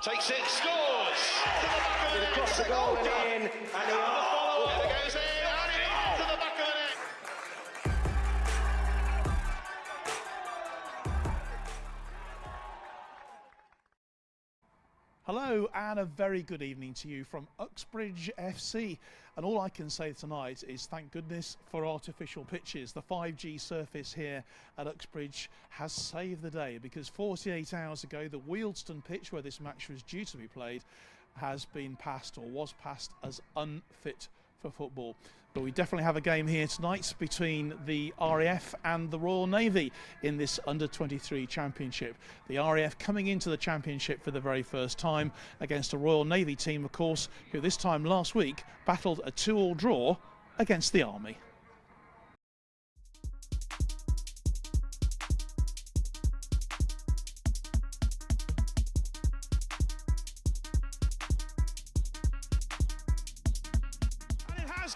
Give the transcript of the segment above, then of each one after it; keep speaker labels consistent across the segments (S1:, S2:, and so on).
S1: Takes it, scores! To the back of the net! Across the goal and in, and the follow-up. And it goes in, and in to the back of the net.
S2: Hello and a very good evening to you from Uxbridge FC. And all I can say tonight is thank goodness for artificial pitches. The 5G surface here at Uxbridge has saved the day, because 48 hours ago the Wealdstone pitch where this match was due to be played has been passed, or was passed, as unfit for football. But we definitely have a game here tonight between the RAF and the Royal Navy in this under-23 championship. The RAF coming into the championship for the very first time against a Royal Navy team, of course, who this time last week battled a 2-2 draw against the Army.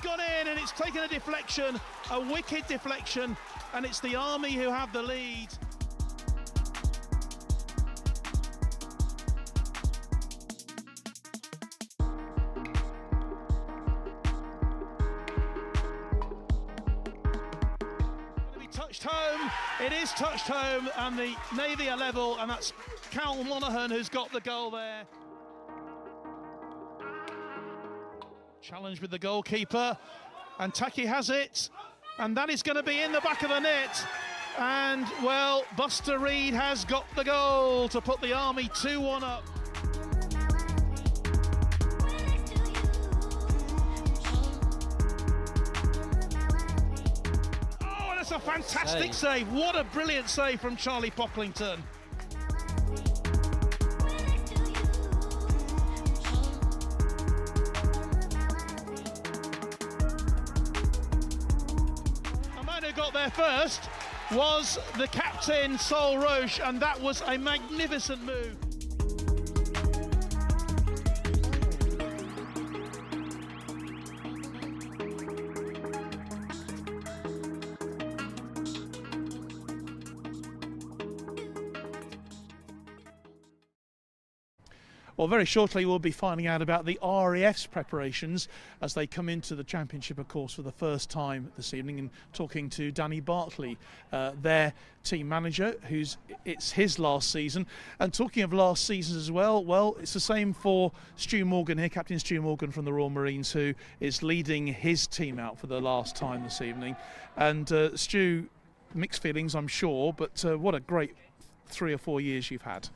S2: Gone in, and it's taken a deflection, a wicked deflection, and it's the Army who have the lead. Going to be touched home. It is touched home, and the Navy are level, and that's Cal Monaghan who's got the goal there. Challenge with the goalkeeper, and Taki has it, and that is going to be in the back of the net. And well, Buster Reed has got the goal to put the Army 2-1 up. Oh, and it's a fantastic save. What a brilliant save from Charlie Pocklington. Got there first was the captain, Sol Roche, and that was a magnificent move. Well, very shortly we'll be finding out about the RAF's preparations as they come into the championship, of course, for the first time this evening, and talking to Danny Bartley, their team manager, it's his last season. And talking of last seasons as well, it's the same for Stu Morgan here, Captain Stu Morgan from the Royal Marines, who is leading his team out for the last time this evening. And Stu, mixed feelings, I'm sure, but what a great 3 or 4 years you've had.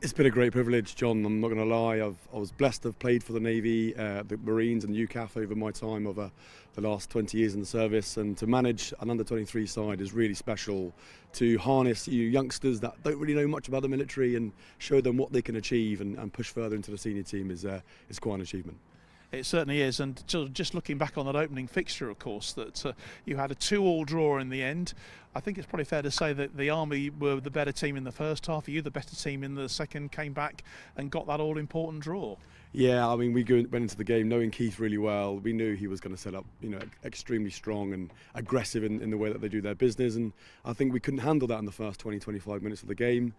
S3: It's been a great privilege, John. I'm not going to lie. I was blessed to have played for the Navy, the Marines and UCAF over my time over the last 20 years in the service, and to manage an under-23 side is really special. To harness you youngsters that don't really know much about the military and show them what they can achieve and push further into the senior team is quite an achievement.
S2: It certainly is, and just looking back on that opening fixture, of course, that you had a 2-2 draw in the end. I think it's probably fair to say that the Army were the better team in the first half. You, the better team in the second, came back and got that all-important draw.
S3: Yeah, I mean, we went into the game knowing Keith really well. We knew he was going to set up, extremely strong and aggressive in the way that they do their business, and I think we couldn't handle that in the first 20-25 minutes of the game.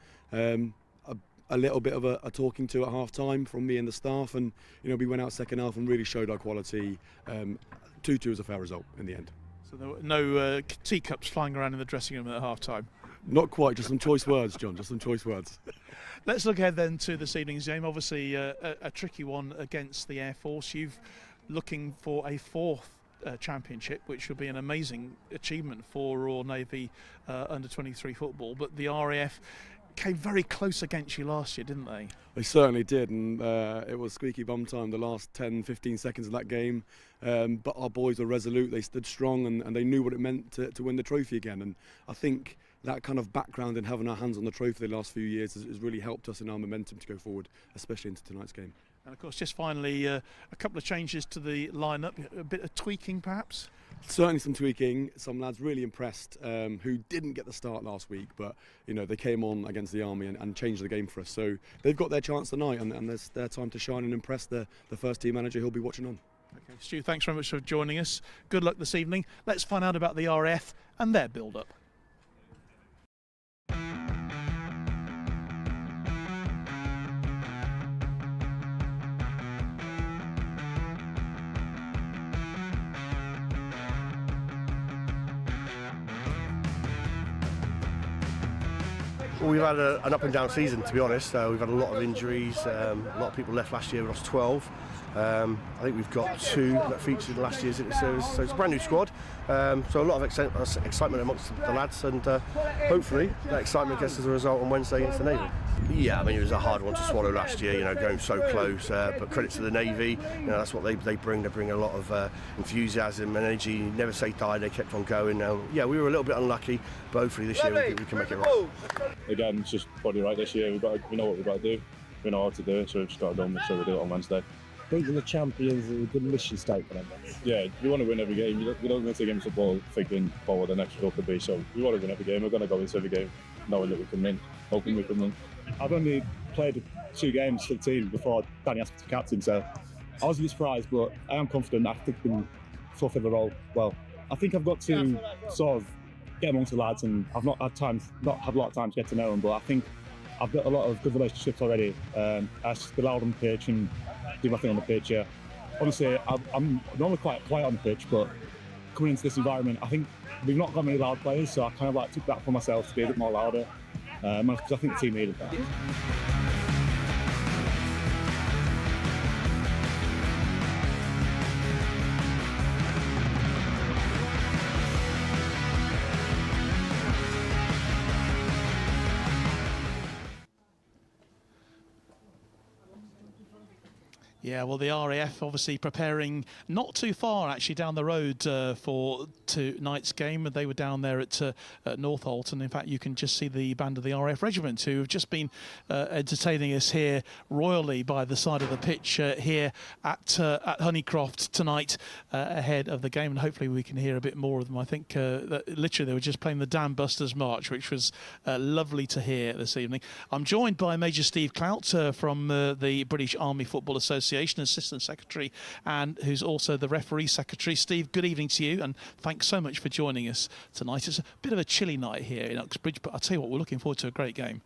S3: A little bit of a talking to at half-time from me and the staff, and we went out second half and really showed our quality. 2-2 was a fair result in the end.
S2: So there were no teacups flying around in the dressing room at half-time?
S3: Not quite, just some choice words, John, just some choice words. Let's
S2: look ahead then to this evening's game. Obviously a tricky one against the Air Force. You've looking for a fourth championship, which would be an amazing achievement for Royal Navy under-23 football, but the RAF came very close against you last year, didn't they?
S3: They certainly did, and it was squeaky bum time the last 10-15 seconds of that game, but our boys were resolute. They stood strong, and they knew what it meant to win the trophy again, and I think that kind of background and having our hands on the trophy the last few years has really helped us in our momentum to go forward, especially into tonight's game.
S2: And of course, just finally, a couple of changes to the lineup, a bit of tweaking perhaps?
S3: Certainly some tweaking. Some lads really impressed who didn't get the start last week, but they came on against the Army and changed the game for us. So they've got their chance tonight, and there's their time to shine and impress the first team manager who'll be watching on.
S2: Okay, Stu, thanks very much for joining us. Good luck this evening. Let's find out about the RAF and their build-up.
S4: Well, we've had an up and down season, to be honest. We've had a lot of injuries. A lot of people left last year. We lost 12. I think we've got 2 that featured in last year's service. So it's a brand new squad. So a lot of excitement amongst the lads, and hopefully that excitement gets us a result on Wednesday against the Navy. Yeah, I mean, it was a hard one to swallow last year, going so close, but credit to the Navy, that's what they bring. They bring a lot of enthusiasm and energy. Never say die, they kept on going. Yeah, we were a little bit unlucky, but hopefully this year we can make it right.
S5: Again, it's just body right this year. We know what we've got to do, we know how to do it, so we've just got to go and make sure we do it on Wednesday.
S6: Beating the champions is a good mission statement, I guess.
S5: Yeah, we want to win every game. We don't go into games of football thinking what the next result could be, so we want to win every game. We're going to go into every game knowing that we can win, hoping we can win.
S6: I've only played 2 games for the team before Danny asked me to be captain, so I was a bit surprised, but I am confident I think we can fulfil the role well. I think I've got to sort of get amongst the lads, and I've not had a lot of time to get to know them, but I think I've got a lot of good relationships already. I just be loud on the pitch and do my thing on the pitch. Yeah. Honestly, I'm normally quite quiet on the pitch, but coming into this environment, I think we've not got many loud players, so I kind of took that for myself to be a bit more louder, because I think the team needed that.
S2: Yeah, well, the RAF obviously preparing not too far actually down the road for tonight's game. They were down there at Northolt, and in fact you can just see the band of the RAF Regiment who have just been entertaining us here royally by the side of the pitch here at Honeycroft tonight ahead of the game, and hopefully we can hear a bit more of them. I think that literally they were just playing the Dam Busters March, which was lovely to hear this evening. I'm joined by Major Steve Clout from the British Army Football Association, Assistant Secretary, and who's also the Referee Secretary. Steve, good evening to you, and thanks so much for joining us tonight. It's a bit of a chilly night here in Uxbridge, but I'll tell you what, we're looking forward to a great game.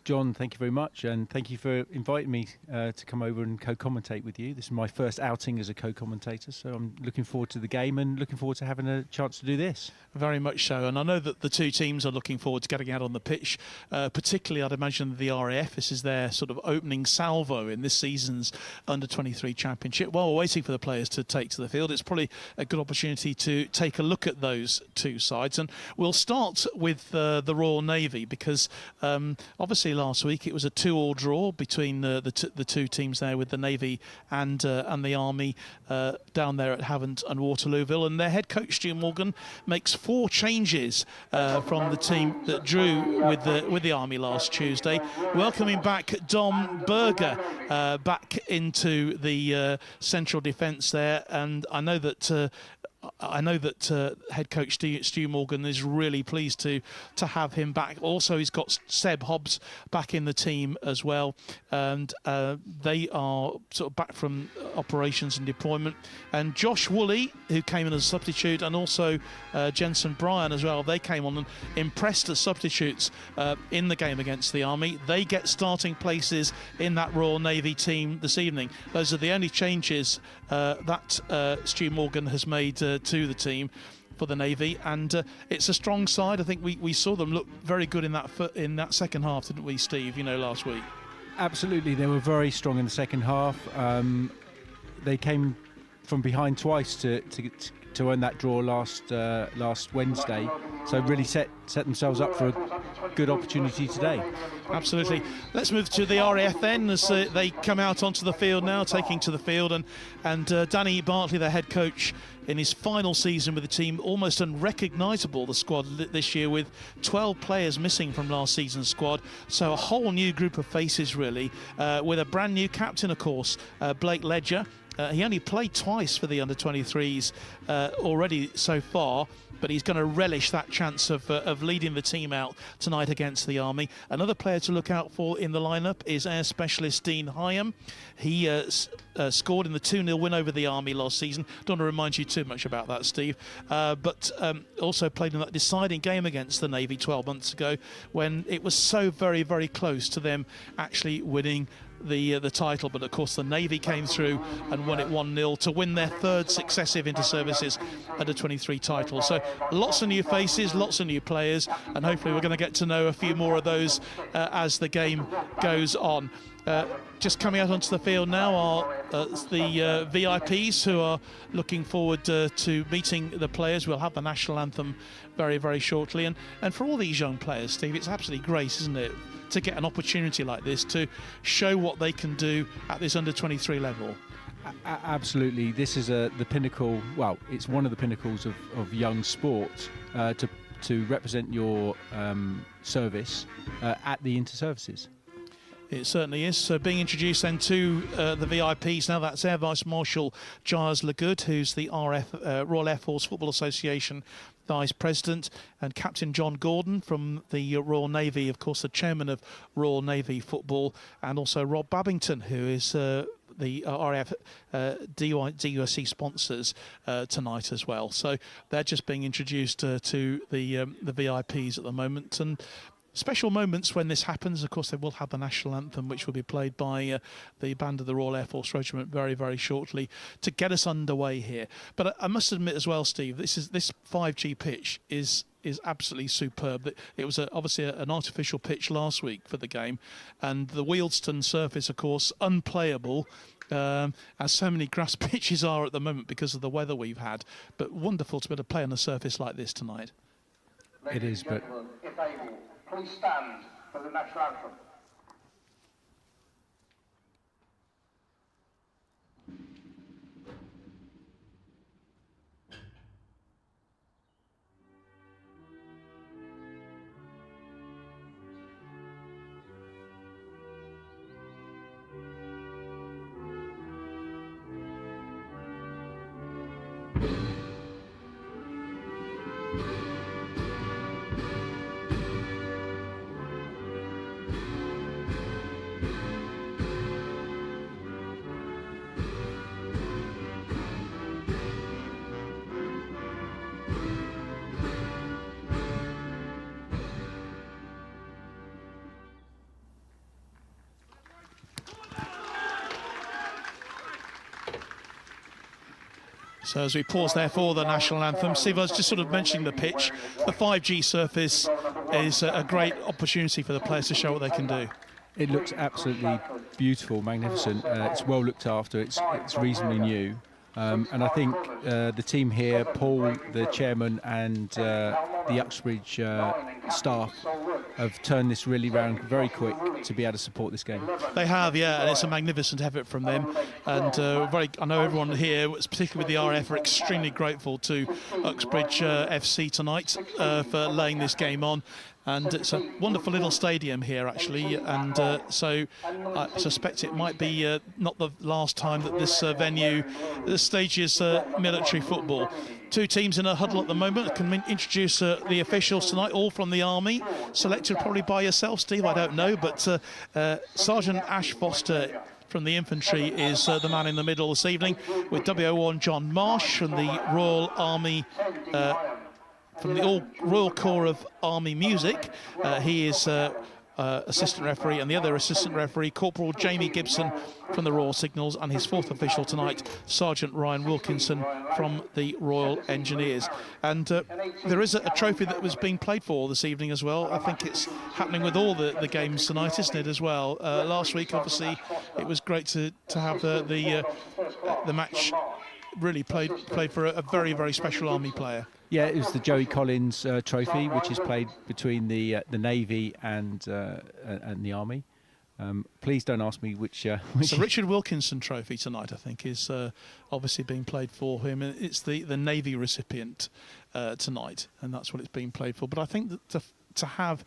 S7: John, thank you very much, and thank you for inviting me to come over and co-commentate with you. This is my first outing as a co-commentator, so I'm looking forward to the game and looking forward to having a chance to do this.
S2: Very much so, and I know that the 2 teams are looking forward to getting out on the pitch, particularly I'd imagine the RAF. This is their sort of opening salvo in this season's Under-23 Championship. While we're waiting for the players to take to the field, it's probably a good opportunity to take a look at those 2 sides, and we'll start with the Royal Navy, because obviously Conversely, last week it was a 2-2 draw between the two teams there, with the Navy and the Army down there at Havant and Waterlooville. And their head coach Stu Morgan makes 4 changes from the team that drew with the Army last Tuesday, welcoming back Dom Berger back into the central defence there. And I know that head coach Stu Morgan is really pleased to have him back. Also, he's got Seb Hobbs back in the team as well, and they are sort of back from operations and deployment. And Josh Woolley, who came in as a substitute, and also Jensen Bryan as well, they came on and impressed as substitutes in the game against the Army. They get starting places in that Royal Navy team this evening. Those are the only changes that Stu Morgan has made to the team for the Navy, and it's a strong side. I think we saw them look very good in that second half, didn't we, Steve? Last week.
S7: Absolutely, they were very strong in the second half. They came from behind twice to earn that draw last Wednesday, so really set themselves up for a good opportunity today.
S2: Absolutely. Let's move to the RAF then, as they come out onto the field now, taking to the field, and Danny Bartley, their head coach, in his final season with the team, almost unrecognisable, the squad this year, with 12 players missing from last season's squad. So a whole new group of faces, really, with a brand new captain, of course, Blake Ledger. He only played twice for the under-23s already so far, but he's going to relish that chance of leading the team out tonight against the Army. Another player to look out for in the lineup is air specialist Dean Higham. He scored in the 2-0 win over the Army last season. Don't want to remind you too much about that, Steve. But also played in that deciding game against the Navy 12 months ago, when it was so very, very close to them actually winning the title. But of course the Navy came through and won it 1-0 to win their 3rd successive inter-services under-23 title. So lots of new faces, lots of new players, and hopefully we're going to get to know a few more of those as the game goes on. Just coming out onto the field now are the VIPs, who are looking forward to meeting the players. We'll have the national anthem very, very shortly, and for all these young players, Steve, it's absolutely great, isn't it, to get an opportunity like this to show what they can do at this under-23 level.
S7: Absolutely, this is the pinnacle. Well, it's one of the pinnacles of young sport, to represent your service at the inter-services.
S2: It certainly is. So being introduced then to the VIPs now, that's Air Vice Marshal Giles Lagood, who's the Royal Air Force Football Association Vice President, and Captain John Gordon from the Royal Navy, of course the Chairman of Royal Navy Football, and also Rob Babington, who is the RAF DUSC sponsors tonight as well. So they're just being introduced to the VIPs at the moment. And special moments when this happens, of course, they will have the national anthem, which will be played by the band of the Royal Air Force Regiment very, very shortly to get us underway here. But I must admit as well, Steve, this 5G pitch is absolutely superb. It was obviously an artificial pitch last week for the game, and the Wealdstone surface, of course, unplayable, as so many grass pitches are at the moment because of the weather we've had. But wonderful to be able to play on a surface like this tonight.
S7: It is, but
S8: please stand for the national anthem.
S2: So as we pause there for the national anthem, Steve, I was just sort of mentioning the pitch. The 5G surface is a great opportunity for the players to show what they can do.
S7: It looks absolutely beautiful, magnificent. It's well looked after. It's reasonably new. And I think the team here, Paul, the chairman, and the Uxbridge staff have turned this really round very quick to be able to support this game.
S2: They have, yeah, and it's a magnificent effort from them. And I know everyone here, particularly with the RAF, are extremely grateful to Uxbridge FC tonight for laying this game on. And it's a wonderful little stadium here, actually, and so I suspect it might be not the last time that this venue stages military football. Two teams in a huddle at the moment. I can introduce the officials tonight, all from the Army, selected probably by yourself, Steve, I don't know, but Sergeant Ash Foster from the infantry is the man in the middle this evening, with WO1 John Marsh from the Royal Army, from the Royal Corps of Army Music. He is assistant referee, and the other assistant referee, Corporal Jamie Gibson from the Royal Signals, and his fourth official tonight, Sergeant Ryan Wilkinson from the Royal Engineers. And there is a trophy that was being played for this evening as well. I think it's happening with all the games tonight, isn't it, as well? Last week, obviously, it was great to have the match really played for a very, very special Army player.
S7: Yeah, it was the Joey Collins trophy, which is played between the Navy and the Army. Please don't ask me which.
S2: So Richard Wilkinson trophy tonight, I think, is obviously being played for him. It's the Navy recipient tonight, and that's what it's being played for. But I think that to have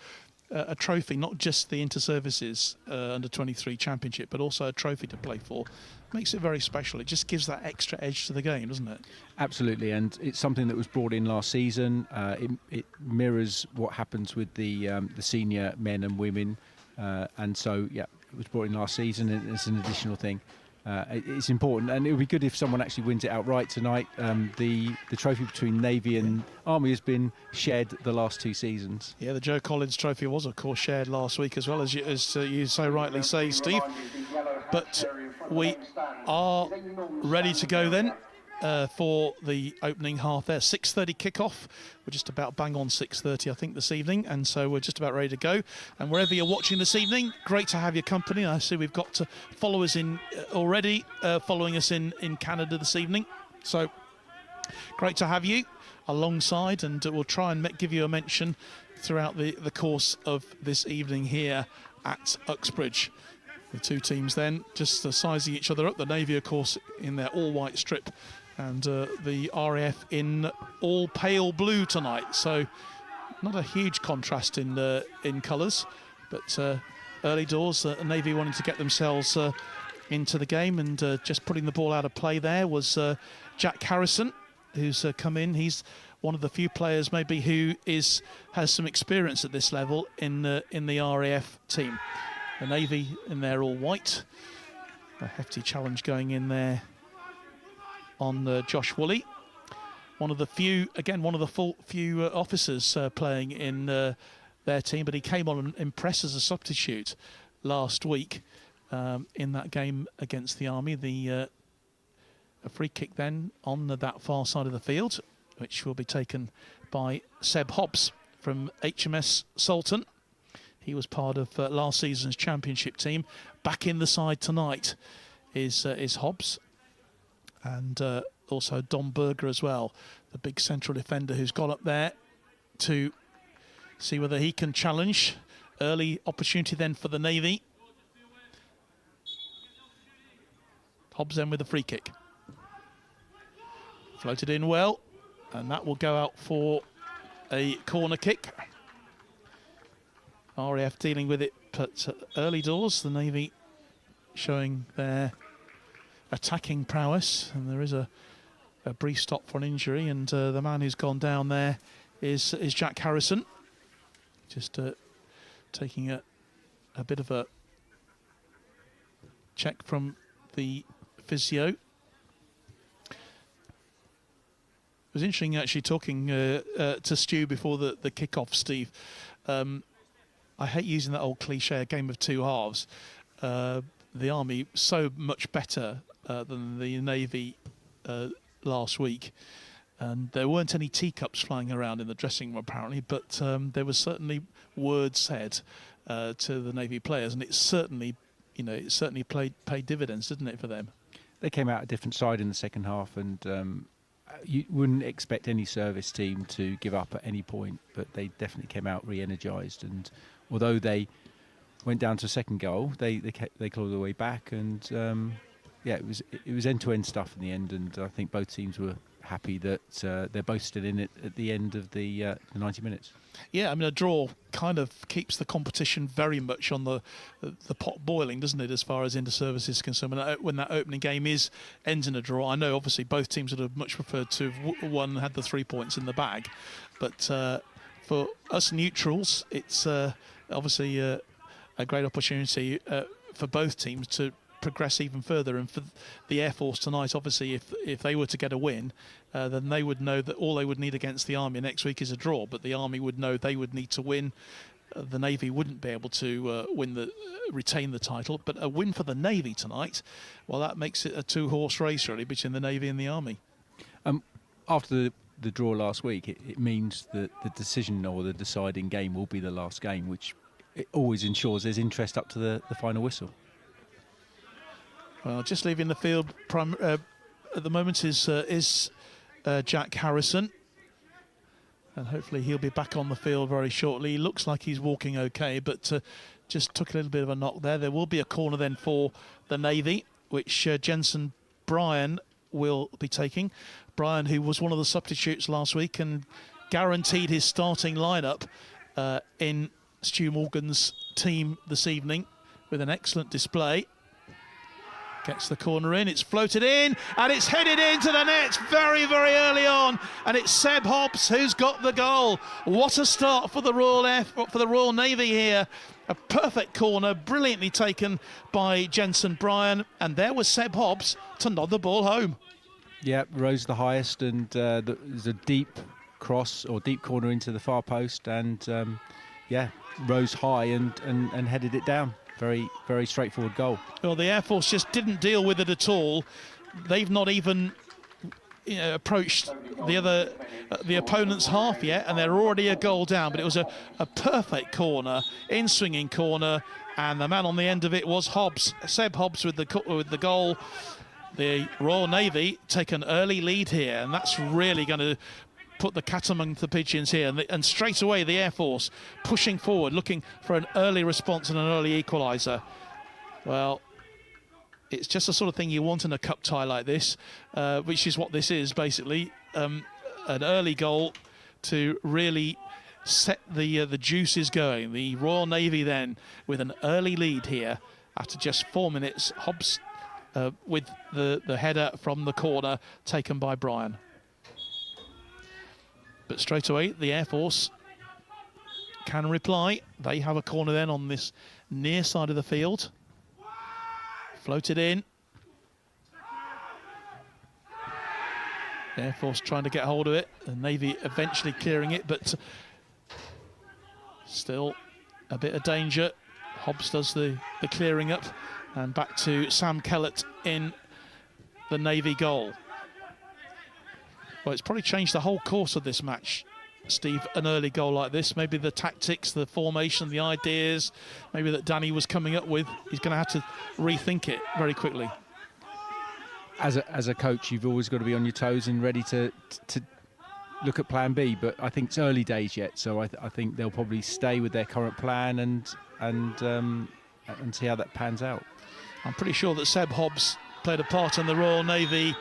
S2: a trophy, not just the Inter-Services Under-23 Championship, but also a trophy to play for, makes it very special. It just gives that extra edge to the game, doesn't it?
S7: Absolutely, and it's something that was brought in last season. It mirrors what happens with the senior men and women, and so yeah, it was brought in last season, and it's an additional thing. It's important, and it would be good if someone actually wins it outright tonight. The trophy between Navy and Army has been shared the last 2 seasons.
S2: Yeah, the Joe Collins trophy was, of course, shared last week as well, as you so rightly say, Steve. But we are ready to go then for the opening half there. 6:30 kickoff. We're just about bang on 6:30, I think, this evening, and so we're just about ready to go. And wherever you're watching this evening, great to have your company. I see we've got followers in already following us in Canada this evening, so great to have you alongside, and we'll try and give you a mention throughout the course of this evening here at Uxbridge. The two teams then just sizing each other up. The Navy, of course, in their all-white strip, and the RAF in all pale blue tonight. So not a huge contrast in colours, but early doors, the Navy wanting to get themselves into the game, and just putting the ball out of play there was Jack Harrison, who's come in. He's one of the few players maybe who has some experience at this level in the RAF team. The Navy in their all white. A hefty challenge going in there on Josh Woolley. One of the few officers playing in their team, but he came on and impressed as a substitute last week in that game against the Army. A free kick then on that far side of the field, which will be taken by Seb Hobbs from HMS Sultan. He was part of last season's championship team. Back in the side tonight is Hobbs, and also Don Berger as well, the big central defender who's gone up there to see whether he can challenge. Early opportunity then for the Navy. Hobbs then with the free kick. Floated in well, and that will go out for a corner kick. RAF dealing with it, but early doors, the Navy showing their attacking prowess, and there is a brief stop for an injury, and the man who's gone down there is Jack Harrison, just taking a bit of a check from the physio. It was interesting actually talking to Stu before the kickoff, Steve. I hate using that old cliche, a game of two halves. The Army so much better than the Navy last week, and there weren't any teacups flying around in the dressing room apparently, but there was certainly words said to the Navy players, and it certainly paid dividends, didn't it, for them?
S7: They came out a different side in the second half, and you wouldn't expect any service team to give up at any point, but they definitely came out re-energised. And although they went down to a second goal, they clawed their way back, and it was end-to-end stuff in the end. And I think both teams were happy that they're both still in it at the end of the 90 minutes.
S2: Yeah, I mean, a draw kind of keeps the competition very much on the pot boiling, doesn't it, as far as inter-service is concerned. When that opening game ends in a draw, I know obviously both teams would have much preferred to have won and had the 3 points in the bag, but for us neutrals, it's obviously a great opportunity for both teams to progress even further. And for the Air Force tonight, obviously, if they were to get a win, then they would know that all they would need against the Army next week is a draw, but the Army would know they would need to win. The Navy wouldn't be able to retain the title, but a win for the Navy tonight, well, that makes it a two-horse race really between the Navy and the Army.
S7: After the draw last week, it means that the decision or the deciding game will be the last game, which it always ensures there's interest up to the final whistle.
S2: Well, just leaving the field at the moment is Jack Harrison, and hopefully he'll be back on the field very shortly. He looks like he's walking okay, but just took a little bit of a knock there. There will be a corner then for the Navy, which Jensen Bryan will be taking. Bryan, who was one of the substitutes last week and guaranteed his starting lineup in Stu Morgan's team this evening with an excellent display. Gets the corner in, it's floated in, and it's headed into the net very, very early on, and it's Seb Hobbs who's got the goal. What a start for the Royal Navy here. A perfect corner, brilliantly taken by Jensen Bryan, and there was Seb Hobbs to nod the ball home.
S7: Yeah, rose the highest, and there's a deep cross or deep corner into the far post, and rose high and headed it down. Very, very straightforward goal.
S2: Well, the Air Force just didn't deal with it at all. They've not even approached the opponent's half yet, and they're already a goal down. But it was a perfect corner, in-swinging corner, and the man on the end of it was Hobbs, Seb Hobbs with the goal. The Royal Navy take an early lead here, and that's really going to put the cat among the pigeons here, and straight away the Air Force pushing forward, looking for an early response and an early equaliser. Well, it's just the sort of thing you want in a cup tie like this, which is what this is basically. An early goal to really set the juices going. The Royal Navy then with an early lead here after just 4 minutes. Hobbs with the header from the corner taken by Bryan. But straight away, the Air Force can reply. They have a corner then on this near side of the field. Floated in. The Air Force trying to get hold of it. The Navy eventually clearing it, but still a bit of danger. Hobbs does the clearing up, and back to Sam Kellett in the Navy goal. Well, it's probably changed the whole course of this match, Steve, an early goal like this. Maybe the tactics, the formation, the ideas, maybe that Danny was coming up with. He's going to have to rethink it very quickly.
S7: As a coach, you've always got to be on your toes and ready to look at plan B, but I think it's early days yet, so I think they'll probably stay with their current plan and see how that pans out.
S2: I'm pretty sure that Seb Hobbs played a part in the Royal Navy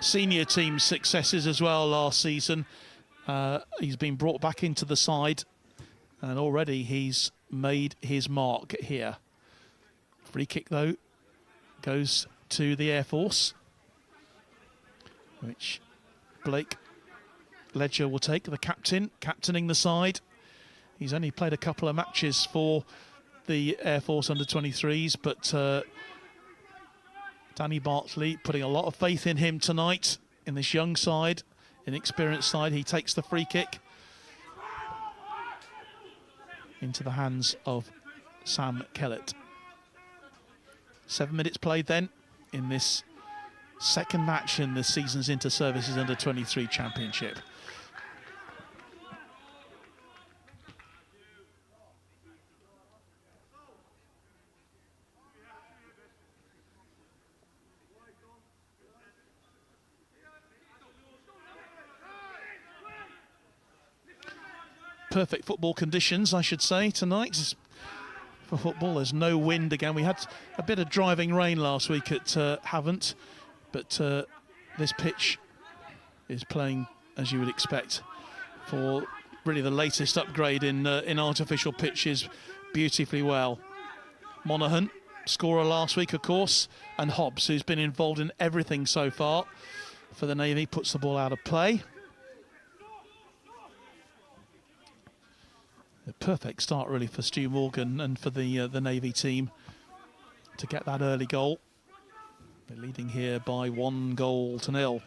S2: senior team's successes as well last season. He's been brought back into the side, and already he's made his mark here. Free kick though goes to the Air Force, which Blake Ledger will take, the captaining the side. He's only played a couple of matches for the Air Force under-23s, but Danny Bartley putting a lot of faith in him tonight, in this young side, inexperienced side. He takes the free kick into the hands of Sam Kellett. 7 minutes played then in this second match in the season's Inter-Services Under-23 Championship. perfect football conditions, I should say, tonight. For football, there's no wind again. We had a bit of driving rain last week at Havant, but this pitch is playing as you would expect for really the latest upgrade in artificial pitches, beautifully well. Monaghan, scorer last week, of course, and Hobbs, who's been involved in everything so far for the Navy, puts the ball out of play. A perfect start really for Stu Morgan and for the Navy team to get that early goal. They're leading here by 1-0.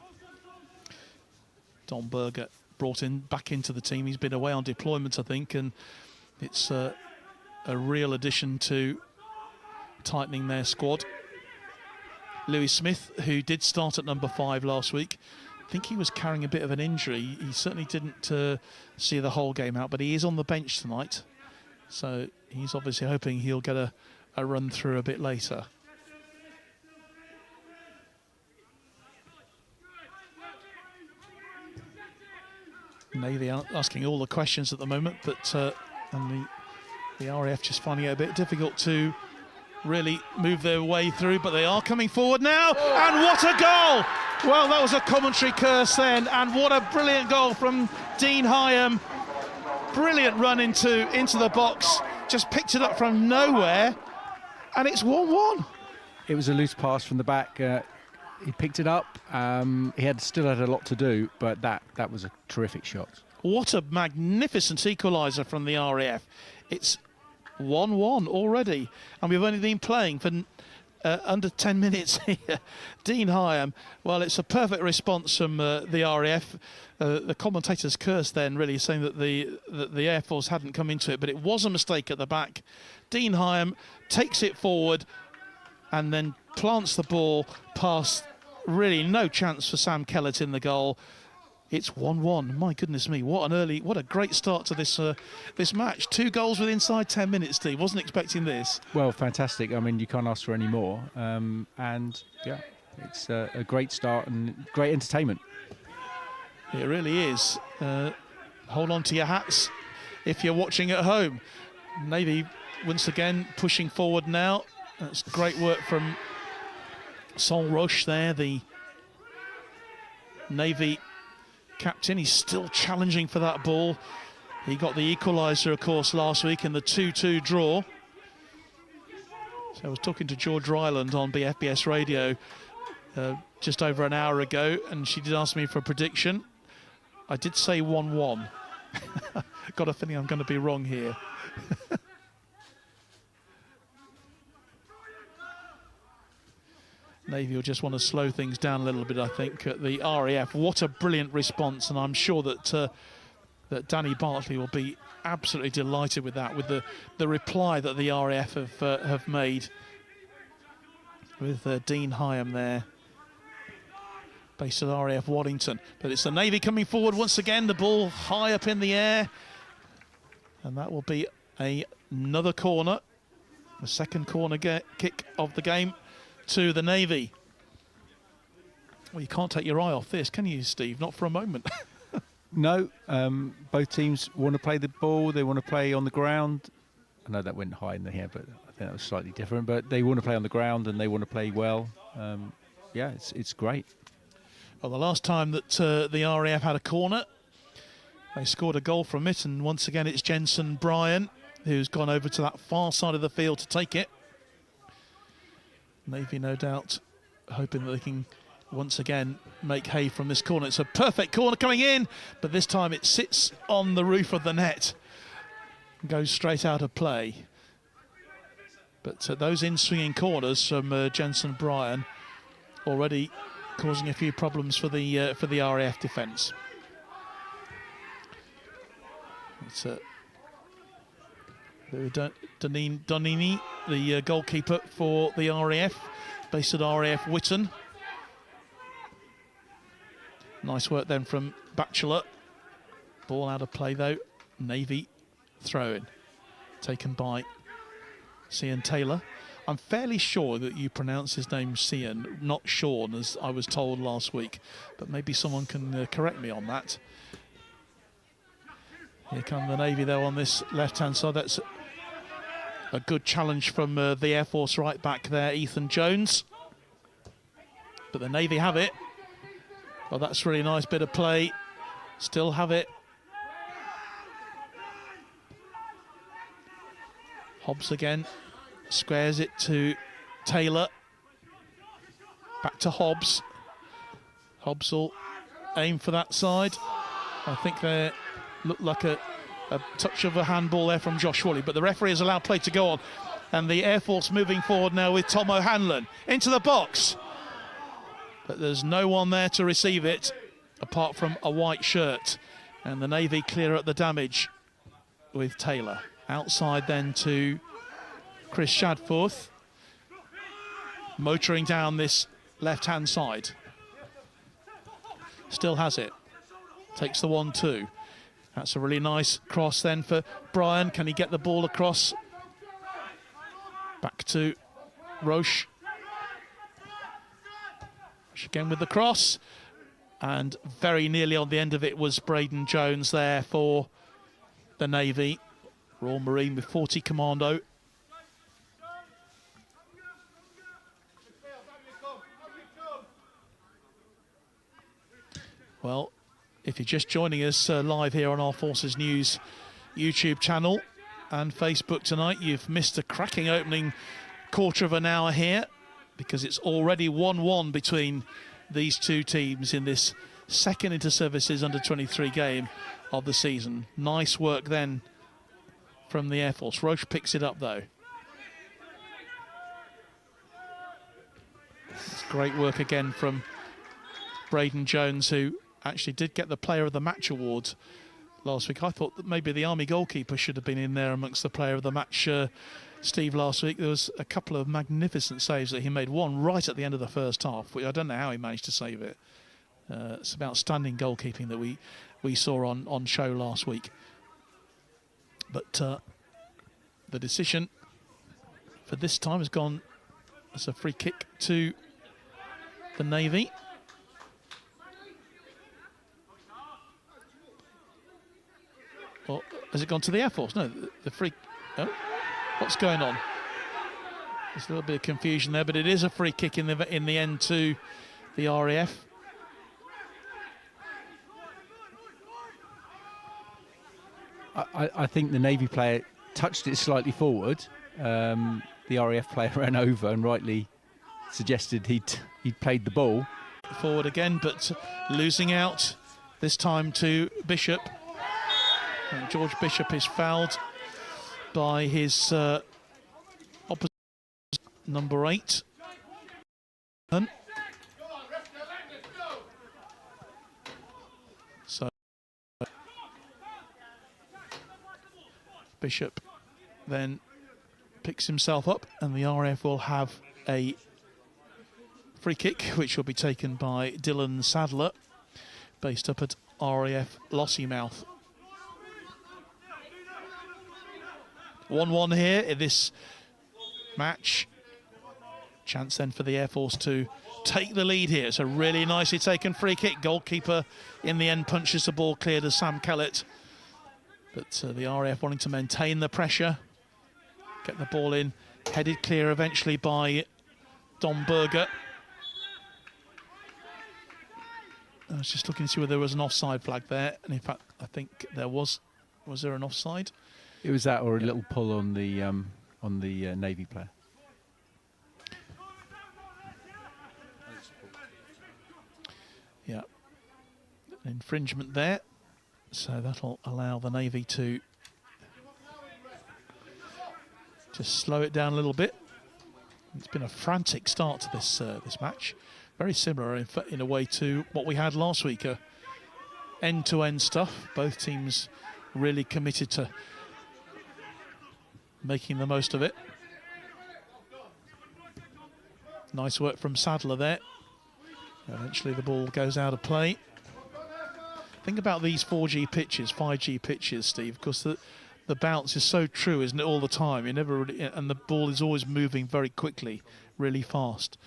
S2: Don Berger brought back into the team. He's been away on deployment, I think, and it's a real addition to tightening their squad. Louis Smith, who did start at number 5 last week, I think he was carrying a bit of an injury. He certainly didn't see the whole game out, but he is on the bench tonight. So he's obviously hoping he'll get a run through a bit later. Navy asking all the questions at the moment, but and the RAF just finding it a bit difficult to really move their way through, but they are coming forward now, and what a goal! Well, that was a commentary curse then, and what a brilliant goal from Dean Higham. Brilliant run into the box, just picked it up from nowhere, and it's 1-1.
S7: It was a loose pass from the back. He picked it up. He still had a lot to do, but that was a terrific shot.
S2: What a magnificent equaliser from the RAF. It's 1-1 already, and we've only been playing for under 10 minutes here. Dean Higham, well, it's a perfect response from the RAF. The commentators cursed then, really, saying that the Air Force hadn't come into it, but it was a mistake at the back. Dean Higham takes it forward and then plants the ball past, really no chance for Sam Kellett in the goal. It's 1-1. My goodness me, what a great start to this match. 2 goals within inside 10 minutes, Steve. Wasn't expecting this.
S7: Well, fantastic. I mean, you can't ask for any more. And yeah, it's a great start and great entertainment.
S2: It really is. Hold on to your hats if you're watching at home. Navy once again pushing forward now. That's great work from Sol Roche there, the Navy captain. He's still challenging for that ball. He got the equaliser, of course, last week in the 2-2 draw. So I was talking to George Ryland on BFBS radio just over an hour ago, and she did ask me for a prediction. I did say 1-1. Got a feeling I'm going to be wrong here. Navy will just want to slow things down a little bit, I think, at the RAF. What a brilliant response, and I'm sure that that Danny Bartley will be absolutely delighted with that, with the reply that the RAF have made with Dean Higham there, based at RAF Waddington. But it's the Navy coming forward once again, the ball high up in the air, and that will be another corner, the second corner kick of the game to the Navy. Well, you can't take your eye off this, can you, Steve? Not for a moment.
S7: No, both teams want to play the ball. They want to play on the ground. I know that went high in the air, but I think that was slightly different. But they want to play on the ground and they want to play well. Yeah, it's great.
S2: Well, the last time that the RAF had a corner, they scored a goal from it, and once again it's Jensen Bryan who's gone over to that far side of the field to take it. Navy, no doubt, hoping that they can once again make hay from this corner. It's a perfect corner coming in, but this time it sits on the roof of the net and goes straight out of play. But those in-swinging corners from Jensen Bryan already causing a few problems for the RAF defence. It's Donini, the goalkeeper for the RAF, based at RAF Witton. Nice work then from Batchelor. Ball out of play though. Navy throw-in, taken by Cian Taylor. I'm fairly sure that you pronounce his name Cian, not Sean, as I was told last week, but maybe someone can correct me on that. Here come the Navy though on this left-hand side. That's a good challenge from the Air Force right back there, Ethan Jones. But the Navy have it. Oh, that's a really nice bit of play. Still have it. Hobbs again. Squares it to Taylor. Back to Hobbs. Hobbs will aim for that side. I think they look like a touch of a handball there from Josh Woolley, but the referee has allowed play to go on. And the Air Force moving forward now with Tom O'Hanlon into the box. But there's no one there to receive it apart from a white shirt. And the Navy clear at the damage with Taylor. Outside then to Chris Shadforth. Motoring down this left-hand side. Still has it. Takes the 1-2. That's a really nice cross then for Brian. Can he get the ball across? Back to Roche. Roche again with the cross. And very nearly on the end of it was Braden Jones there for the Navy. Royal Marine with 40 Commando. Well, if you're just joining us live here on our Forces News YouTube channel and Facebook tonight, you've missed a cracking opening quarter of an hour here because it's already 1-1 between these two teams in this second inter-services under-23 game of the season. Nice work then from the Air Force. Roche picks it up though. It's great work again from Braden Jones, who actually did get the Player of the Match award last week. I thought that maybe the Army goalkeeper should have been in there amongst the Player of the Match, Steve, last week. There was a couple of magnificent saves that he made. One right at the end of the first half, which I don't know how he managed to save it. It's about outstanding goalkeeping that we saw on show last week. But the decision for this time has gone as a free kick to the Navy. Or has it gone to the Air Force? No, the free... Oh, what's going on? There's a little bit of confusion there, but it is a free kick in the end to the RAF.
S7: I think the Navy player touched it slightly forward. The RAF player ran over and rightly suggested he'd played the ball.
S2: Forward again, but losing out this time to Bishop. And George Bishop is fouled by his opposite, number 8. So Bishop then picks himself up, and the RAF will have a free kick, which will be taken by Dylan Sadler, based up at RAF Lossiemouth. 1-1 here in this match. Chance then for the Air Force to take the lead here. It's a really nicely taken free kick. Goalkeeper in the end punches the ball clear to Sam Kellett. But the RAF wanting to maintain the pressure. Get the ball in. Headed clear eventually by Dom Berger. I was just looking to see whether there was an offside flag there. And in fact, I think there was. Was there an offside?
S7: It was that, or a little pull on the Navy player. Yeah, an infringement there, so that'll allow the Navy to just slow it down a little bit. It's been a frantic start to this match, very similar in a way to what we had last week. End-to-end stuff. Both teams really committed to making the most of it. Nice work from Sadler there. Eventually the ball goes out of play. Think about these 4G pitches, 5G pitches, Steve, because the bounce is so true, isn't it, all the time? You never really, and the ball is always moving very quickly, really fast.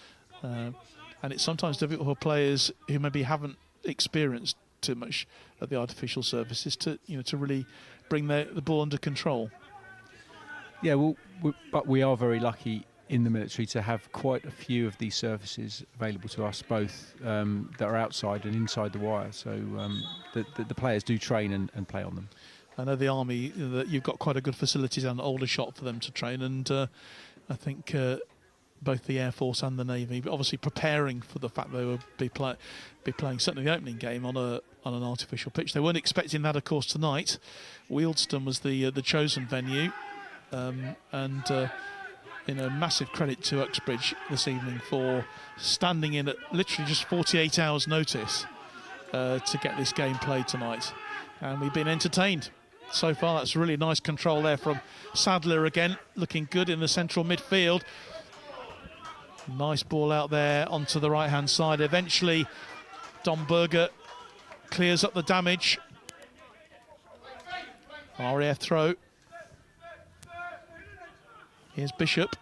S7: And it's sometimes difficult for players who maybe haven't experienced
S2: too much at the artificial surfaces to really bring the ball under control.
S7: Yeah, well, but we are very lucky in the military to have quite a few of these surfaces available to us, both that are outside and inside the wire. So the players do train and play on them.
S2: I know the Army, that you've got quite a good facilities and Aldershot for them to train, and I think both the Air Force and the Navy, but obviously preparing for the fact they will be playing certainly the opening game on an artificial pitch. They weren't expecting that, of course, tonight. Wealdstone was the chosen venue, and massive credit to Uxbridge this evening for standing in at literally just 48 hours' notice to get this game played tonight, and we've been entertained so far. That's really nice control there from Sadler again, looking good in the central midfield. Nice ball out there onto the right-hand side. Eventually, Don Berger clears up the damage. RAF throw. Here's Bishop.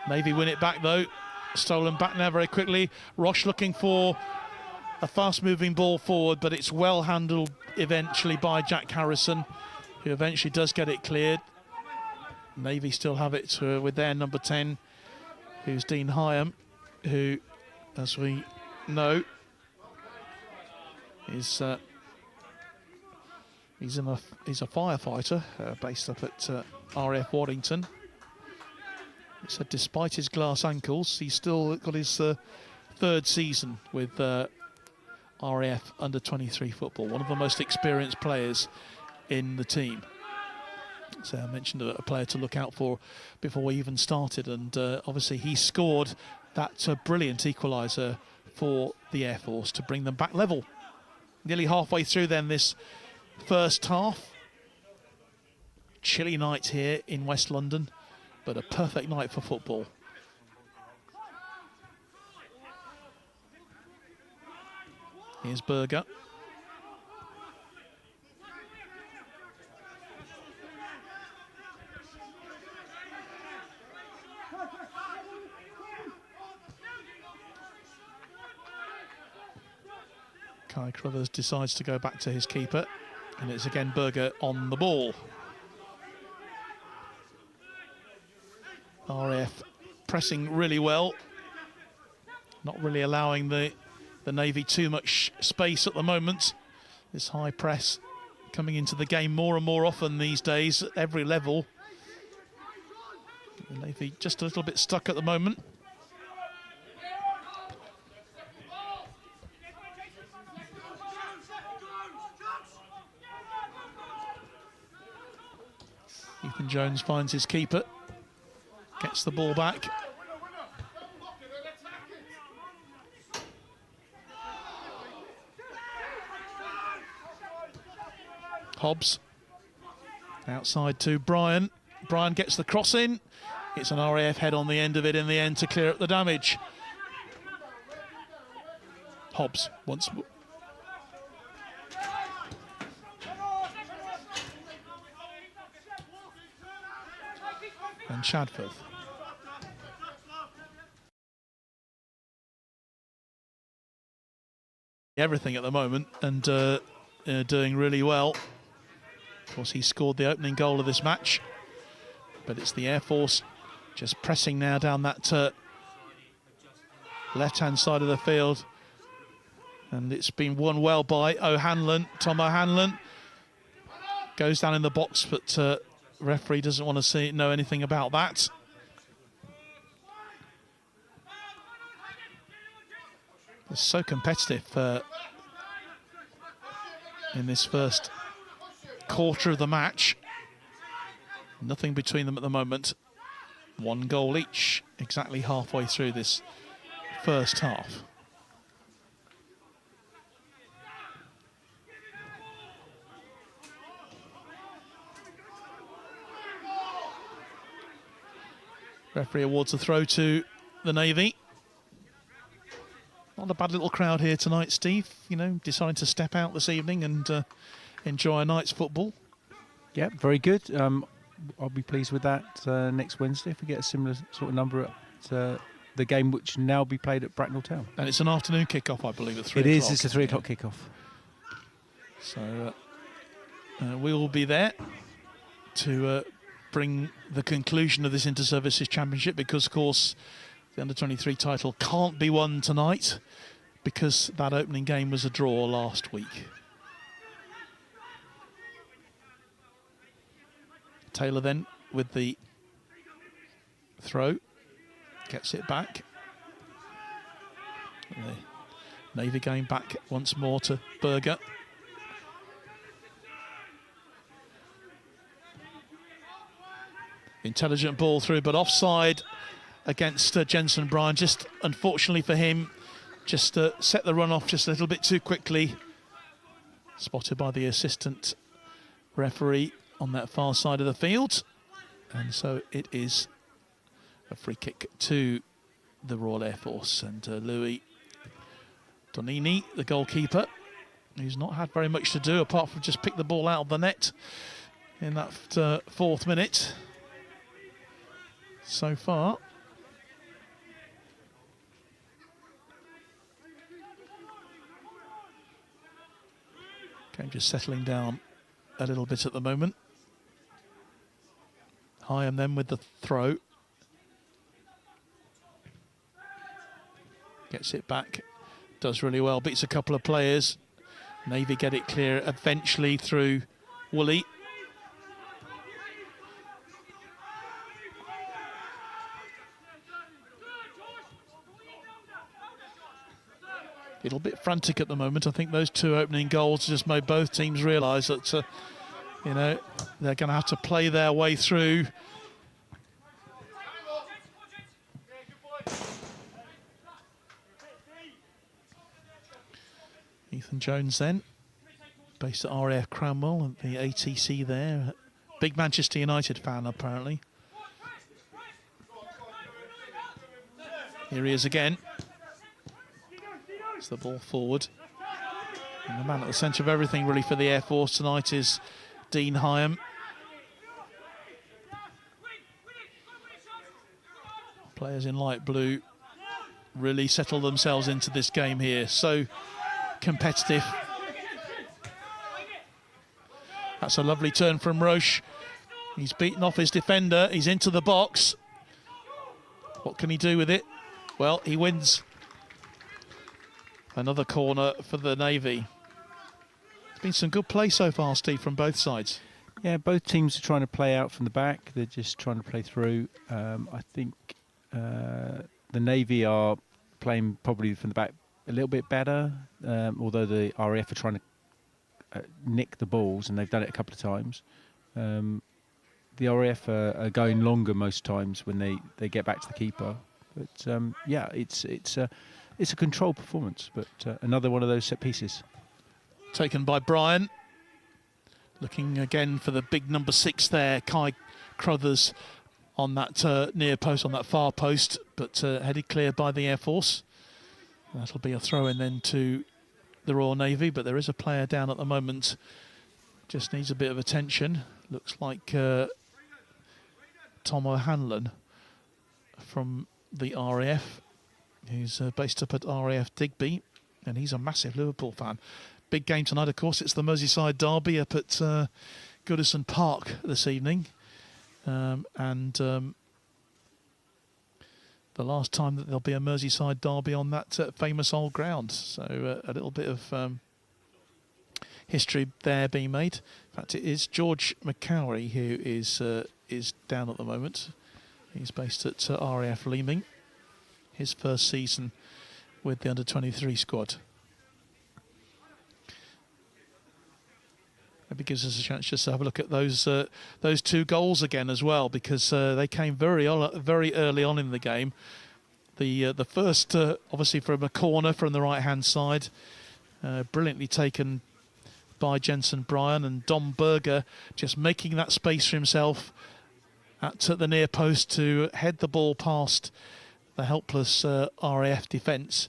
S2: Navy win it back though. Stolen back now very quickly. Roche looking for a fast-moving ball forward, but it's well handled eventually by Jack Harrison, who eventually does get it cleared. Navy still have it with their number 10, who's Dean Higham, who, as we know, is he's a firefighter based up at RAF Waddington. So despite his glass ankles, he's still got his third season with RAF under-23 football, one of the most experienced players in the team. So I mentioned a player to look out for before we even started, and obviously he scored that brilliant equaliser for the Air Force to bring them back level. Nearly halfway through then this first half. Chilly night here in West London, but a perfect night for football. Here's Berger. Kai Crothers decides to go back to his keeper, and it's again Berger on the ball. RAF pressing really well, not really allowing the Navy too much space at the moment. This high press coming into the game more and more often these days at every level. The Navy just a little bit stuck at the moment. Ethan Jones finds his keeper, gets the ball back. Hobbs outside to Brian. Brian gets the cross in. It's an RAF head on the end of it in the end to clear up the damage. Hobbs once more. And Shadforth. Everything at the moment, and doing really well. Of course, he scored the opening goal of this match, but it's the Air Force just pressing now down that left-hand side of the field, and it's been won well by O'Hanlon. Tom O'Hanlon goes down in the box, but referee doesn't want to know anything about that. It's so competitive in this first quarter of the match. Nothing between them at the moment. One goal each, exactly halfway through this first half. Referee awards a throw to the Navy. Not a bad little crowd here tonight, Steve. You know, deciding to step out this evening and enjoy a night's football.
S7: Yeah, very good. I'll be pleased with that next Wednesday if we get a similar sort of number at the the game which will now be played at Bracknell Town.
S2: And it's an afternoon kickoff, I believe, at 3
S7: It
S2: o'clock.
S7: is. It's a 3 o'clock kickoff.
S2: So we will be there to bring the conclusion of this Inter-Services Championship, because, of course, the Under-23 title can't be won tonight because that opening game was a draw last week. Taylor then with the throw, gets it back. The Navy going back once more to Berger. Intelligent ball through, but offside against Jensen Bryan. Just unfortunately for him, just set the run off just a little bit too quickly. Spotted by the assistant referee on that far side of the field. And so it is a free kick to the Royal Air Force. And Louis Donini, the goalkeeper, who's not had very much to do apart from just pick the ball out of the net in that 4th minute so far. Game just settling down a little bit at the moment. Higham then with the throw. Gets it back. Does really well. Beats a couple of players. Navy get it clear eventually through Woolley. A little bit frantic at the moment. I think those 2 opening goals just made both teams realise that, you know, they're going to have to play their way through. Ethan Jones then, based at RAF Cranwell and the ATC there. Big Manchester United fan, apparently. Here he is again. It's the ball forward. And the man at the centre of everything really for the Air Force tonight is Dean Higham. Players in light blue really settle themselves into this game here. So competitive. That's a lovely turn from Roche. He's beaten off his defender. He's into the box. What can he do with it? Well, he wins. Another corner for the Navy. It's been some good play so far, Steve, from both sides.
S7: Yeah, both teams are trying to play out from the back. They're just trying to play through. I think the Navy are playing probably from the back a little bit better, although the RAF are trying to nick the balls, and they've done it a couple of times. The RAF are going longer most times when they get back to the keeper. But yeah, it's a controlled performance, but another one of those set pieces.
S2: Taken by Bryan. Looking again for the big number 6 there, Kai Crothers on that near post, on that far post, but headed clear by the Air Force. That'll be a throw-in then to the Royal Navy, but there is a player down at the moment. Just needs a bit of attention. Looks like Tom O'Hanlon from the RAF, who's based up at RAF Digby, and he's a massive Liverpool fan. Big game tonight, of course. It's the Merseyside derby up at Goodison Park this evening. The last time that there'll be a Merseyside derby on that famous old ground. So a little bit of history there being made. In fact, it is George McCowrie who is down at the moment. He's based at RAF Leeming. His first season with the under-23 squad. Maybe gives us a chance just to have a look at those 2 goals again as well, because they came very early on in the game. The first, obviously, from a corner from the right-hand side, brilliantly taken by Jensen Bryan, and Dom Berger just making that space for himself at the near post to head the ball past the helpless RAF defence.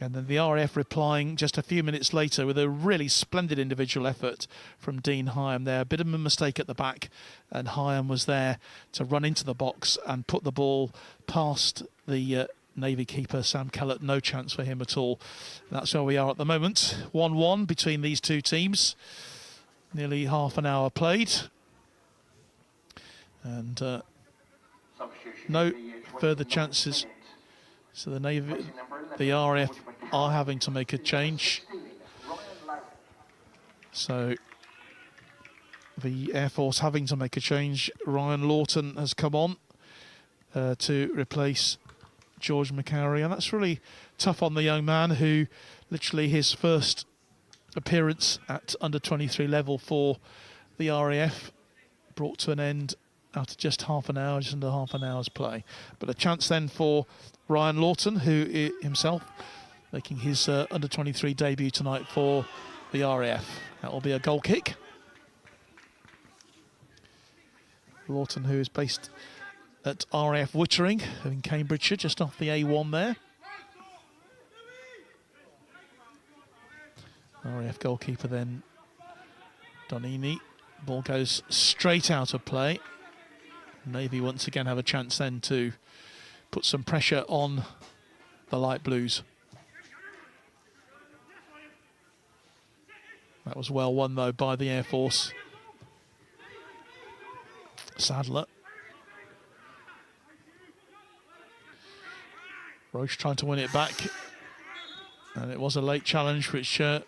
S2: And then the RAF replying just a few minutes later with a really splendid individual effort from Dean Higham there. A bit of a mistake at the back, and Higham was there to run into the box and put the ball past the Navy keeper, Sam Kellett, no chance for him at all. That's where we are at the moment. 1-1 between these two teams. Nearly half an hour played. And no further chances. So the Navy, the RAF are having to make a change. So the Air Force having to make a change. Ryan Lawton has come on to replace George McCarry, and that's really tough on the young man who literally his first appearance at under 23 level for the RAF brought to an end after just half an hour, just under half an hour's play. But a chance then for Ryan Lawton, who himself making his under 23 debut tonight for the RAF. That will be a goal kick. Lawton, who is based at RAF Wittering in Cambridgeshire, just off the A1 there. RAF goalkeeper then, Donini. Ball goes straight out of play. Navy once again have a chance then to put some pressure on the light blues. That was well won though by the Air Force. Sadler. Roche trying to win it back, and it was a late challenge, which I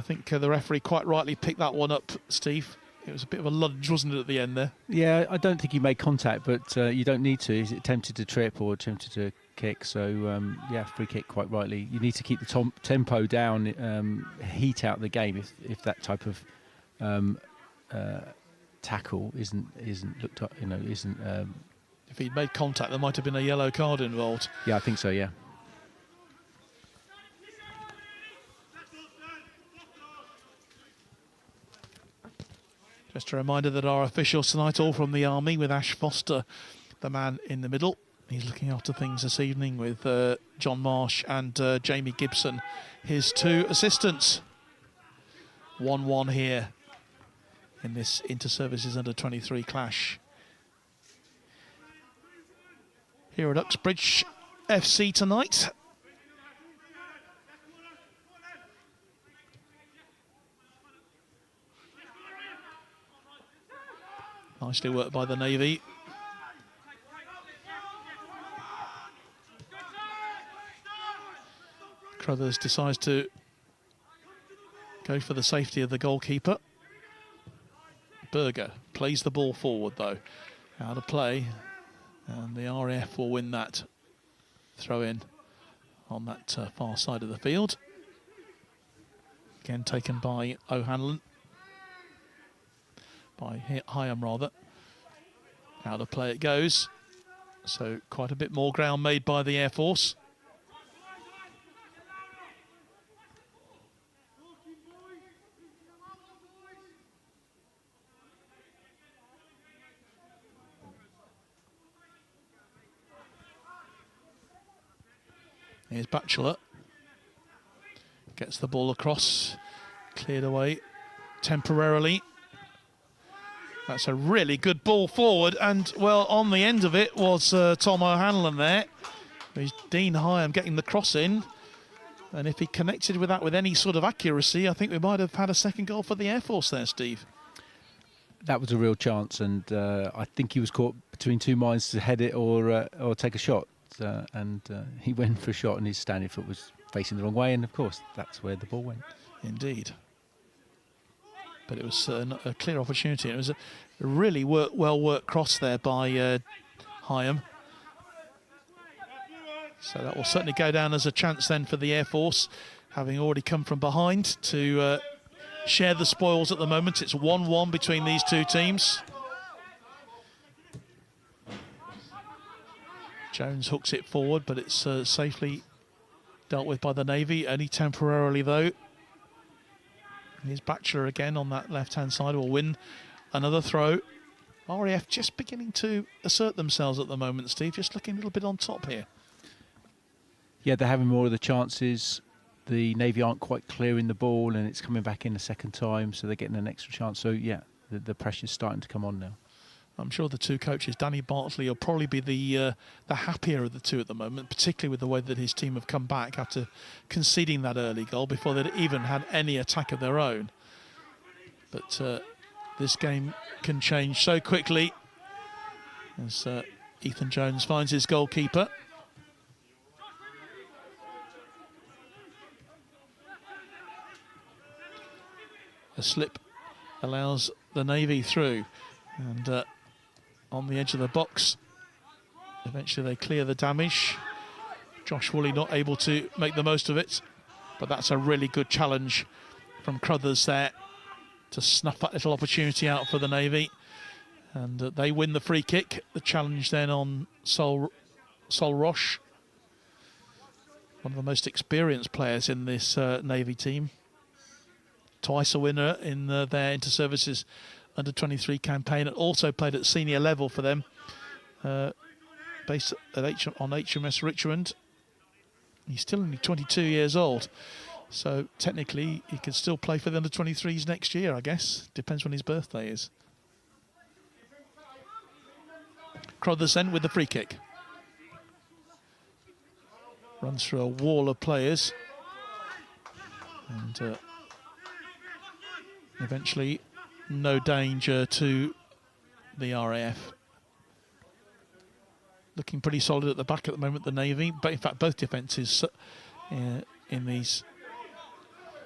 S2: think the referee quite rightly picked that one up, Steve. It was a bit of a lunge, wasn't it, at the end there?
S7: Yeah, I don't think he made contact, but you don't need to. He's attempted to trip or attempted to kick, so yeah, free kick quite rightly. You need to keep the tempo down, heat out the game if that type of tackle isn't looked up, isn't.
S2: If he'd made contact, there might have been a yellow card involved.
S7: Yeah, I think so, yeah.
S2: Just a reminder that our officials tonight, all from the Army, with Ash Foster, the man in the middle. He's looking after things this evening with John Marsh and Jamie Gibson, his two assistants. 1-1 here in this Inter-Services Under-23 clash. Here at Uxbridge FC tonight. Nicely worked by the Navy. Crothers decides to go for the safety of the goalkeeper. Berger plays the ball forward though. Out of play. And the RAF will win that throw in on that far side of the field. Again taken by O'Hanlon. By Higham rather. Out of play it goes. So quite a bit more ground made by the Air Force. Here's Batchelor. Gets the ball across. Cleared away temporarily. That's a really good ball forward, and well, on the end of it was Tom O'Hanlon there. There's Dean Higham getting the cross in, and if he connected with that with any sort of accuracy, I think we might have had a second goal for the Air Force there, Steve.
S7: That was a real chance, and I think he was caught between two minds to head it or take a shot, and he went for a shot, and his standing foot was facing the wrong way, and of course that's where the ball went.
S2: Indeed. But it was a clear opportunity. It was a really well-worked cross there by Higham. So that will certainly go down as a chance then for the Air Force, having already come from behind to share the spoils at the moment. It's 1-1 between these two teams. Jones hooks it forward, but it's safely dealt with by the Navy, only temporarily though. Here's Batchelor again on that left-hand side, will win another throw. RAF just beginning to assert themselves at the moment, Steve, just looking a little bit on top here.
S7: Yeah, they're having more of the chances. The Navy aren't quite clearing the ball, and it's coming back in a second time, so they're getting an extra chance. So, yeah, the pressure's starting to come on now.
S2: I'm sure the two coaches, Danny Bartley will probably be the happier of the two at the moment, particularly with the way that his team have come back after conceding that early goal before they'd even had any attack of their own. But this game can change so quickly as Ethan Jones finds his goalkeeper. A slip allows the Navy through, and on the edge of the box, eventually they clear the damage. Josh Woolley not able to make the most of it, but that's a really good challenge from Crothers there to snuff that little opportunity out for the Navy, and they win the free kick. The challenge then on Sol Roche, one of the most experienced players in this Navy team. Twice a winner in their inter-services under-23 campaign, and also played at senior level for them, based at on HMS Richmond. He's still only 22 years old, so technically he could still play for the under-23s next year, I guess. Depends when his birthday is. Crothers then with the free kick. Runs through a wall of players, and eventually no danger to the RAF. Looking pretty solid at the back at the moment, the Navy, but in fact both defences in these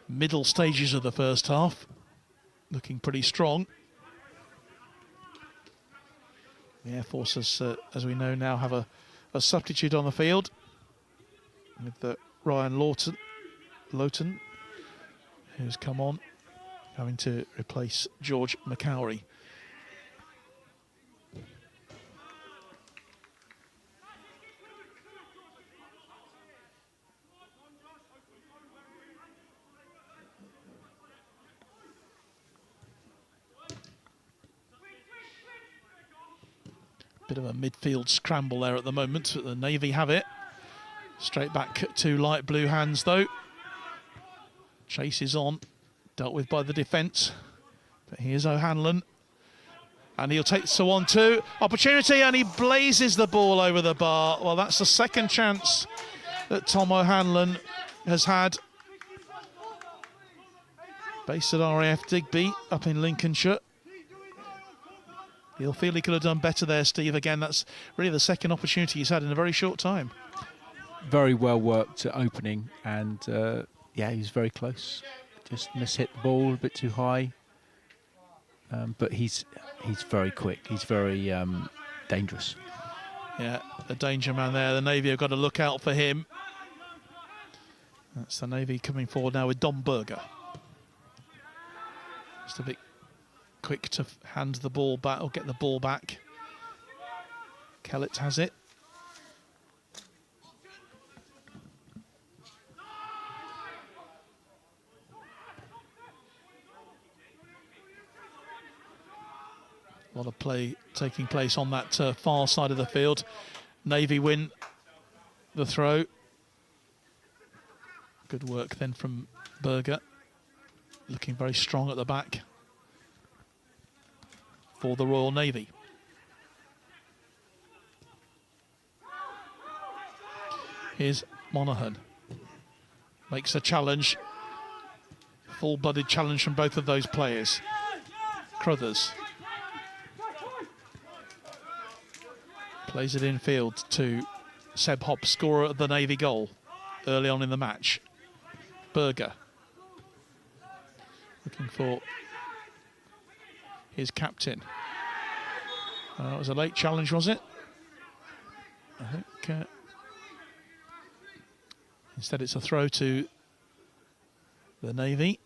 S2: middle stages of the first half looking pretty strong. The Air Force, as we know now, have a substitute on the field with Ryan Lowton, who's come on, having to replace George McCowrie. Bit of a midfield scramble there at the moment, but the Navy have it. Straight back to light blue hands though. Chase is on. Dealt with by the defence, but here's O'Hanlon, and he'll take so on too. Opportunity, and he blazes the ball over the bar. Well, that's the second chance that Tom O'Hanlon has had. Based at RAF Digby up in Lincolnshire. He'll feel he could have done better there, Steve. Again, that's really the second opportunity he's had in a very short time.
S7: Very well worked at opening, and yeah, he's very close. Just mishit the ball a bit too high, but he's very quick. He's very dangerous.
S2: Yeah, a danger man there. The Navy have got to look out for him. That's the Navy coming forward now with Dom Berger. Just a bit quick to hand the ball back or get the ball back. Kellett has it. A lot of play taking place on that far side of the field. Navy win the throw. Good work then from Berger. Looking very strong at the back for the Royal Navy. Here's Monaghan. Makes a challenge. Full-blooded challenge from both of those players. Crothers. Plays it infield to Seb Hobbs, scorer of the Navy goal early on in the match. Berger. Looking for his captain. It was a late challenge, was it? I think instead it's a throw to the Navy.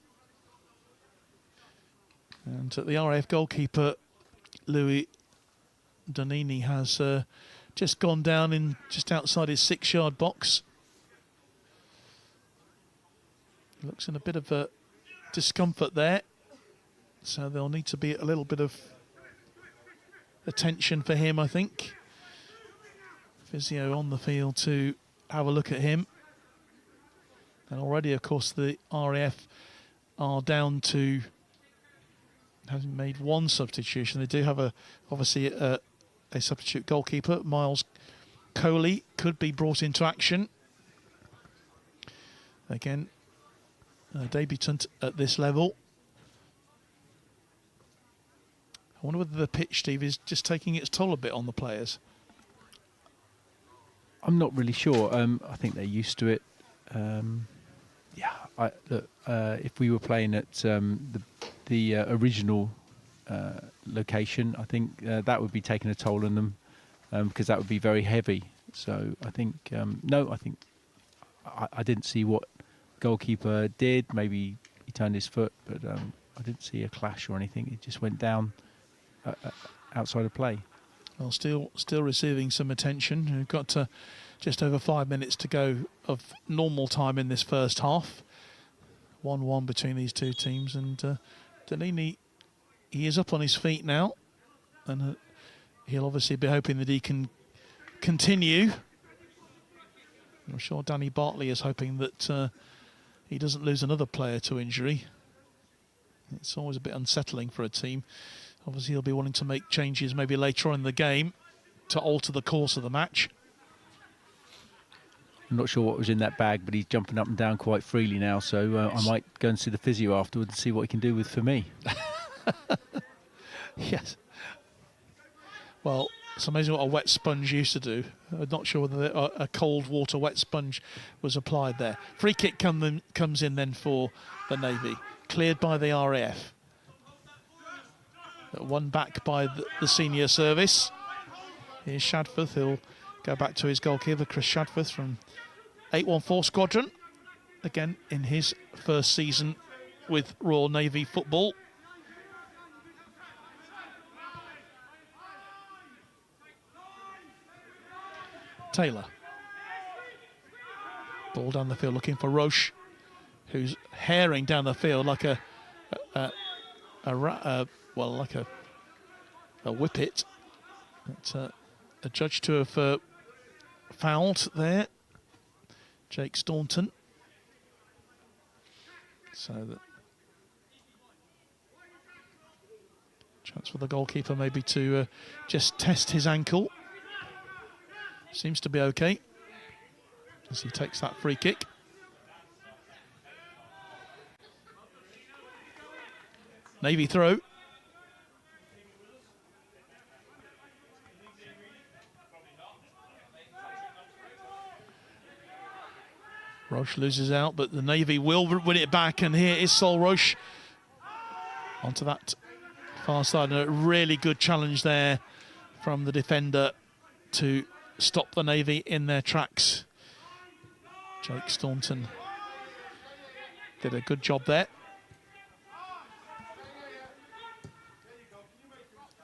S2: And the RAF goalkeeper, Louis Donini, has just gone down in just outside his 6-yard box. He looks in a bit of a discomfort there, so there'll need to be a little bit of attention for him, I think. Physio on the field to have a look at him. And already, of course, the RAF are down to Having made one substitution, they do have obviously a substitute goalkeeper. Miles Coley could be brought into action. Again, a debutant at this level. I wonder whether the pitch, Steve, is just taking its toll a bit on the players.
S7: I'm not really sure. I think they're used to it. If we were playing at the original location, I think that would be taking a toll on them because that would be very heavy. So I think I didn't see what goalkeeper did. Maybe he turned his foot, but I didn't see a clash or anything. It just went down outside of play.
S2: Well, still receiving some attention. We've got just over 5 minutes to go of normal time in this first half. 1-1 between these two teams, and Delaney, he is up on his feet now, and he'll obviously be hoping that he can continue. I'm sure Danny Bartley is hoping that he doesn't lose another player to injury. It's always a bit unsettling for a team. Obviously, he'll be wanting to make changes maybe later on in the game to alter the course of the match.
S7: I'm not sure what was in that bag, but he's jumping up and down quite freely now, so I might go and see the physio afterwards and see what he can do for me.
S2: Yes. Well, it's amazing what a wet sponge used to do. I'm not sure whether a cold water wet sponge was applied there. Free kick comes in then for the Navy. Cleared by the RAF. One back by the senior service. Here's Shadforth. He'll go back to his goalkeeper, Chris Shadforth from 814 Squadron. Again, in his first season with Royal Navy football. Taylor. Ball down the field looking for Roche, who's herring down the field like a whippet. But, a judge to have fouled there, Jake Staunton. So that chance for the goalkeeper maybe to just test his ankle. Seems to be okay as he takes that free kick. Navy throw. Roche loses out, but the Navy will win it back, and here is Sol Roche onto that far side. And a really good challenge there from the defender to stop the Navy in their tracks. Jake Staunton did a good job there.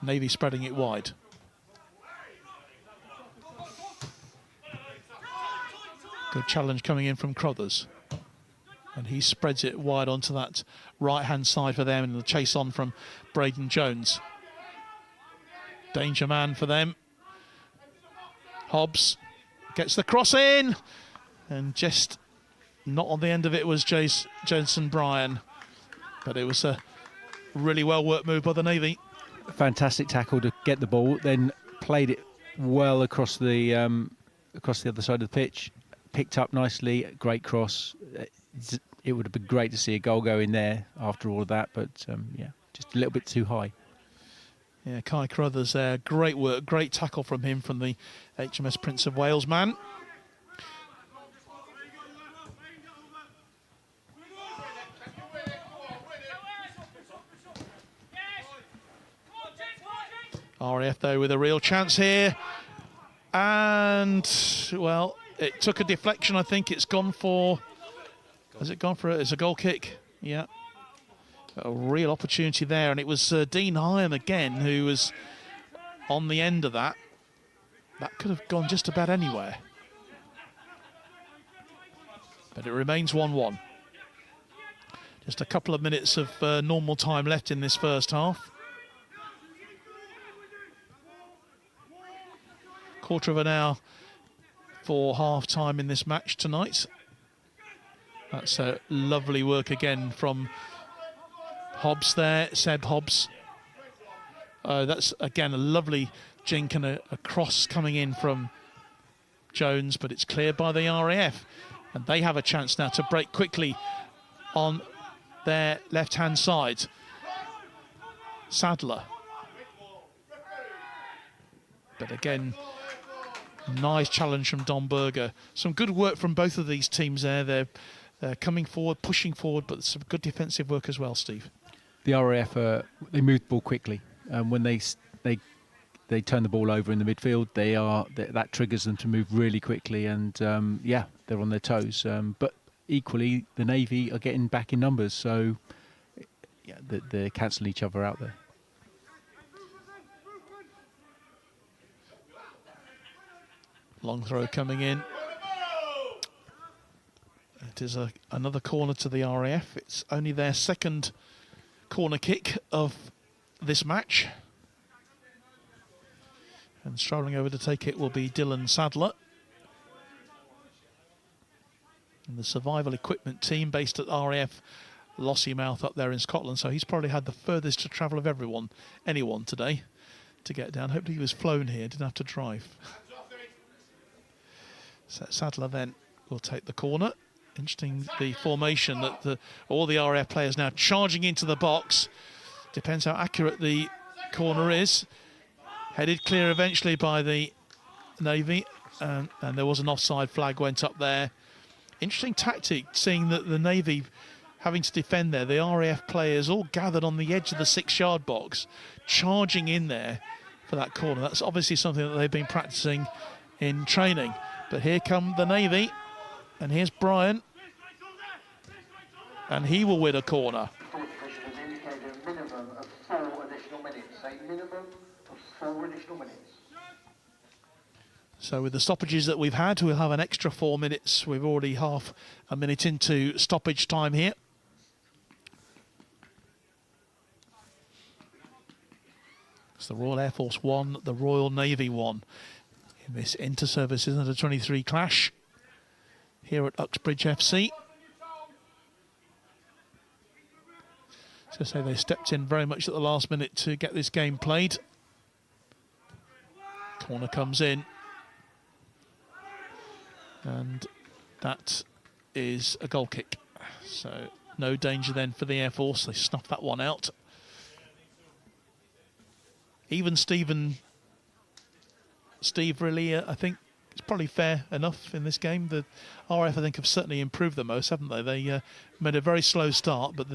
S2: Navy spreading it wide. Good challenge coming in from Crothers. And he spreads it wide onto that right-hand side for them, and the chase on from Braden Jones. Danger man for them. Hobbs gets the cross in, and just not on the end of it was Jensen Bryan. But it was a really well-worked move by the Navy.
S7: Fantastic tackle to get the ball, then played it well across the other side of the pitch. Picked up nicely, great cross. It would have been great to see a goal go in there after all of that, but yeah, just a little bit too high.
S2: Yeah, Kai Crothers there, great work, great tackle from him, from the HMS Prince of Wales man. RAF though with a real chance here, and well, it took a deflection. I think it's gone for. Has it gone for it? It's a goal kick. Yeah. A real opportunity there, and it was Dean Higham again who was on the end of that. That could have gone just about anywhere. But it remains 1-1. Just a couple of minutes of normal time left in this first half. Quarter of an hour for half-time in this match tonight. That's lovely work again from Hobbs there, Seb Hobbs. That's again a lovely jink and a cross coming in from Jones, but it's cleared by the RAF, and they have a chance now to break quickly on their left-hand side. Sadler. But again, nice challenge from Don Berger. Some good work from both of these teams there. They're coming forward, pushing forward, but some good defensive work as well, Steve.
S7: The RAF, they move the ball quickly. When they turn the ball over in the midfield, that triggers them to move really quickly, and yeah, they're on their toes. But equally, the Navy are getting back in numbers, so yeah, they're cancelling each other out there.
S2: Long throw coming in. It is another corner to the RAF. It's only their second corner kick of this match. And strolling over to take it will be Dylan Sadler. And the survival equipment team based at RAF Lossiemouth up there in Scotland. So he's probably had the furthest to travel of anyone today to get down. Hopefully he was flown here, didn't have to drive. So Sadler then will take the corner. Interesting, the formation that all the RAF players now charging into the box. Depends how accurate the corner is. Headed clear eventually by the Navy, and there was an offside flag went up there. Interesting tactic, seeing that the Navy having to defend there. The RAF players all gathered on the edge of the 6-yard box, charging in there for that corner. That's obviously something that they've been practicing in training. But here come the Navy, and here's Brian, and he will win a corner. So with the stoppages that we've had, we'll have an extra 4 minutes. We're already half a minute into stoppage time here. It's the Royal Air Force 1, the Royal Navy 1. In this inter-services under 23 clash here at Uxbridge FC. So say they stepped in very much at the last minute to get this game played. Corner comes in. And that is a goal kick. So no danger then for the Air Force. They snuffed that one out. Even Steve really, I think it's probably fair enough in this game. The RAF, I think, have certainly improved the most, haven't they? They made a very slow start, but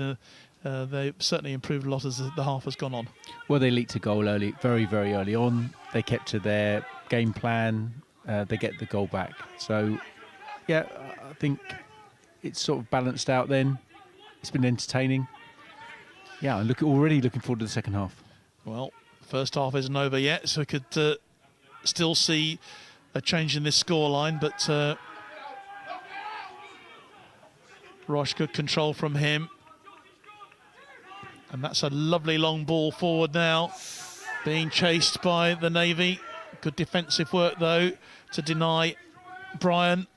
S2: they've certainly improved a lot as the half has gone on.
S7: Well, they leaked a goal early, very, very early on. They kept to their game plan. They get the goal back. So, yeah, I think it's sort of balanced out then. It's been entertaining. Yeah, I'm already looking forward to the second half. Well,
S2: first half isn't over yet, so we could still see a change in this scoreline, but Roche, good control from him. And that's a lovely long ball forward now, being chased by the Navy. Good defensive work, though, to deny Brian.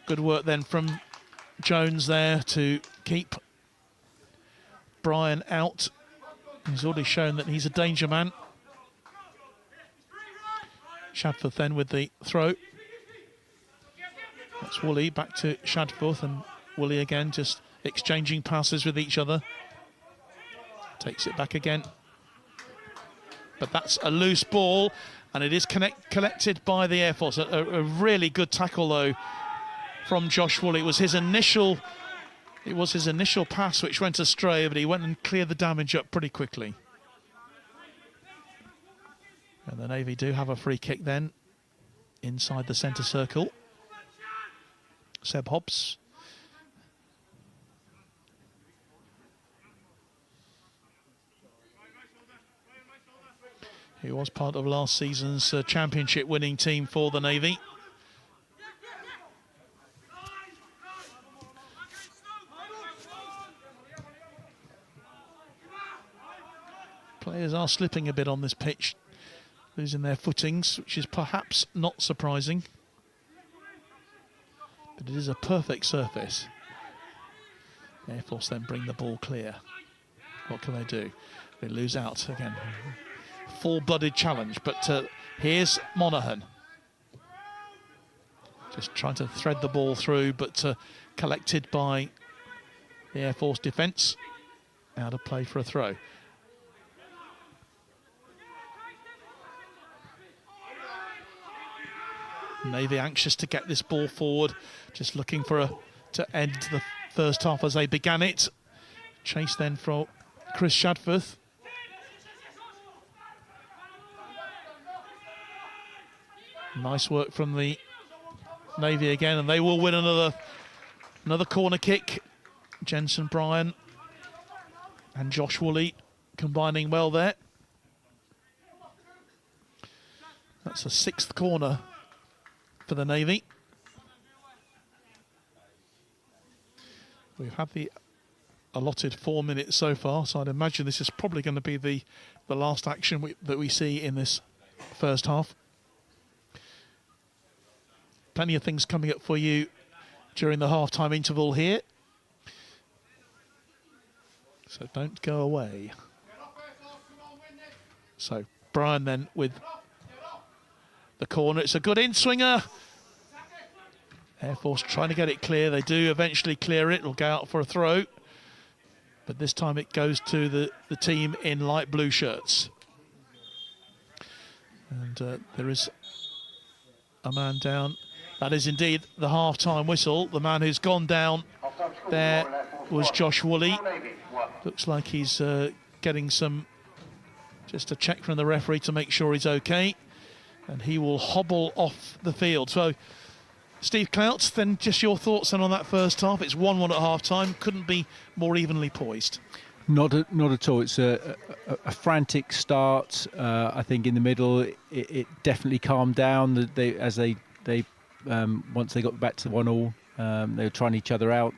S2: Good work then from Jones there to keep Brian out. He's already shown that he's a danger man. Shadforth then with the throw. That's Woolley back to Shadforth, and Woolley again just exchanging passes with each other. Takes it back again. But that's a loose ball, and it is collected by the Air Force. A really good tackle, though, from Josh Woolley. It was his initial pass which went astray, but he went and cleared the damage up pretty quickly. And the Navy do have a free kick then, inside the centre circle. Seb Hobbs. He was part of last season's championship winning team for the Navy. Players are slipping a bit on this pitch, losing their footings, which is perhaps not surprising. But it is a perfect surface. Air Force then bring the ball clear. What can they do? They lose out again. Full-blooded challenge, but here's Monaghan. Just trying to thread the ball through, but collected by the Air Force defence. Out of play for a throw. Navy anxious to get this ball forward, just looking for to end the first half as they began it. Chase then for Chris Shadforth. Nice work from the Navy again, and they will win another corner kick. Jensen Bryan and Josh Woolley combining well there. That's a 6th corner for the Navy. We've had the allotted 4 minutes so far, so I'd imagine this is probably going to be the last action that we see in this first half. Plenty of things coming up for you during the half-time interval here. So don't go away. So Bryan then with the corner. It's a good in-swinger. Air Force trying to get it clear. They do eventually clear it. It'll go out for a throw. But this time it goes to the team in light blue shirts. And there is a man down. That is indeed the half-time whistle. The man who's gone down there was Josh Woolley. Looks like he's getting just a check from the referee to make sure he's okay. And he will hobble off the field. So, Steve Clouts, then just your thoughts then on that first half. It's 1-1 at half-time. Couldn't be more evenly poised.
S7: Not at all. It's a frantic start. I think in the middle, it definitely calmed down. Once they got back to 1-1, they were trying each other out.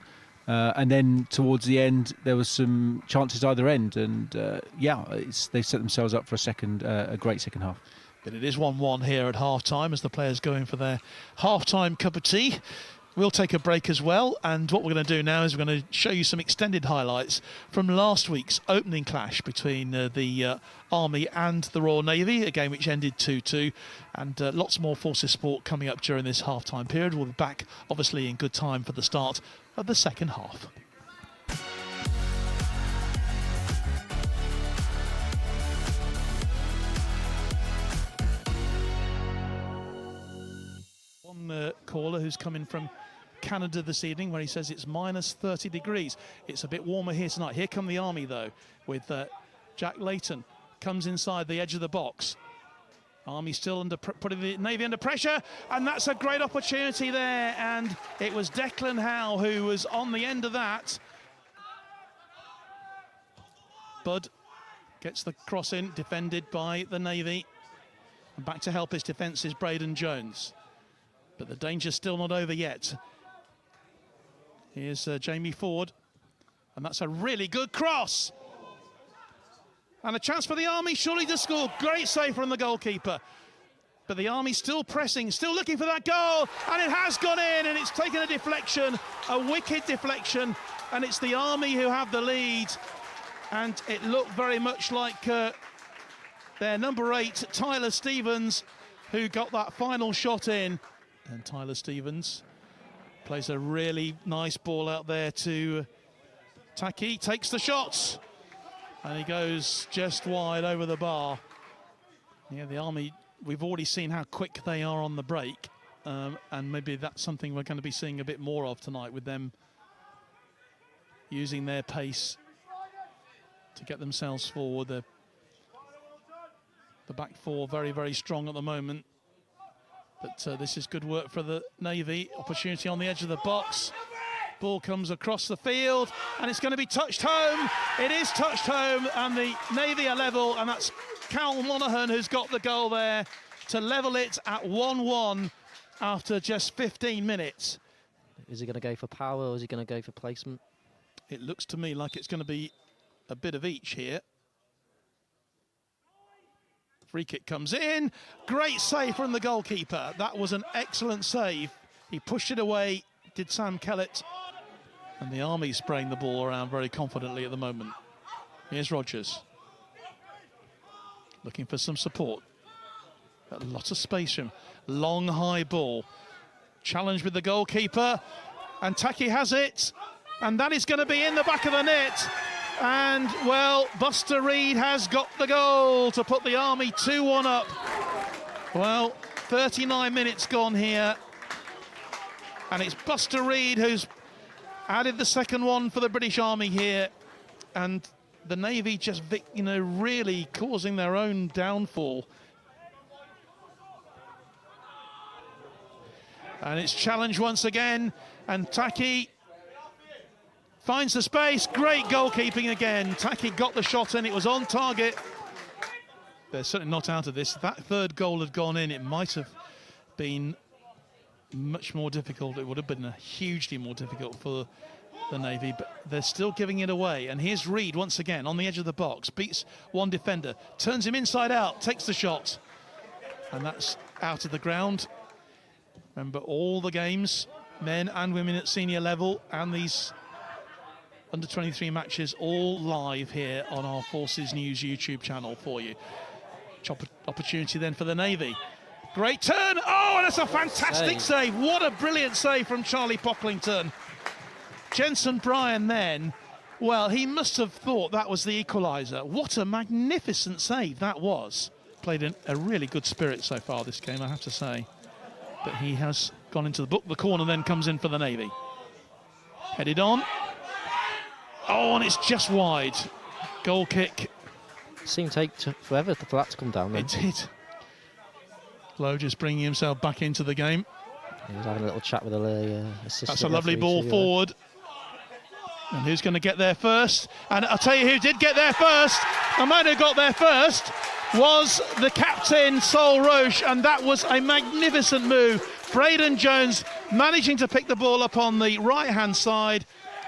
S7: And then towards the end, there was some chances either end. And they set themselves up for a great second half.
S2: But it is 1-1 here at half-time as the players go in for their half-time cup of tea. We'll take a break as well, and what we're going to do now is we're going to show you some extended highlights from last week's opening clash between the Army and the Royal Navy, a game which ended 2-2, and lots more Forces sport coming up during this half-time period. We'll be back, obviously, in good time for the start of the second half. One caller who's coming from Canada this evening, where he says it's minus 30 degrees. It's a bit warmer here tonight. Here come the Army, though, with Jack Layton. Comes inside the edge of the box. Army still putting the Navy under pressure, and that's a great opportunity there. And it was Declan Howe who was on the end of that. Bud gets the cross in, defended by the Navy. And back to help his defence is Braden Jones. But the danger's still not over yet. Here's Jamie Ford, and that's a really good cross. And a chance for the Army, surely to score. Great save from the goalkeeper. But the Army still pressing, still looking for that goal, and it has gone in, and it's taken a deflection, a wicked deflection, and it's the Army who have the lead. And it looked very much like their number 8, Tyler Stevens, who got that final shot in. And Tyler Stevens plays a really nice ball out there to Taki, takes the shots, and he goes just wide over the bar. Yeah, the Army, we've already seen how quick they are on the break, and maybe that's something we're going to be seeing a bit more of tonight, with them using their pace to get themselves forward. The back four very, very strong at the moment. But this is good work for the Navy. Opportunity on the edge of the box. Ball comes across the field, and it's going to be touched home. It is touched home, and the Navy are level, and that's Cal Monaghan who's got the goal there to level it at 1-1 after just 15 minutes.
S9: Is he going to go for power, or is he going to go for placement?
S2: It looks to me like it's going to be a bit of each here. Free kick comes in. Great save from the goalkeeper. That was an excellent save. He pushed it away, did Sam Kellett. And the Army spraying the ball around very confidently at the moment. Here's Rogers. Looking for some support. A lot of space for him. Long, high ball. Challenge with the goalkeeper. And Taki has it. And that is going to be in the back of the net. And, well, Buster Reid has got the goal to put the Army 2-1 up. Well, 39 minutes gone here. And it's Buster Reid who's added the second one for the British Army here. And the Navy just, really causing their own downfall. And it's challenged once again. And Taki finds the space. Great goalkeeping again. Taki got the shot in. It was on target. They're certainly not out of this. If that third goal had gone in, it might have been much more difficult. It would have been hugely more difficult for the Navy, but they're still giving it away. And here's Reid once again on the edge of the box. Beats one defender. Turns him inside out. Takes the shot. And that's out of the ground. Remember, all the games, men and women at senior level, and these under-23 matches all live here on our Forces News YouTube channel for you. Opportunity then for the Navy. Great turn. Oh, and that's a fantastic save. What a brilliant save from Charlie Pocklington. Jensen Bryan then, well, he must have thought that was the equaliser. What a magnificent save that was. Played in a really good spirit so far this game, I have to say. But he has gone into the book. The corner then comes in for the Navy. Headed on. Oh, and it's just wide. Goal kick.
S9: Seemed to take forever for that to come down then.
S2: It did. Lowe just bringing himself back into the game.
S9: He was having a little chat with the assistant.
S2: That's a lovely ball forward. And who's going to get there first? And I'll tell you who did get there first. The man who got there first was the captain, Sol Roche, and that was a magnificent move. Braden Jones managing to pick the ball up on the right-hand side,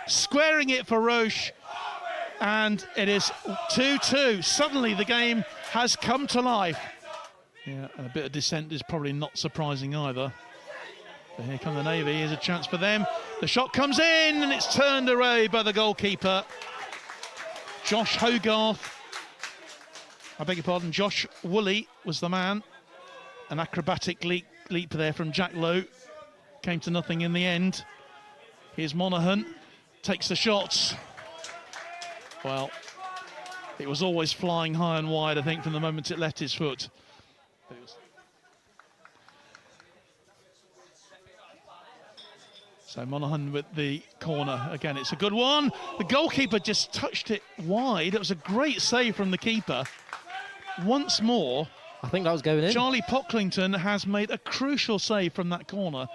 S2: squaring it for Roche, and it is 2-2. Suddenly the game has come to life. Yeah, and a bit of dissent is probably not surprising either. But here come the Navy, here's a chance for them. The shot comes in and it's turned away by the goalkeeper. Josh Hogarth, I beg your pardon, Josh Woolley was the man. An acrobatic leap there from Jack Lowe. Came to nothing in the end. Here's Monaghan, takes the shots. Well, it was always flying high and wide, I think, from the moment it left his foot. So Monaghan with the corner. Again, it's a good one. The goalkeeper just touched it wide. It was a great save from the keeper. Once more,
S9: I think that was going in.
S2: Charlie Pocklington has made a crucial save from that corner.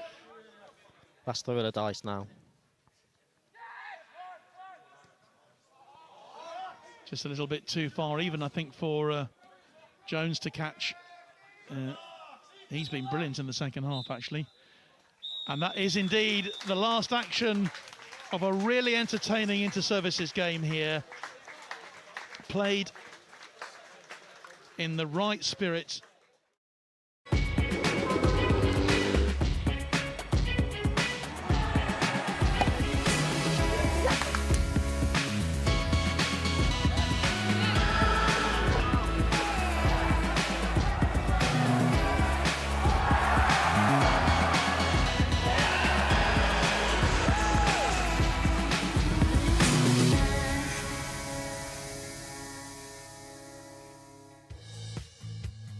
S9: That's throwing the dice now.
S2: Just a little bit too far even, I think, for Jones to catch. He's been brilliant in the second half, actually. And that is indeed the last action of a really entertaining inter-services game here. Played in the right spirit.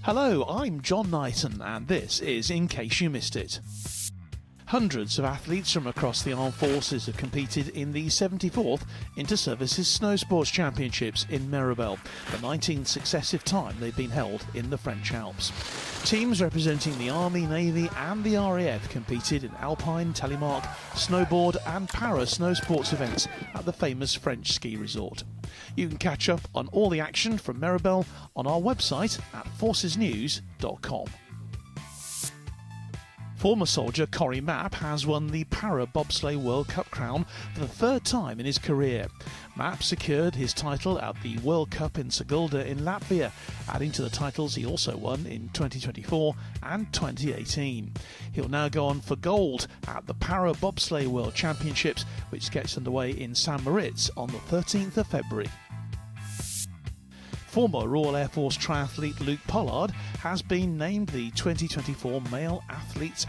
S2: Hello, I'm John Knighton, and this is In Case You Missed It. Hundreds of athletes from across the armed forces have competed in the 74th Inter-Services Snow Sports Championships in Mirabel, the 19th successive time they've been held in the French Alps. Teams representing the Army, Navy and the RAF competed in alpine, telemark, snowboard and para snow sports events at the famous French ski resort. You can catch up on all the action from Mirabel on our website at forcesnews.com. Former soldier Corrie Mapp has won the Para Bobsleigh World Cup crown for the third time in his career. Mapp secured his title at the World Cup in Sigulda in Latvia, adding to the titles he also won in 2024 and 2018. He'll now go on for gold at the Para Bobsleigh World Championships, which gets underway in St Moritz on the 13th of February. Former Royal Air Force triathlete Luke Pollard has been named the 2024 Male Athlete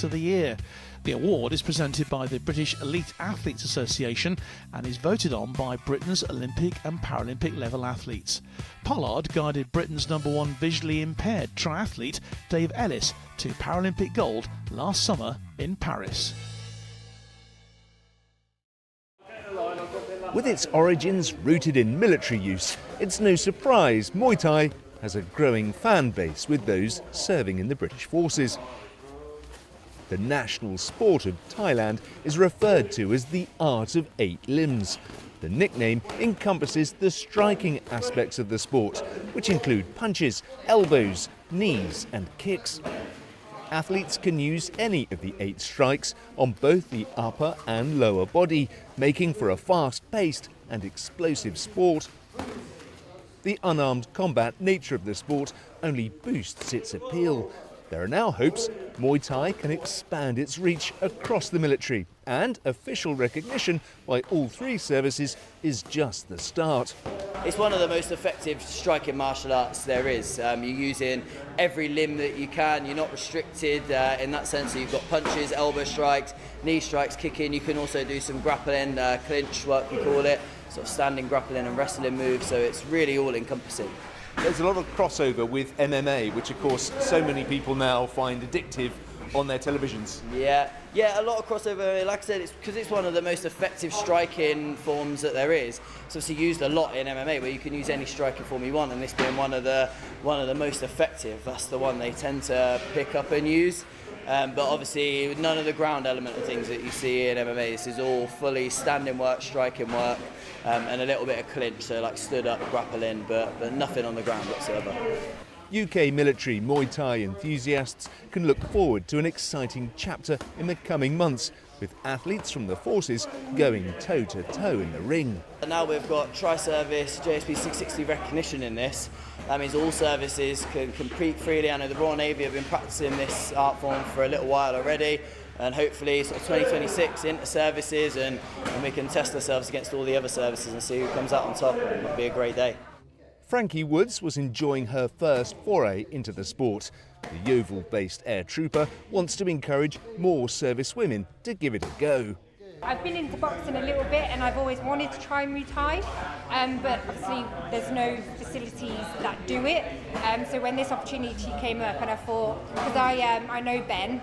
S2: of the Year. The award is presented by the British Elite Athletes Association and is voted on by Britain's Olympic and Paralympic level athletes. Pollard guided Britain's #1 visually impaired triathlete Dave Ellis to Paralympic gold last summer in Paris.
S10: With its origins rooted in military use, it's no surprise Muay Thai has a growing fan base with those serving in the British forces. The national sport of Thailand is referred to as the art of 8 limbs. The nickname encompasses the striking aspects of the sport, which include punches, elbows, knees and kicks. Athletes can use any of the 8 strikes on both the upper and lower body, making for a fast-paced and explosive sport. The unarmed combat nature of the sport only boosts its appeal. There are now hopes Muay Thai can expand its reach across the military, and official recognition by all 3 services is just the start.
S11: It's one of the most effective striking martial arts there is. You're using every limb that you can. You're not restricted in that sense. So you've got punches, elbow strikes, knee strikes, kicking. You can also do some grappling, clinch work we call it, sort of standing grappling and wrestling moves. So it's really all encompassing.
S10: There's a lot of crossover with MMA, which of course so many people now find addictive on their televisions.
S11: Yeah, a lot of crossover. Like I said, it's because it's one of the most effective striking forms that there is. It's obviously used a lot in MMA, where you can use any striking form you want, and this being one of the most effective, that's the one they tend to pick up and use. But obviously, none of the ground element of things that you see in MMA. This is all fully standing work, striking work, and a little bit of clinch, so like stood up, grappling, but nothing on the ground whatsoever.
S10: UK military Muay Thai enthusiasts can look forward to an exciting chapter in the coming months, with athletes from the forces going toe-to-toe in the ring.
S11: And now we've got tri-service JSP 660 recognition in this. That means all services can compete freely. I know the Royal Navy have been practicing this art form for a little while already, and hopefully sort of 2026 into services, and we can test ourselves against all the other services and see who comes out on top. It'll be a great day.
S10: Frankie Woods was enjoying her first foray into the sport. The Yeovil-based air trooper wants to encourage more service women to give it a go.
S12: I've been into boxing a little bit and I've always wanted to try Muay Thai, but obviously there's no facilities that do it. So when this opportunity came up, and I thought, because I know Ben,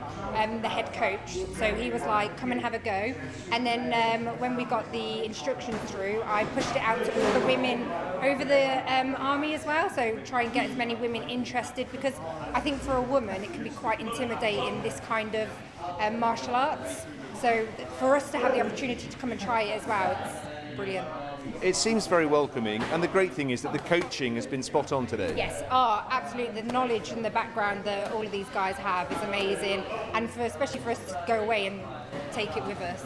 S12: the head coach, so he was like, come and have a go. And then when we got the instructions through, I pushed it out to all the women over the army as well, so try and get as many women interested, because I think for a woman it can be quite intimidating, this kind of martial arts. So for us to have the opportunity to come and try it as well, it's brilliant.
S10: It seems very welcoming, and the great thing is that the coaching has been spot on today.
S12: Yes, absolutely. The knowledge and the background that all of these guys have is amazing, and especially for us to go away and take it with us.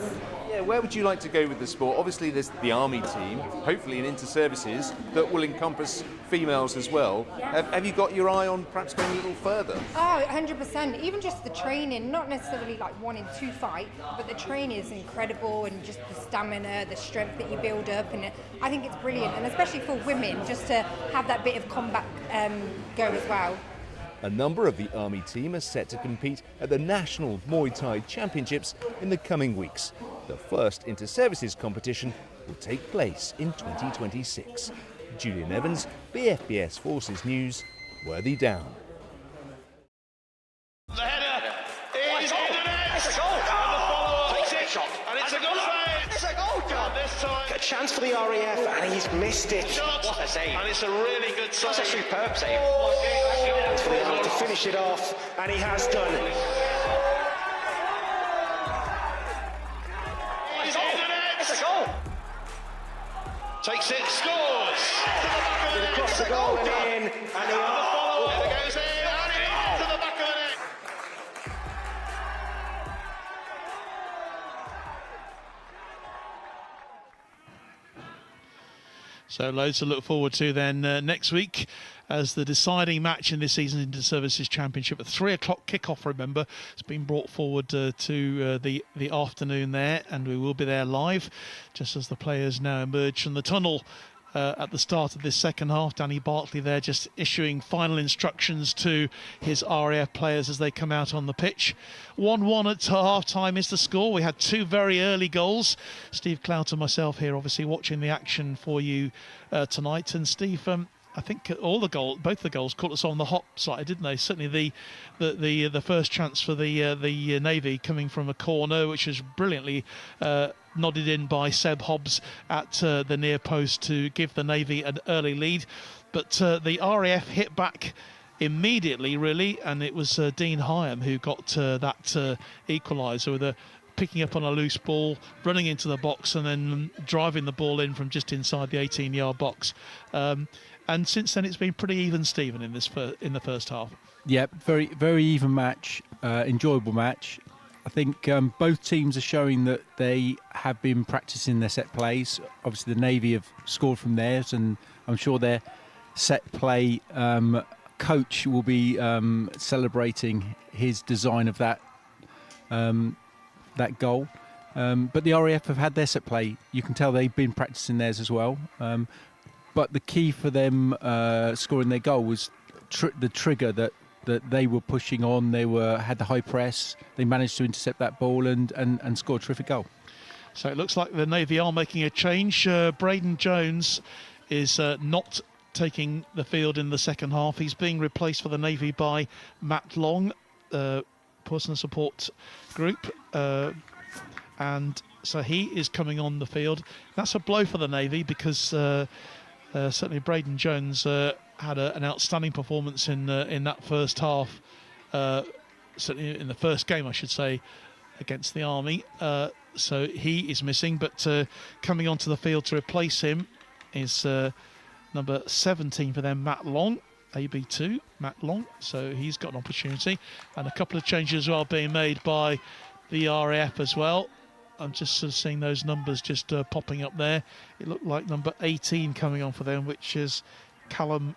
S10: Yeah, where would you like to go with the sport? Obviously there's the army team, hopefully in inter-services, that will encompass females as well.
S12: Yeah.
S10: Have you got your eye on perhaps going a little further?
S12: Oh, 100%. Even just the training, not necessarily like wanting to fight, but the training is incredible, and just the stamina, the strength that you build up, and I think it's brilliant, and especially for women, just to have that bit of combat go as well.
S10: A number of the Army team are set to compete at the National Muay Thai Championships in the coming weeks. The first inter-services competition will take place in 2026. Julian Evans, BFBS Forces News, Worthy Down.
S1: The header is in the net. It's a goal. And the follow-up takes it, shot, and it's a goal. It's a goal, John. This time,
S13: a chance for the RAF, and he's missed it.
S1: Shot.
S13: What a save!
S1: And it's a really good save.
S13: That's a superb save. For the RAF to finish it off, and he has done.
S1: He's in the net.
S13: It's a goal.
S1: Takes it, scores. To the back of the net.
S13: Across the goal and in, and
S1: the follow-up. There it goes in, and in to the back of the net.
S2: So loads to look forward to then next week, as the deciding match in this season's Inter-Services Championship, at 3 o'clock kickoff, remember. It's been brought forward to the afternoon there, and we will be there live, just as the players now emerge from the tunnel at the start of this second half. Danny Bartley there just issuing final instructions to his RAF players as they come out on the pitch. 1-1 at half-time is the score. We had 2 very early goals. Steve Clout and myself here obviously watching the action for you tonight. And Steve, I think both the goals caught us on the hot side, didn't they? Certainly the first chance for the Navy coming from a corner, which was brilliantly nodded in by Seb Hobbs at the near post to give the Navy an early lead. But the RAF hit back immediately, really, and it was Dean Higham who got that equaliser with picking up on a loose ball, running into the box, and then driving the ball in from just inside the 18-yard box. And since then, it's been pretty even, Stephen, in the first half.
S7: Yeah, very, very even match, enjoyable match. I think both teams are showing that they have been practicing their set plays. Obviously, the Navy have scored from theirs, and I'm sure their set play coach will be celebrating his design of that goal. But the RAF have had their set play. You can tell they've been practicing theirs as well. But the key for them scoring their goal was the trigger that they were pushing on. They had the high press. They managed to intercept that ball and score a terrific goal.
S2: So it looks like the Navy are making a change. Braden Jones is not taking the field in the second half. He's being replaced for the Navy by Matt Long, personal support group. And so he is coming on the field. That's a blow for the Navy because certainly Braden Jones had an outstanding performance in that first half, certainly in the first game, I should say, against the Army. So he is missing, but coming onto the field to replace him is number 17 for them, Matt Long, AB2, Matt Long. So he's got an opportunity, and a couple of changes as well being made by the RAF as well. I'm just sort of seeing those numbers just popping up there. It looked like number 18 coming on for them, which is Callum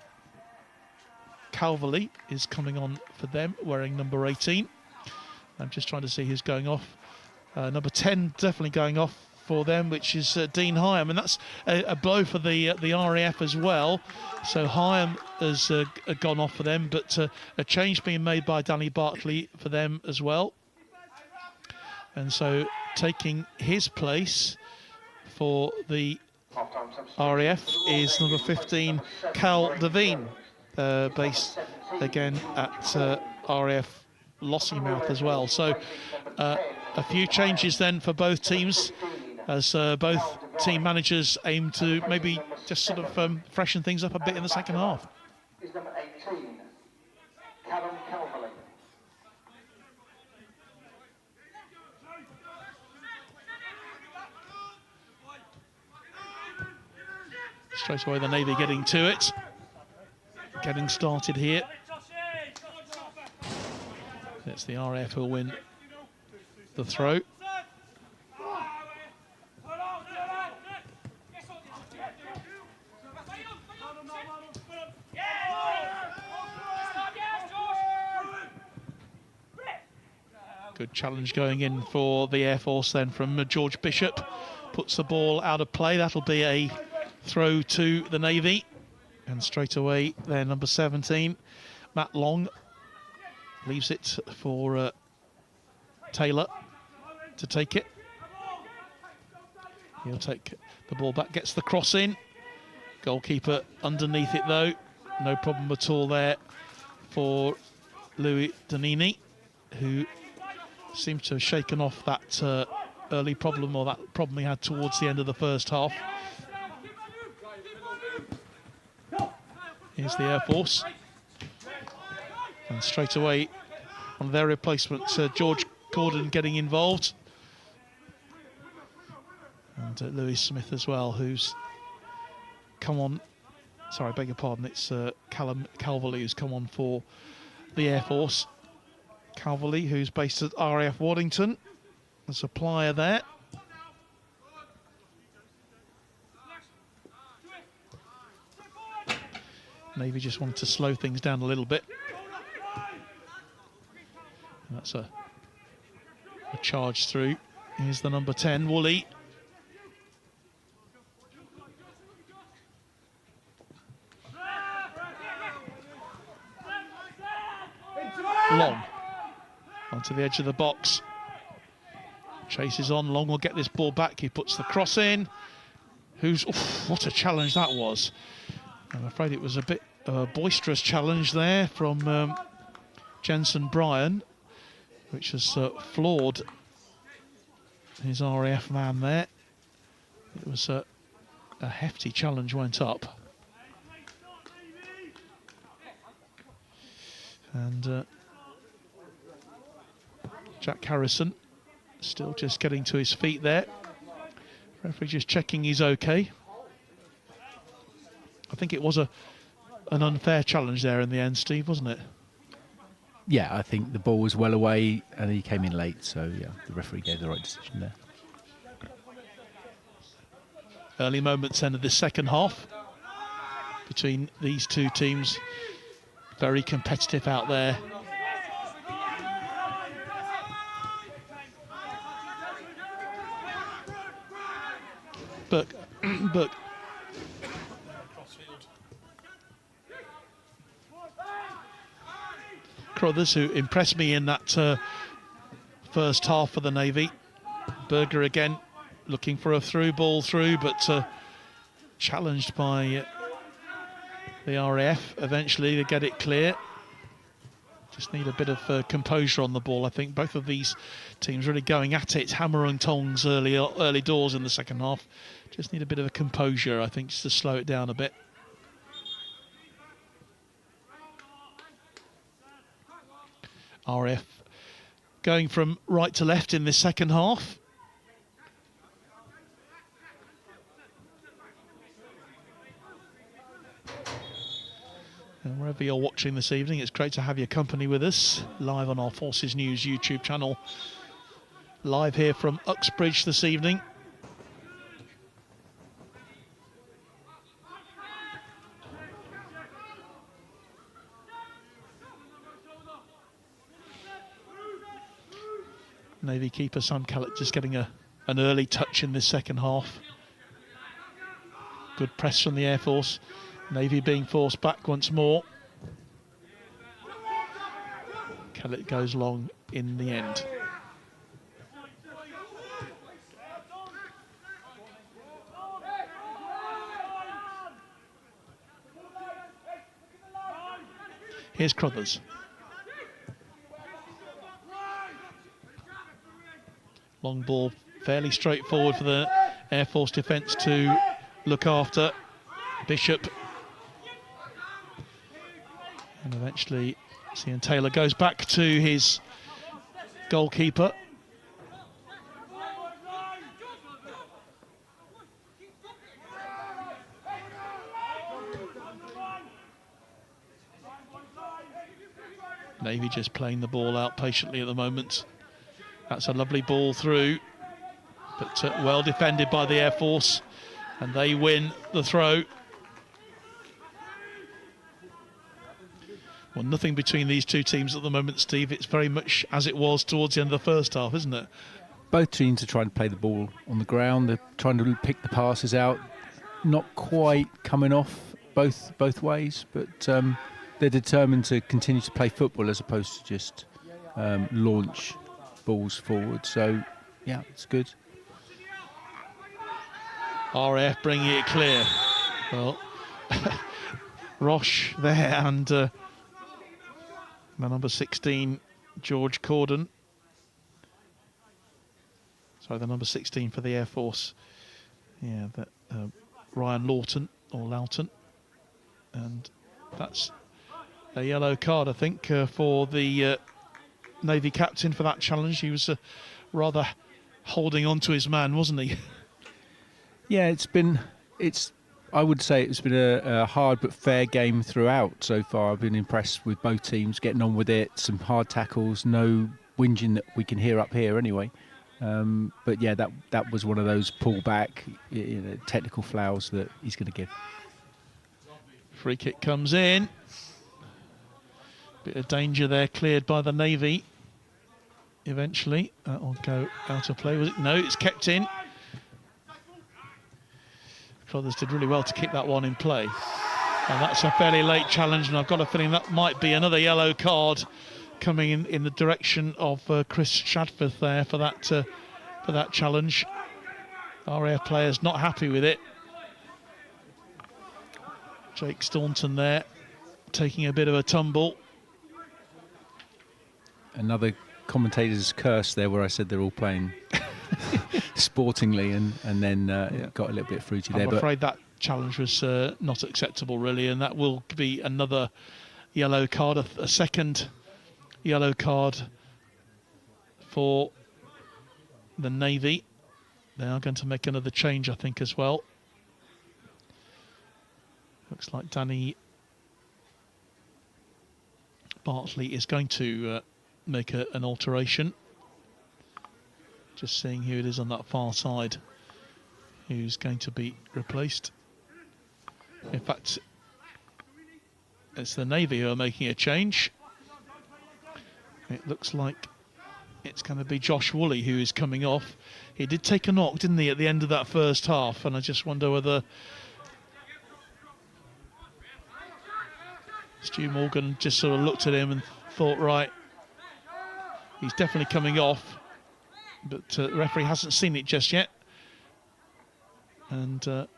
S2: Calverley is coming on for them, wearing number 18. I'm just trying to see who's going off. Number 10 definitely going off for them, which is Dean Higham, and that's a blow for the RAF as well. So Higham has gone off for them, but a change being made by Danny Bartley for them as well. And so taking his place for the RAF is number 15, Cal Devine, based again at RAF Lossiemouth as well. So a few changes then for both teams, as both team managers aim to maybe just sort of freshen things up a bit in the second half.
S8: Is number 18, Callum Calverley.
S2: Straight away the Navy getting to it, getting started here. It's the RAF who'll win the throw. Good challenge going in for the Air Force then from George Bishop. Puts the ball out of play. That'll be a throw to the Navy. And straight away there, number 17, Matt Long, leaves it for Taylor to take it. He'll take the ball back, gets the cross in. Goalkeeper underneath it though. No problem at all there for Louis Donini, who seems to have shaken off that early problem, or that problem he had towards the end of the first half. Here's the Air Force. And straight away, one of their replacements, George Gordon, getting involved. And Louis Smith as well, who's come on. Sorry, I beg your pardon. It's Callum Calverley who's come on for the Air Force. Calverley, who's based at RAF Waddington, the supplier there. Navy just wanted to slow things down a little bit. And that's a charge through. Here's the number 10, Woolley. Long onto the edge of the box. Chases on. Long will get this ball back. He puts the cross in. What a challenge that was. I'm afraid it was a bit boisterous challenge there from Jensen Bryan, which has floored his RAF man there. It was a hefty challenge went up. And Jack Harrison still just getting to his feet there. Referee just checking he's okay. I think it was an unfair challenge there in the end, Steve, wasn't it?
S7: Yeah, I think the ball was well away and he came in late, so yeah, the referee gave the right decision there.
S2: Early moments then of the second half between these two teams. Very competitive out there. But Crothers, who impressed me in that first half for the Navy. Berger again looking for a through ball through, but challenged by the RAF. Eventually they get it clear. Just need a bit of composure on the ball. I think both of these teams really going at it, hammer and tongs early doors in the second half. Just need a bit of a composure, I think, just to slow it down a bit. RAF going from right to left in this second half. And wherever you're watching this evening, it's great to have your company with us, live on our Forces News YouTube channel. Live here from Uxbridge this evening. Navy keeper Sam Callett just getting an early touch in this second half. Good press from the Air Force. Navy being forced back once more. Callett goes long in the end. Here's Crothers. Long ball, fairly straightforward for the Air Force defence to look after. Bishop. And eventually, Ian Taylor goes back to his goalkeeper. Navy just playing the ball out patiently at the moment. That's a lovely ball through, but well defended by the Air Force, and they win the throw. Well, nothing between these two teams at the moment, Steve. It's very much as it was towards the end of the first half, isn't it?
S7: Both teams are trying to play the ball on the ground. They're trying to pick the passes out. Not quite coming off both ways, but they're determined to continue to play football as opposed to just launch balls forward. So, yeah, it's good.
S2: RAF bringing it clear. Well, Roche there and the number 16, George Corden. Sorry, the number 16 for the Air Force. Yeah, that Ryan Lawton, or Loughton. And that's a yellow card, I think, for the Navy captain for that challenge. He was rather holding on to his man, wasn't he?
S7: Yeah, I would say it's been a hard but fair game throughout so far. I've been impressed with both teams getting on with it. Some hard tackles, no whinging that we can hear up here anyway. But yeah, that was one of those pull back, technical fouls that he's going to give.
S2: Free kick comes in. Bit of danger there, cleared by the Navy. Eventually, that will go out of play. Was it? No, it's kept in. Brothers did really well to keep that one in play. And that's a fairly late challenge, and I've got a feeling that might be another yellow card coming in the direction of Chris Shadforth there for that challenge. RAF players not happy with it. Jake Staunton there, taking a bit of a tumble.
S7: Another commentator's curse there, where I said they're all playing sportingly, and then got a little bit fruity there.
S2: I'm afraid that challenge was not acceptable, really, and that will be another yellow card, a second yellow card for the Navy. They are going to make another change, I think, as well. Looks like Danny Bartley is going to make an alteration. Just seeing who it is on that far side who's going to be replaced. In fact, it's the Navy who are making a change. It looks like it's going to be Josh Woolley who is coming off. He did take a knock, didn't he, at the end of that first half, and I just wonder whether Stu Morgan just sort of looked at him and thought, right, he's definitely coming off, but the referee hasn't seen it just yet. And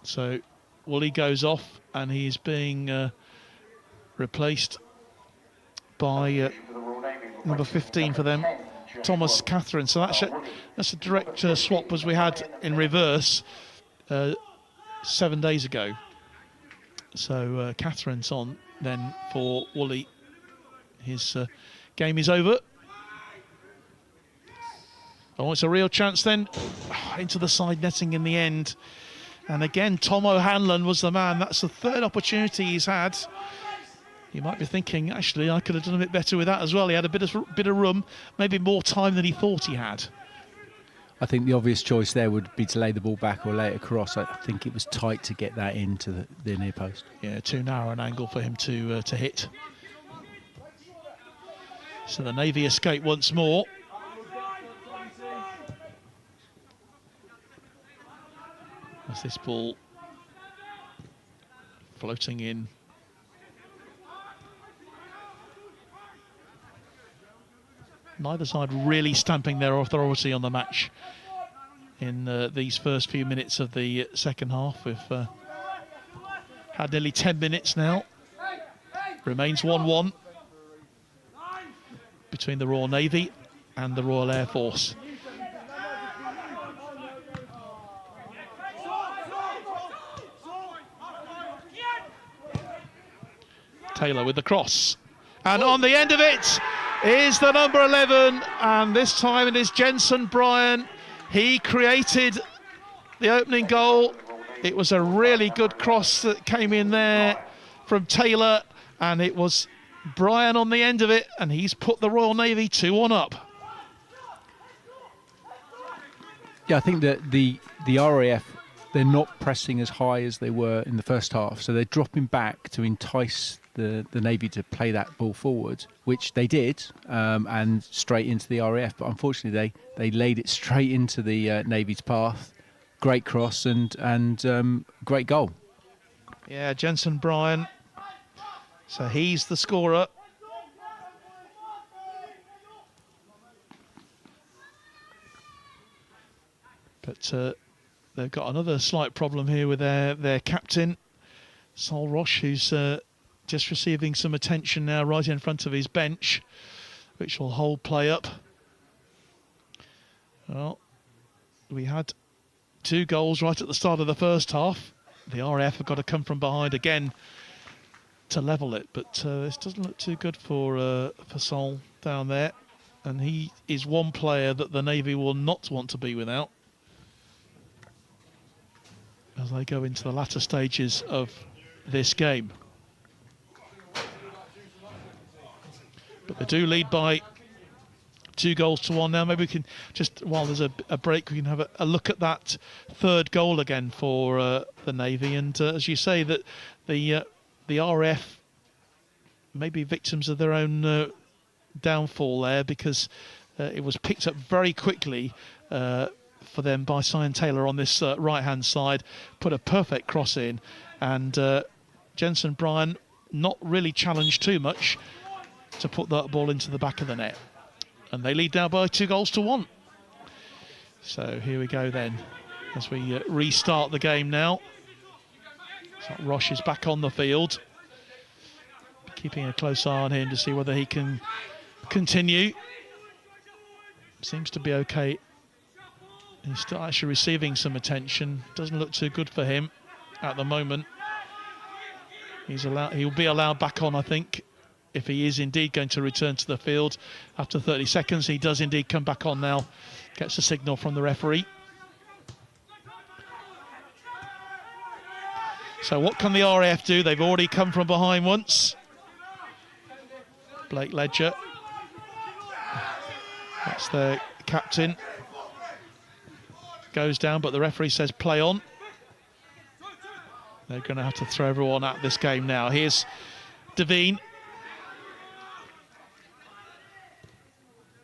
S2: so Woolley goes off, and he is being replaced by number 15 for them, Thomas Catherine. So that's a direct swap as we had in reverse 7 days ago. So Catherine's on then for Woolley. His game is over. Oh, it's a real chance then. Into the side netting in the end. And again, Tom O'Hanlon was the man. That's the third opportunity he's had. You might be thinking, actually, I could have done a bit better with that as well. He had a bit of room, maybe more time than he thought he had.
S7: I think the obvious choice there would be to lay the ball back or lay it across. I think it was tight to get that into the near post.
S2: Yeah, too narrow an angle for him to hit. So the Navy escape once more. As this ball floating in. Neither side really stamping their authority on the match in these first few minutes of the second half. We've had nearly 10 minutes now. Remains 1-1 between the Royal Navy and the Royal Air Force. Taylor with the cross, and on the end of it is the number 11, and this time it is Jensen Bryan. He created the opening goal. It was a really good cross that came in there from Taylor, and it was Bryan on the end of it, and he's put the Royal Navy 2-1 up.
S7: Yeah, I think that the RAF, they're not pressing as high as they were in the first half, so they're dropping back to entice the Navy to play that ball forward, which they did, and straight into the RAF. But unfortunately, they laid it straight into the Navy's path. Great cross and great goal.
S2: Yeah, Jensen Bryan. So he's the scorer. But they've got another slight problem here with their captain, Sol Roche, who's just receiving some attention now right in front of his bench, which will hold play up. Well, we had 2 goals right at the start of the first half. The RAF have got to come from behind again to level it, but this doesn't look too good for Sol down there, and he is one player that the Navy will not want to be without as they go into the latter stages of this game. But they do lead by 2-1 now. Maybe we can just, while there's a break, we can have a look at that third goal again for the Navy. And as you say, that the RAF may be victims of their own downfall there, because it was picked up very quickly for them by Cyan Taylor on this right-hand side, put a perfect cross in, and Jensen Bryan not really challenged too much to put that ball into the back of the net. And they lead now by 2-1. So here we go then, as we restart the game now. So Roche is back on the field, keeping a close eye on him to see whether he can continue. Seems to be okay. He's still actually receiving some attention. Doesn't look too good for him at the moment. He'll be allowed back on, I think, if he is indeed going to return to the field after 30 seconds. He does indeed come back on now. Gets a signal from the referee. So what can the RAF do? They've already come from behind once. Blake Ledger. That's their captain. Goes down, but the referee says play on. They're going to have to throw everyone at this game now. Here's Devine.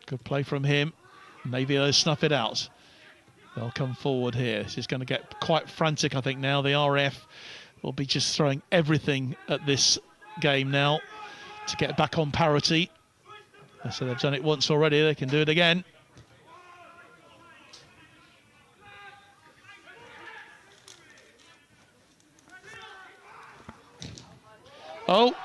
S2: Good play from him. Maybe they'll snuff it out. They'll come forward here. This is going to get quite frantic, I think, now. The RAF will be just throwing everything at this game now to get back on parity. So they've done it once already. They can do it again. Oh,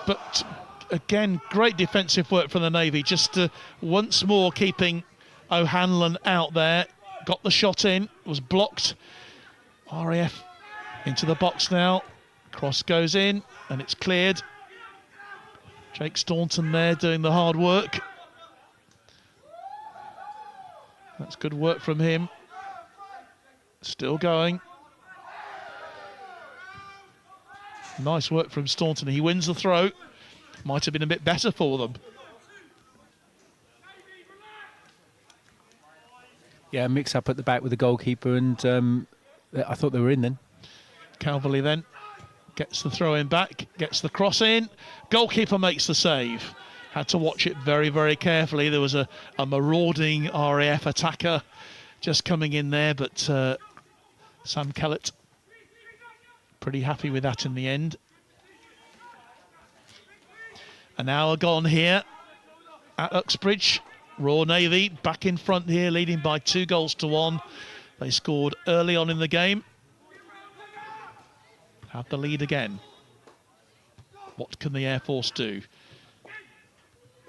S2: but again, great defensive work from the Navy, just once more keeping O'Hanlon out there. Got the shot in, was blocked. RAF into the box now. Cross goes in, and it's cleared. Jake Staunton there doing the hard work. That's good work from him. Still going. Nice work from Staunton. He wins the throw. Might have been a bit better for them.
S7: Yeah, mix up at the back with the goalkeeper, and I thought they were in then.
S2: Calverley then gets the throw in back, gets the cross in. Goalkeeper makes the save. Had to watch it very, very carefully. There was a marauding RAF attacker just coming in there, but Sam Kellett pretty happy with that in the end. An hour gone here at Uxbridge. Royal Navy back in front here, leading by 2-1. They scored early on in the game. Have the lead again. What can the Air Force do?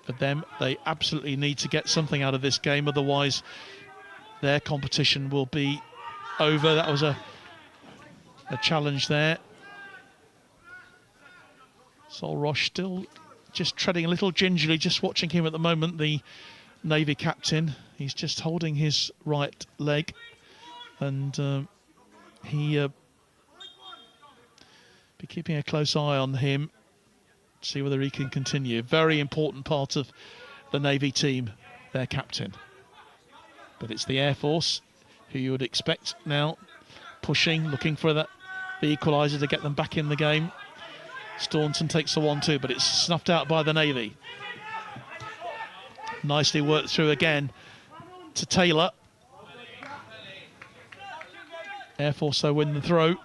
S2: For them, they absolutely need to get something out of this game, otherwise their competition will be over. That was a challenge there. Sol Roche still just treading a little gingerly, just watching him at the moment, the Navy captain. He's just holding his right leg, and he be keeping a close eye on him, see whether he can continue. Very important part of the Navy team, their captain. But it's the Air Force, who you would expect now, pushing, looking for the equaliser to get them back in the game. Staunton takes the 1-2, but it's snuffed out by the Navy. Nicely worked through again to Taylor. Air Force so win the throw.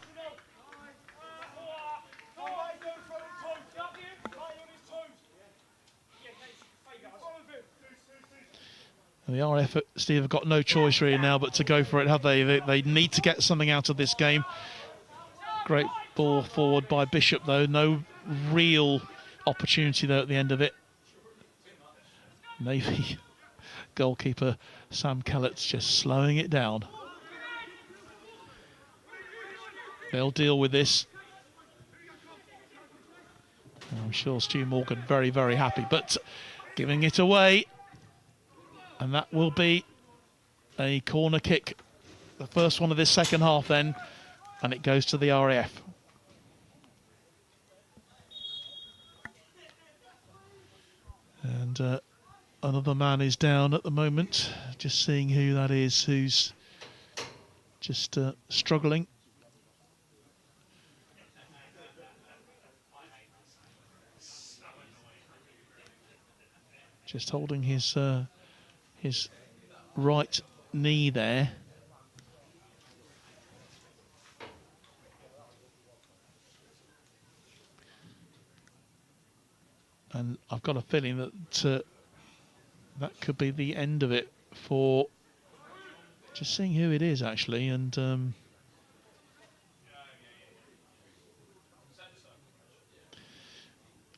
S2: And the RAF, Steve, have got no choice really now but to go for it, have they? They need to get something out of this game. Great ball forward by Bishop, though. No real opportunity, though, at the end of it. Navy goalkeeper Sam Kellett's just slowing it down. They'll deal with this. I'm sure Stu Morgan very, very happy, but giving it away. And that will be a corner kick. The first one of this second half then. And it goes to the RAF. And another man is down at the moment. Just seeing who that is, who's just struggling. Just holding his right knee there. And I've got a feeling that that could be the end of it for, just seeing who it is actually, and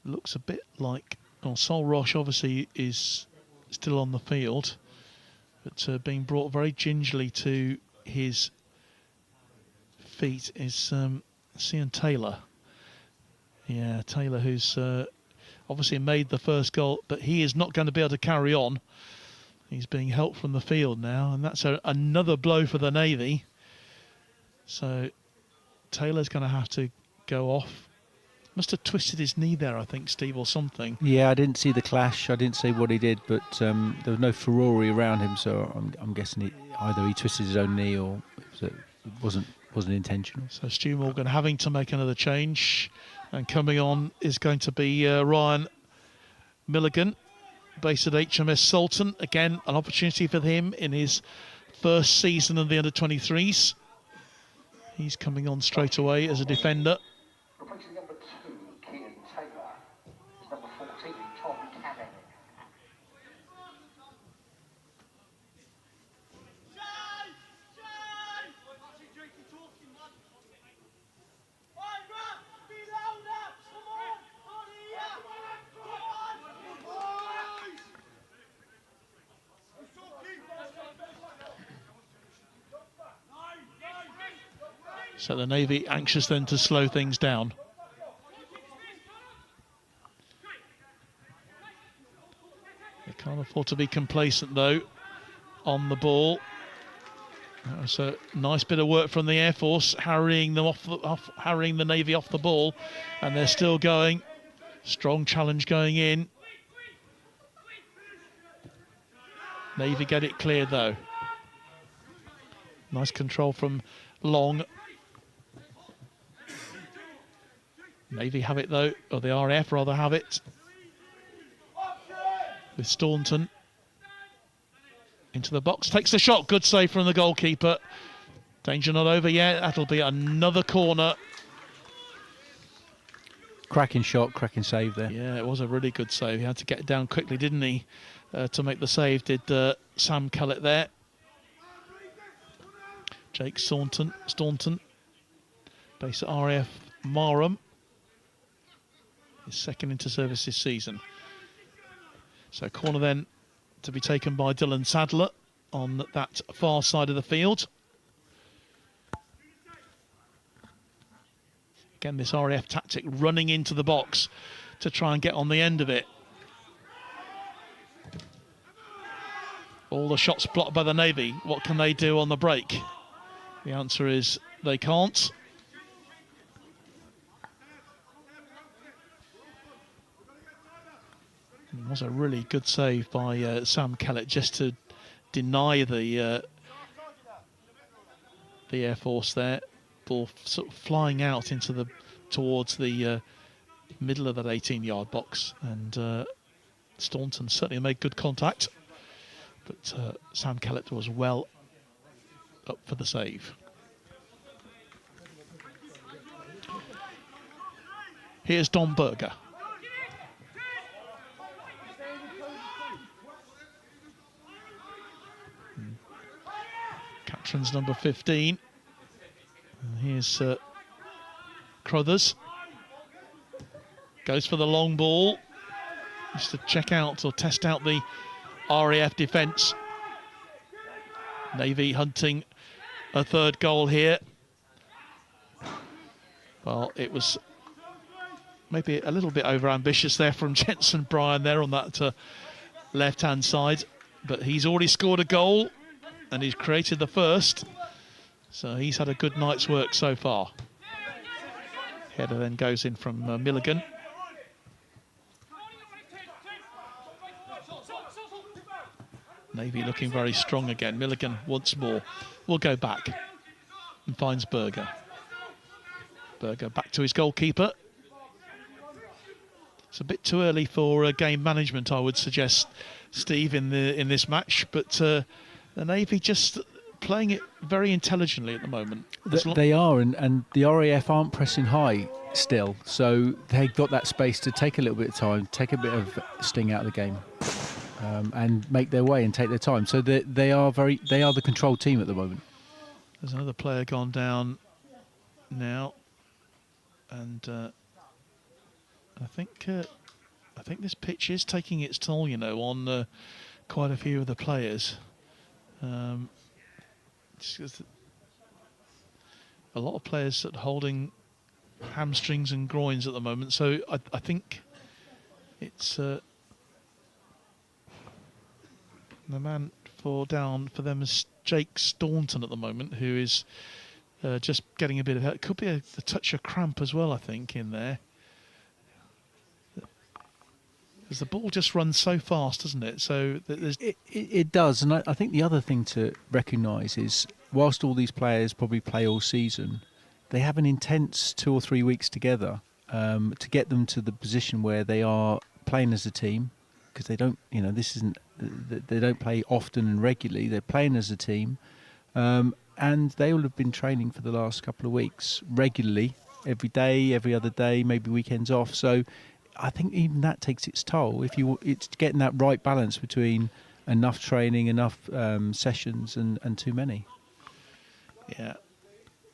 S2: looks a bit like, well, Sol Roche obviously is still on the field, but being brought very gingerly to his feet is Cian Taylor. Yeah, Taylor, who's obviously made the first goal, but he is not going to be able to carry on. He's being helped from the field now, and that's another blow for the Navy. So Taylor's going to have to go off. Must have twisted his knee there, I think, Steve, or something.
S7: Yeah, I didn't see the clash. I didn't see what he did, but there was no Ferrari around him, so I'm guessing either he twisted his own knee or it wasn't intentional.
S2: So Stu Morgan having to make another change, and coming on is going to be Ryan Milligan, based at HMS Sultan. Again, an opportunity for him in his first season of the under-23s. He's coming on straight away as a defender.
S8: Replacing number 2, Cian Taylor, is number 14, Tom Canning.
S2: So the Navy anxious then to slow things down. They can't afford to be complacent though on the ball. That was a nice bit of work from the Air Force, harrying them harrying the Navy off the ball, and they're still going. Strong challenge going in. Navy get it cleared though. Nice control from Long. Navy have it though, or the RAF rather have it. With Staunton. Into the box, takes the shot, good save from the goalkeeper. Danger not over yet, that'll be another corner.
S7: Cracking shot, cracking save there.
S2: Yeah, it was a really good save. He had to get it down quickly, didn't he, to make the save, did Sam Kellett there. Jake Staunton, based at RAF Marham. His second into service this season. So corner then to be taken by Dylan Sadler on that far side of the field. Again, this RAF tactic, running into the box to try and get on the end of it. All the shots blocked by the Navy. What can they do on the break? The answer is they can't. It was a really good save by Sam Kellett just to deny the Air Force there. Ball sort of flying out into towards the middle of that 18-yard box, and Staunton certainly made good contact, but Sam Kellett was well up for the save. Here's Don Berger. Captain's number 15. And here's Crothers. Goes for the long ball. Just to check out or test out the RAF defence. Navy hunting a third goal here. Well, it was maybe a little bit over-ambitious there from Jensen Bryan there on that left-hand side. But he's already scored a goal and he's created the first. So he's had a good night's work so far. Header then goes in from Milligan. Navy looking very strong again. Milligan once more will go back and finds Berger. Berger back to his goalkeeper. It's a bit too early for game management, I would suggest, Steve, in this match. But the Navy just playing it very intelligently at the moment.
S7: They are, and the RAF aren't pressing high still, so they've got that space to take a little bit of time, take a bit of sting out of the game, and make their way and take their time. So they are the control team at the moment.
S2: There's another player gone down now, and I think this pitch is taking its toll, you know, on quite a few of the players. A lot of players that are holding hamstrings and groins at the moment, so I think it's the man for them is Jake Staunton at the moment, who is just getting a bit of, it could be a touch of cramp as well, I think, in there. Because the ball just runs so fast, doesn't it? So
S7: it does, and I think the other thing to recognise is, whilst all these players probably play all season, they have an intense 2 or 3 weeks together to get them to the position where they are playing as a team. Because they don't, you know, they don't play often and regularly. They're playing as a team, and they will have been training for the last couple of weeks regularly, every day, every other day, maybe weekends off. So I think even that takes its toll. It's getting that right balance between enough training, enough sessions, and too many.
S2: Yeah,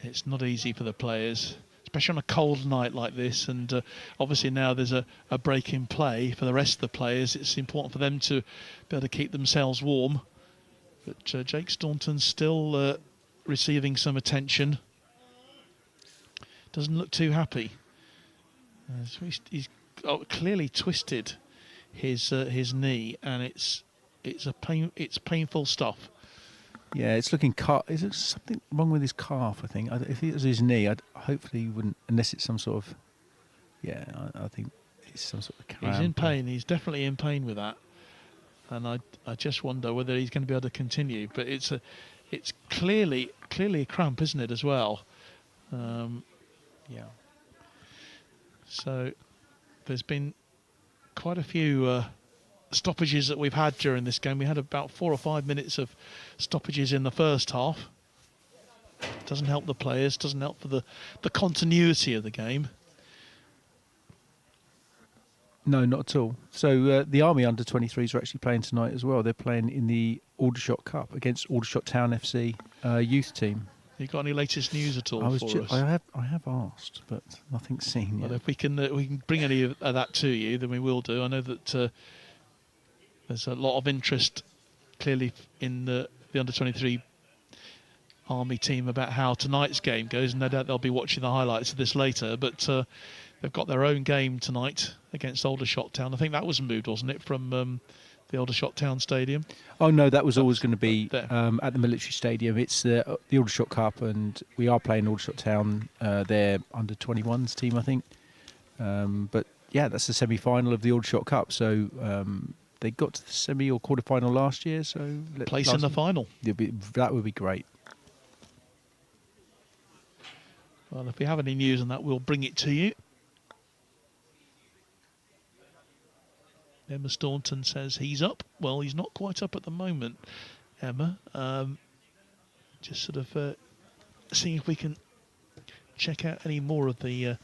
S2: it's not easy for the players, especially on a cold night like this, and obviously now there's a break in play for the rest of the players. It's important for them to be able to keep themselves warm. But Jake Staunton's still receiving some attention. Doesn't look too happy. He's clearly twisted his knee, and it's painful stuff.
S7: Yeah, it's looking. Is there something wrong with his calf? I think. If it was his knee, hopefully he wouldn't, unless it's some sort of. Yeah, I think it's some sort of cramp.
S2: He's in pain. He's definitely in pain with that, and I just wonder whether he's going to be able to continue. But it's clearly a cramp, isn't it, as well?
S7: Yeah.
S2: So there's been quite a few stoppages that we've had during this game. We had about 4 or 5 minutes of stoppages in the first half. Doesn't help the players, doesn't help for the continuity of the game.
S7: No, not at all. So the Army under-23s are actually playing tonight as well. They're playing in the Aldershot Cup against Aldershot Town FC youth team.
S2: You got any latest news at all for us?
S7: I have asked, but nothing's seen yet.
S2: Well, if we can bring any of that to you, then we will do. I know that there's a lot of interest, clearly, in the under-23 Army team about how tonight's game goes, and no doubt they'll be watching the highlights of this later. But they've got their own game tonight against Aldershot Town. I think that was moved, wasn't it, from the Aldershot Town Stadium?
S7: Oh no, that was always going to be at the military stadium. It's the Aldershot Cup, and we are playing Aldershot Town, their under-21s team, I think. But yeah, that's the semi-final of the Aldershot Cup. So they got to the semi or quarter-final last year. So
S2: place in the final.
S7: That would be great.
S2: Well, if we have any news on that, we'll bring it to you. Emma Staunton says he's up. Well, he's not quite up at the moment, Emma. Just sort of seeing if we can check out any more of the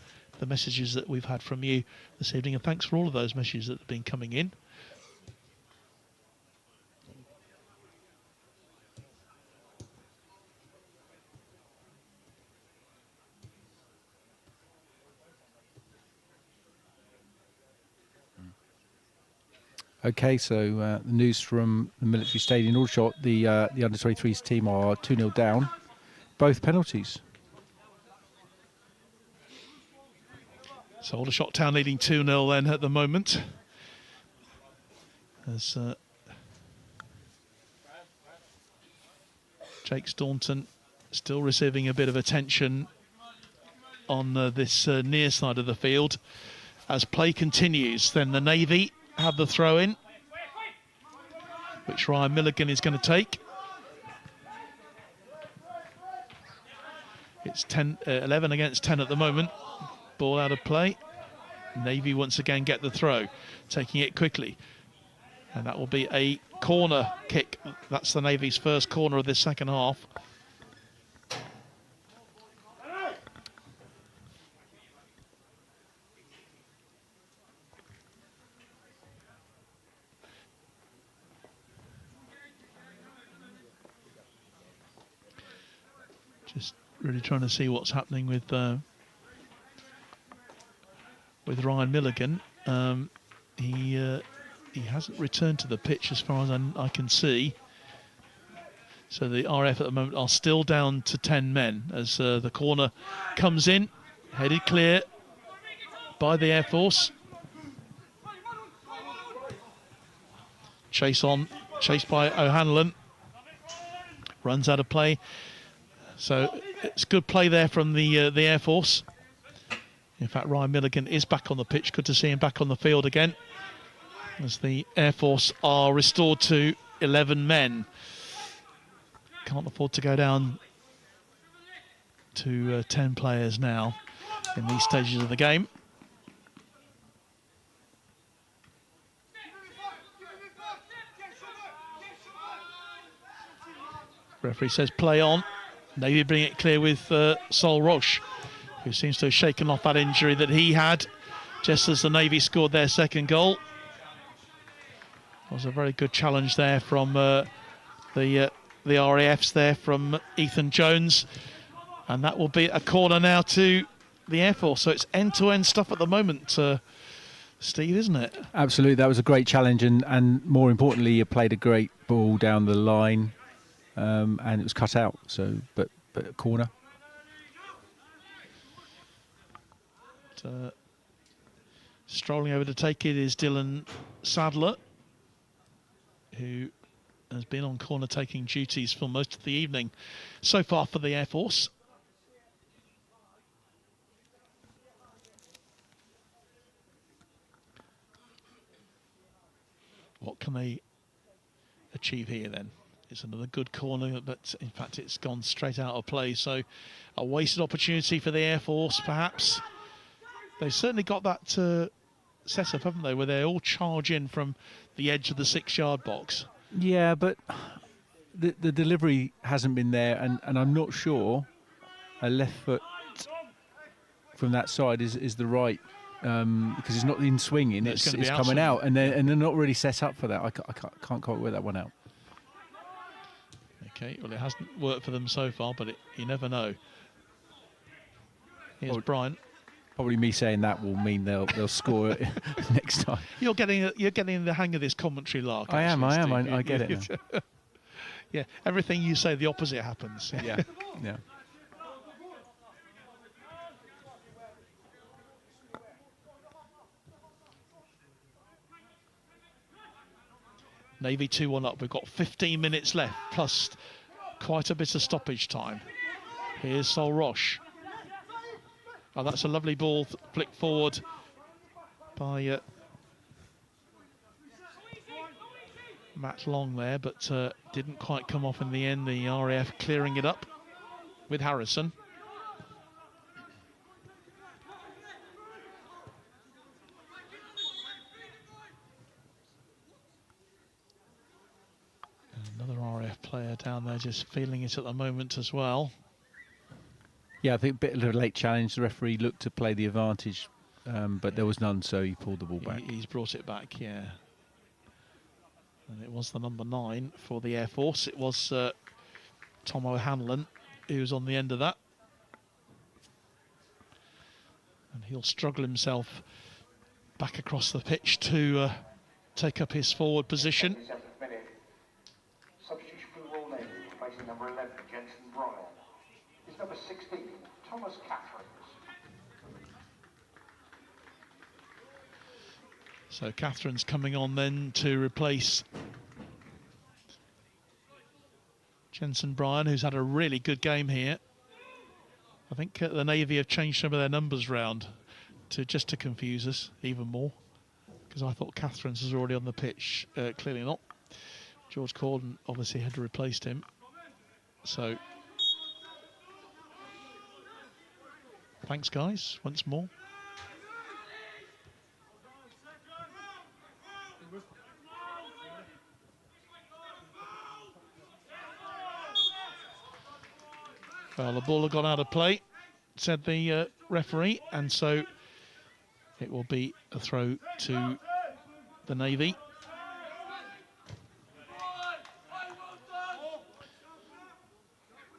S2: messages that we've had from you this evening. And thanks for all of those messages that have been coming in.
S7: Okay, so the news from the military stadium in Aldershot, the under-23s team are 2-0 down, both penalties.
S2: So Aldershot Town leading 2-0 then at the moment. As Jake Staunton still receiving a bit of attention on this near side of the field. As play continues, then the Navy have the throw in, which Ryan Milligan is going to take. It's 11 against 10 at the moment. Ball out of play. Navy once again get the throw, taking it quickly. And that will be a corner kick. That's the Navy's first corner of this second half. Just really trying to see what's happening with Ryan Milligan. He hasn't returned to the pitch as far as I can see. So the RAF at the moment are still down to 10 men as the corner comes in, headed clear by the Air Force. Chased by O'Hanlon. Runs out of play. So it's good play there from the Air Force. In fact, Ryan Milligan is back on the pitch. Good to see him back on the field again, as the Air Force are restored to 11 men. Can't afford to go down to 10 players now in these stages of the game. Referee says play on. Navy bring it clear with Sol Roche, who seems to have shaken off that injury that he had just as the Navy scored their second goal. It was a very good challenge there from the RAFs there from Ethan Jones. And that will be a corner now to the Air Force. So it's end-to-end stuff at the moment, Steve, isn't it?
S7: Absolutely, that was a great challenge, and more importantly, you played a great ball down the line. And it was cut out, so but a corner.
S2: Strolling over to take it is Dylan Sadler, who has been on corner taking duties for most of the evening so far for the Air Force. What can they achieve here then? It's another good corner, but in fact it's gone straight out of play. So a wasted opportunity for the Air Force, perhaps. They've certainly got that set up, haven't they, where they all charge in from the edge of the 6-yard box.
S7: Yeah, but the delivery hasn't been there, and I'm not sure a left foot from that side is the right, because it's not in swinging, it's coming out, and they're not really set up for that. I can't quite work that one out.
S2: Okay, well, it hasn't worked for them so far, but you never know. Here's Bryant.
S7: Probably me saying that will mean they'll score it next time.
S2: You're getting the hang of this commentary lark.
S7: I am.
S2: Steve.
S7: I get it now.
S2: Yeah, everything you say, the opposite happens.
S7: Yeah, yeah.
S2: Navy 2-1 up. We've got 15 minutes left, plus quite a bit of stoppage time. Here's Sol Roche. Oh, that's a lovely ball flicked forward by Matt Long there, but didn't quite come off in the end. The RAF clearing it up with Harrison. Another RAF player down there just feeling it at the moment as well.
S7: Yeah, I think a bit of a late challenge. The referee looked to play the advantage, but there was none, so he pulled the ball back.
S2: He's brought it back, yeah. And it was the number 9 for the Air Force. It was Tom O'Hanlon who was on the end of that. And he'll struggle himself back across the pitch to take up his forward position.
S8: Substitution for the Royal Navy, replacing number 11, Jensen Bryan. Is number 16, Thomas Catherine.
S2: So Catherine's coming on then to replace Jensen Bryan, who's had a really good game here. I think the Navy have changed some of their numbers round just to confuse us even more, because I thought Catherine's was already on the pitch. Clearly not. George Corden obviously had replaced him. So thanks, guys, once more. Well, the ball had gone out of play, said the referee, and so it will be a throw to the Navy.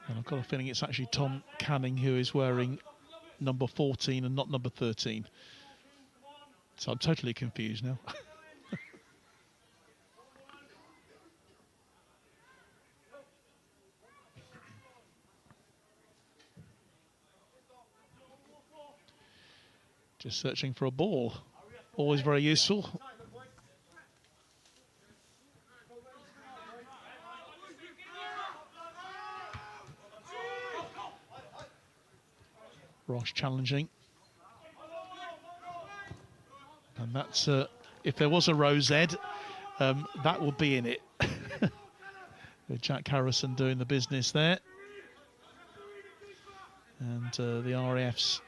S2: And I've got a feeling it's actually Tom Canning who is wearing number 14 and not number 13. So I'm totally confused now. Just searching for a ball. Always very useful. Ross challenging. And that's, if there was a Rose Ed, that would be in it. With Jack Harrison doing the business there. And the RAF's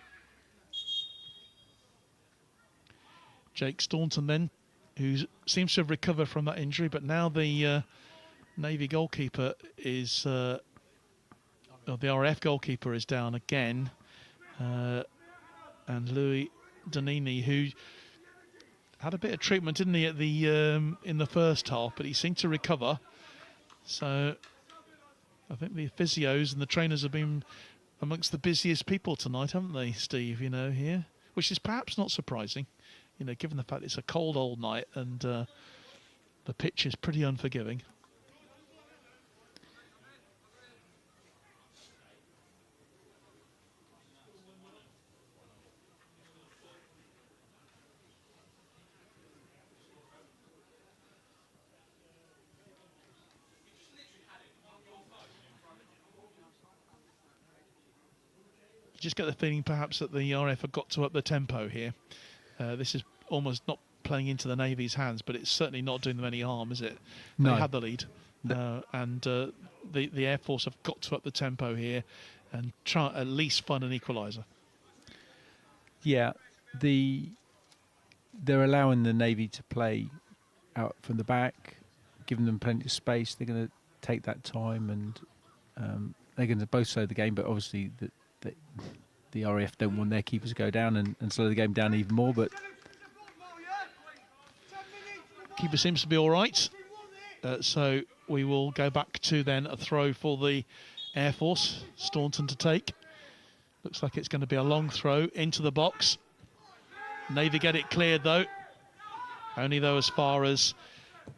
S2: Jake Staunton then, who seems to have recovered from that injury, but now the Navy goalkeeper is, or the RAF goalkeeper is down again. And Louis Donini, who had a bit of treatment, didn't he, at the in the first half, but he seemed to recover. So I think the physios and the trainers have been amongst the busiest people tonight, haven't they, Steve, you know, here? Which is perhaps not surprising, you know, given the fact it's a cold old night and the pitch is pretty unforgiving. Just get the feeling perhaps that the RAF have got to up the tempo here. This is almost not playing into the Navy's hands, but it's certainly not doing them any harm, is it?
S7: No.
S2: They had the lead. And the Air Force have got to up the tempo here and try at least find an equaliser.
S7: Yeah, they're allowing the Navy to play out from the back, giving them plenty of space. They're going to take that time and they're going to both slow the game, but obviously the RAF don't want their keepers to go down and slow the game down even more. But
S2: keeper seems to be all right. So we will go back to then a throw for the Air Force. Staunton to take. Looks like it's going to be a long throw into the box. Navy get it cleared though. Only though as far as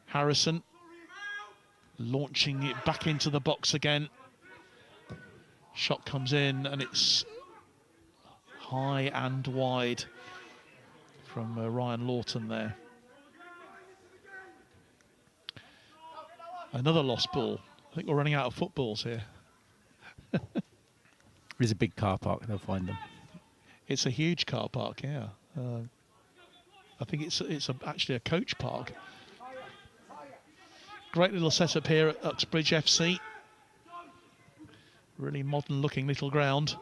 S2: Harrison. Launching it back into the box again. Shot comes in and it's high and wide from Ryan Lawton there. Another lost ball. I think we're running out of footballs here.
S7: There's a big car park, they'll find them.
S2: It's a huge car park, yeah. I think it's actually a coach park. Great little setup here at Uxbridge FC. Really modern looking little ground.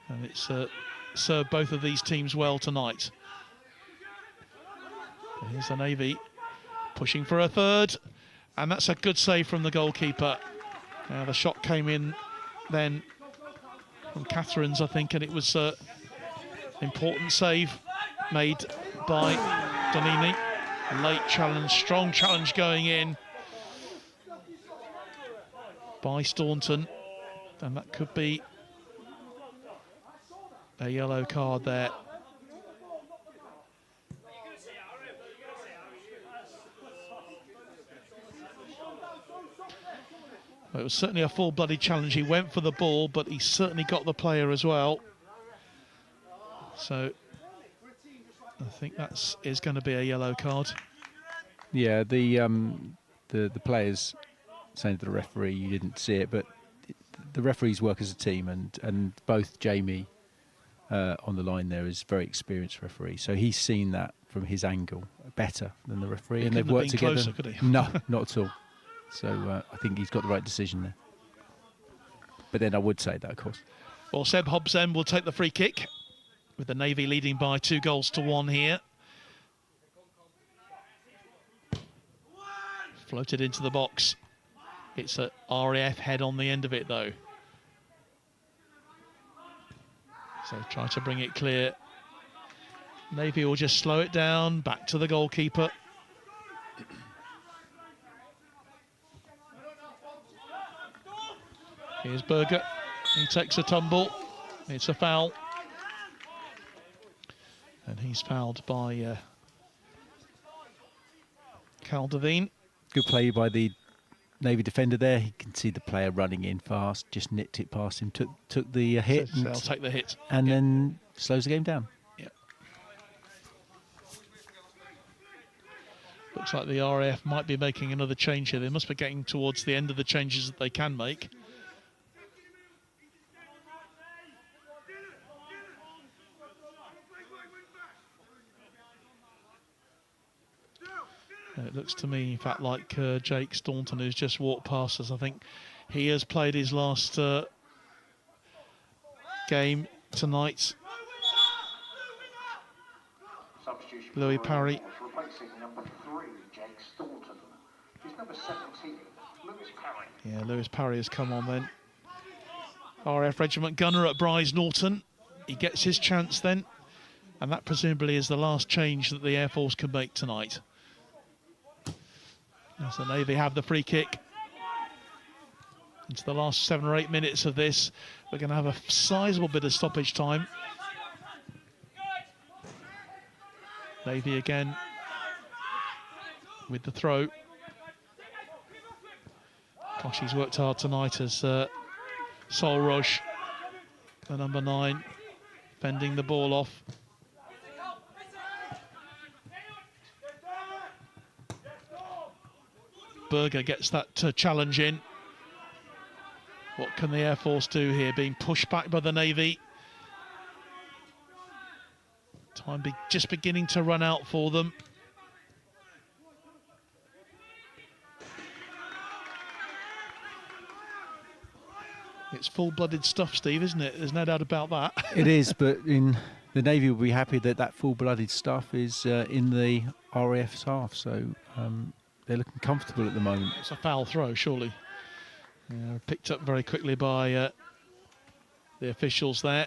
S2: And it's served both of these teams well tonight. Here's the Navy pushing for a third. And that's a good save from the goalkeeper. The shot came in then from Catherine's, I think, and it was an important save made by Donini. Late challenge, strong challenge going in by Staunton. And that could be a yellow card there. Well, it was certainly a full-blooded challenge. He went for the ball, but he certainly got the player as well. So I think that is going to be a yellow card.
S7: Yeah, the players saying to the referee, you didn't see it, but the referees work as a team, and both Jamie on the line there is a very experienced referee, so he's seen that from his angle better than the referee, and they've worked together.
S2: Closer, could he?
S7: No, not at all. So I think he's got the right decision there. But then I would say that, of course.
S2: Well, Seb Hobbs then will take the free kick, with the Navy leading by 2-1 here. Floated into the box. It's a RAF head on the end of it, though. So try to bring it clear. Navy will just slow it down, back to the goalkeeper. Here's Berger, he takes a tumble, it's a foul. And he's fouled by Caldevine.
S7: Good play by the Navy defender there. He can see the player running in fast, just nicked it past him, took the hit.
S2: So I'll take the hit.
S7: And then slows the game down.
S2: Yeah. Looks like the RAF might be making another change here. They must be getting towards the end of the changes that they can make. It looks to me, in fact, like Jake Staunton, who's just walked past us. I think he has played his last game tonight. Louis Parry.
S8: Replacing number 3, Jake Staunton. He's number 17, Louis Parry.
S2: Yeah, Louis Parry has come on then. RAF Regiment Gunner at Bryce Norton. He gets his chance then. And that presumably is the last change that the Air Force can make tonight. As the Navy have the free kick. Into the last 7 or 8 minutes of this, we're going to have a sizable bit of stoppage time. Navy again with the throw. Gosh, he's worked hard tonight as Solrosh, the number 9, fending the ball off. Berger gets that challenge in. What can the Air Force do here? Being pushed back by the Navy. Time just beginning to run out for them. It's full-blooded stuff, Steve, isn't it? There's no doubt about that.
S7: It is, but the Navy will be happy that that full-blooded stuff is in the RAF's half, so they're looking comfortable at the moment.
S2: It's a foul throw, surely. Picked up very quickly by the officials there.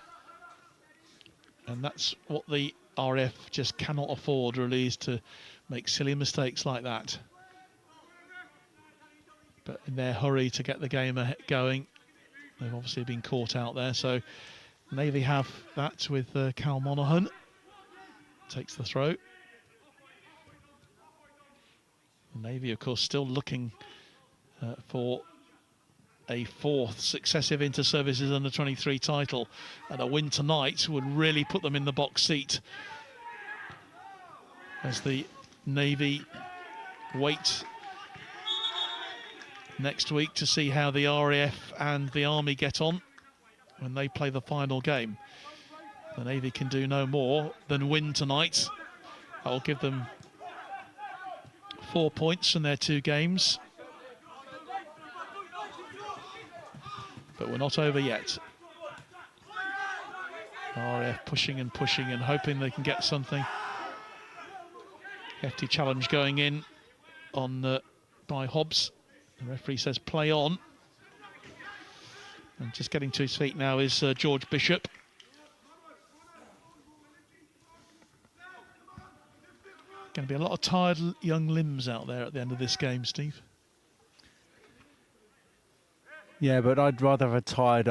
S2: And that's what the RAF just cannot afford, really, is to make silly mistakes like that. But in their hurry to get the game going, they've obviously been caught out there. So Navy have that with Cal Monaghan. Takes the throw. The Navy, of course, still looking for a 4th successive inter-services under-23 title, and a win tonight would really put them in the box seat as the Navy wait next week to see how the RAF and the Army get on when they play the final game. The Navy can do no more than win tonight. That will give them 4 points from their 2 games. But we're not over yet. RAF pushing and pushing and hoping they can get something. Hefty challenge going in on by Hobbs. The referee says play on. And just getting to his feet now is George Bishop. Going to be a lot of tired young limbs out there at the end of this game, Steve.
S7: Yeah, but I'd rather have a tired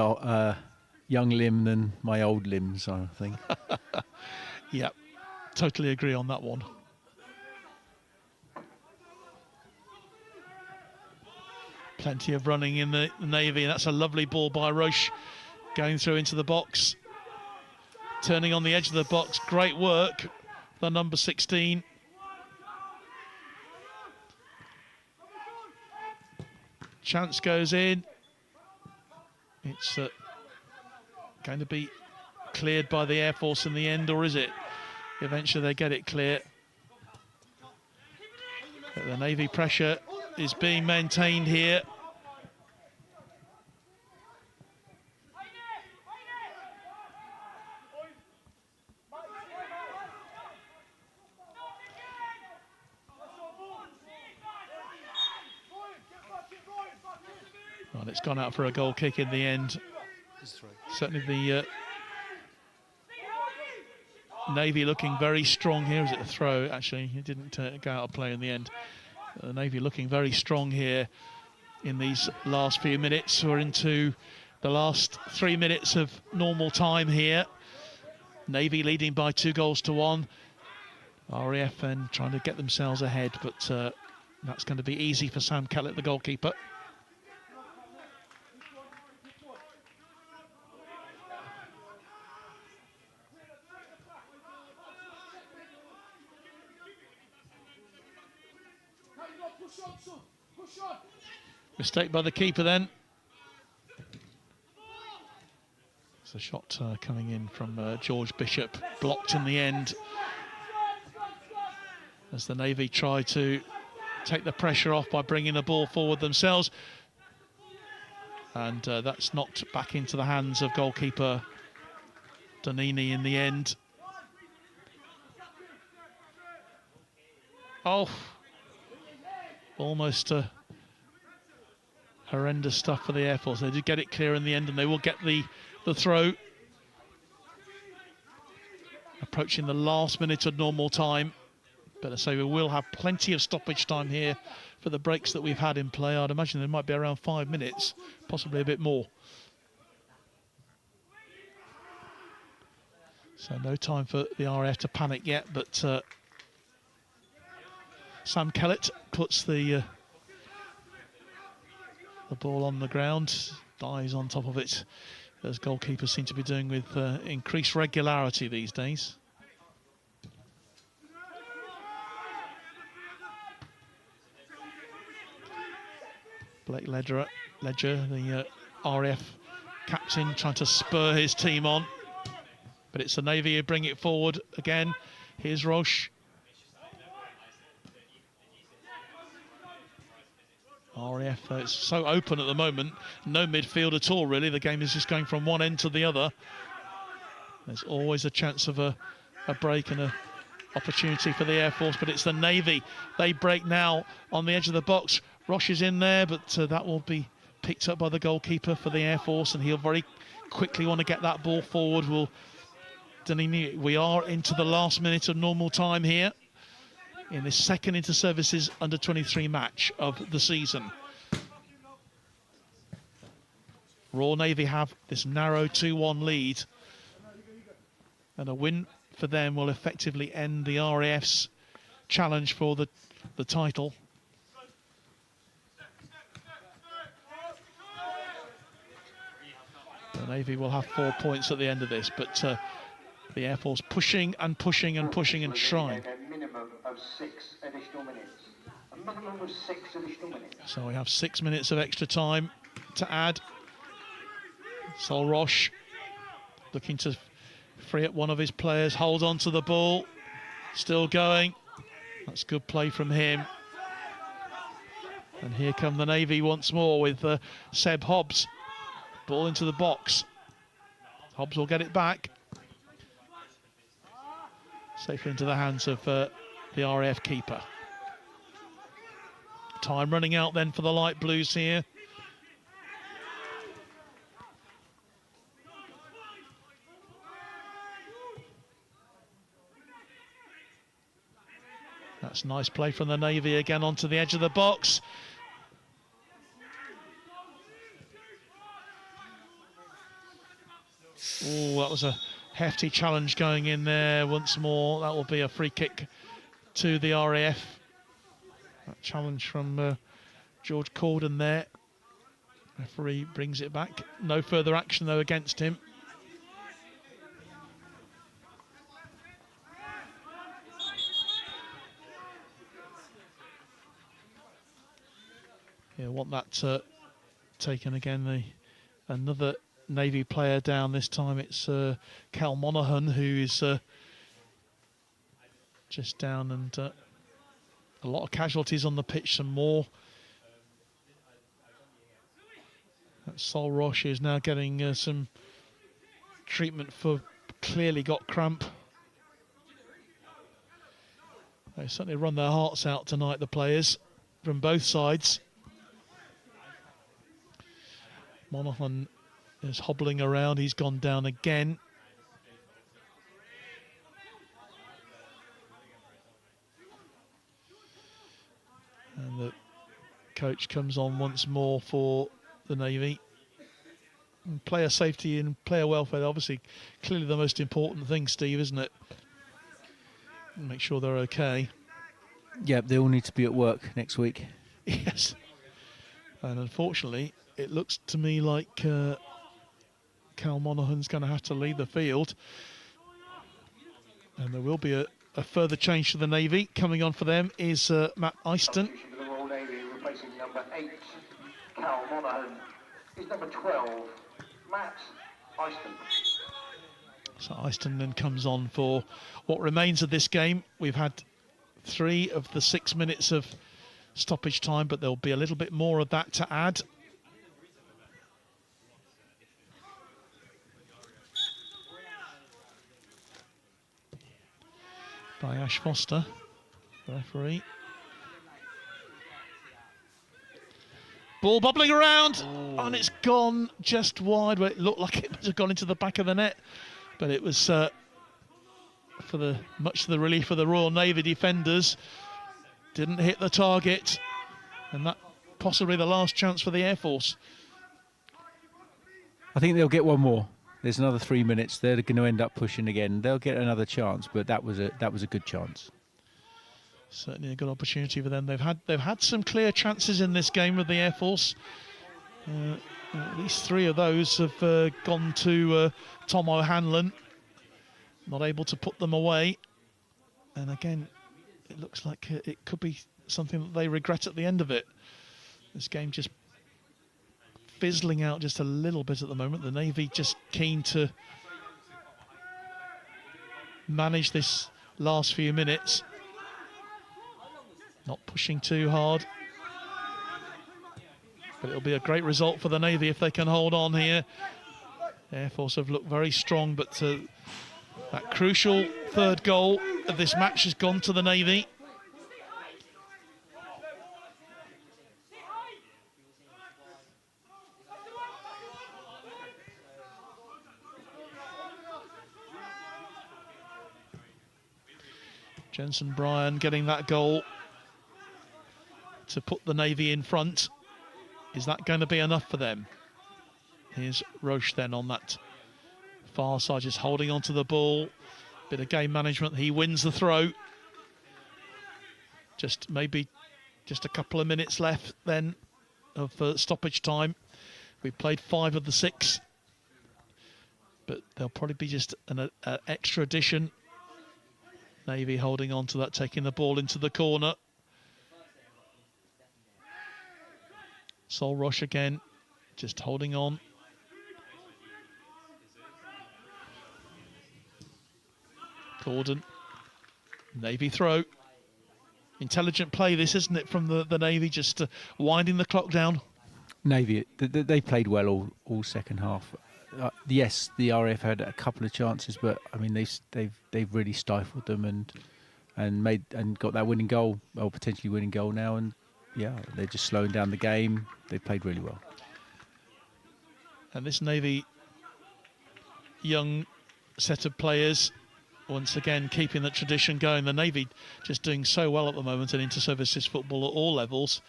S7: young limb than my old limbs, I think.
S2: Yeah, totally agree on that one. Plenty of running in the Navy, and that's a lovely ball by Roche, going through into the box. Turning on the edge of the box, great work, the number 16. Chance goes in. It's going to be cleared by the Air Force in the end, or is it? Eventually they get it clear. But the Navy pressure is being maintained here. Well, it's gone out for a goal kick in the end. Certainly the Navy looking very strong here. Is it a throw? Actually, it didn't go out of play in the end. Navy looking very strong here in these last few minutes. We're into the last 3 minutes of normal time here. Navy leading by 2-1. RAF and trying to get themselves ahead, but that's going to be easy for Sam Kellett, the goalkeeper. Mistake by the keeper then. It's a shot coming in from George Bishop, blocked in the end as the Navy try to take the pressure off by bringing the ball forward themselves. And that's knocked back into the hands of goalkeeper Donini in the end. Oh, almost horrendous stuff for the Air Force. They did get it clear in the end, and they will get the throw. Approaching the last minute of normal time. But I say we will have plenty of stoppage time here for the breaks that we've had in play. I'd imagine there might be around 5 minutes, possibly a bit more. So no time for the RAF to panic yet, but Sam Kellett puts the ball on the ground, dives on top of it, as goalkeepers seem to be doing with increased regularity these days. Blake Ledger, the RAF captain, trying to spur his team on. But it's the Navy who bring it forward again. Here's Roche. RAF, it's so open at the moment. No midfield at all, really. The game is just going from one end to the other. There's always a chance of a break and a opportunity for the Air Force, but it's the Navy. They break now on the edge of the box. Roche is in there, but that will be picked up by the goalkeeper for the Air Force, and he'll very quickly want to get that ball forward. We are into the last minute of normal time here in this second inter-services under-23 match of the season. Royal Navy have this narrow 2-1 lead, and a win for them will effectively end the RAF's challenge for the title. The Navy will have 4 points at the end of this, but the Air Force pushing and pushing and pushing and trying.
S8: A minimum of 6 additional minutes. A minimum of 6 additional minutes.
S2: So we have 6 minutes of extra time to add. Sol Roche looking to free up one of his players, hold on to the ball, still going. That's good play from him. And here come the Navy once more with Seb Hobbs. Ball into the box. Hobbs will get it back. Safely into the hands of the RAF keeper. Time running out then for the light blues here. That's nice play from the Navy again onto the edge of the box. Oh, that was a hefty challenge going in there once more. That will be a free kick to the RAF. That challenge from George Corden there. Referee brings it back. No further action though against him. Yeah, want that taken again. Another Navy player down this time. It's Cal Monaghan who is just down, and a lot of casualties on the pitch. Some more. Sol Roche is now getting some treatment for clearly got cramp. They certainly run their hearts out tonight, the players from both sides. Monaghan is hobbling around. He's gone down again. coach comes on once more for the Navy. And player safety and player welfare, obviously, clearly the most important thing, Steve, isn't it? Make sure they're okay.
S7: Yeah, they all need to be at work next week.
S2: Yes. And unfortunately, it looks to me like Cal Monaghan's going to have to lead the field. And there will be a further change to the Navy. Coming on for them is Matt Eyston.
S8: For the Royal Navy, replacing number 8, Cal Monaghan, is number 12, Matt Eyston.
S2: So Eyston then comes on for what remains of this game. We've had 3 of the 6 minutes of stoppage time, but there'll be a little bit more of that to add. By Ash Foster, referee. Ball bobbling around, and it's gone just wide where it looked like it must have gone into the back of the net, but it was for much to the relief of the Royal Navy defenders. Didn't hit the target, and that possibly the last chance for the Air Force.
S7: I think they'll get one more. There's another 3 minutes. They're going to end up pushing again. They'll get another chance, but that was a good chance.
S2: Certainly a good opportunity for them. They've had some clear chances in this game with the Air Force. At least 3 of those have gone to Tom O'Hanlon. Not able to put them away. And again, it looks like it could be something that they regret at the end of it. This game just fizzling out just a little bit at the moment. The Navy just keen to manage this last few minutes. Not pushing too hard. But it'll be a great result for the Navy if they can hold on here. Air Force have looked very strong, but that crucial 3rd goal of this match has gone to the Navy. Jensen Bryan getting that goal to put the Navy in front. Is that going to be enough for them? Here's Roche then on that far side, just holding onto the ball. Bit of game management. He wins the throw. Maybe just a couple of minutes left then of stoppage time. We played 5 of the 6. But there'll probably be just an extra addition. Navy holding on to that, taking the ball into the corner. Sol Roche again, just holding on. Gordon, Navy throw. Intelligent play this, isn't it, from the Navy, just winding the clock down.
S7: Navy, they played well all second half. Yes, the RAF had a couple of chances, but I mean they've really stifled them and got that winning goal, or potentially winning goal now, and yeah, they're just slowing down the game. They played really well.
S2: And this Navy young set of players, once again keeping that tradition going. The Navy just doing so well at the moment in inter-services football at all levels.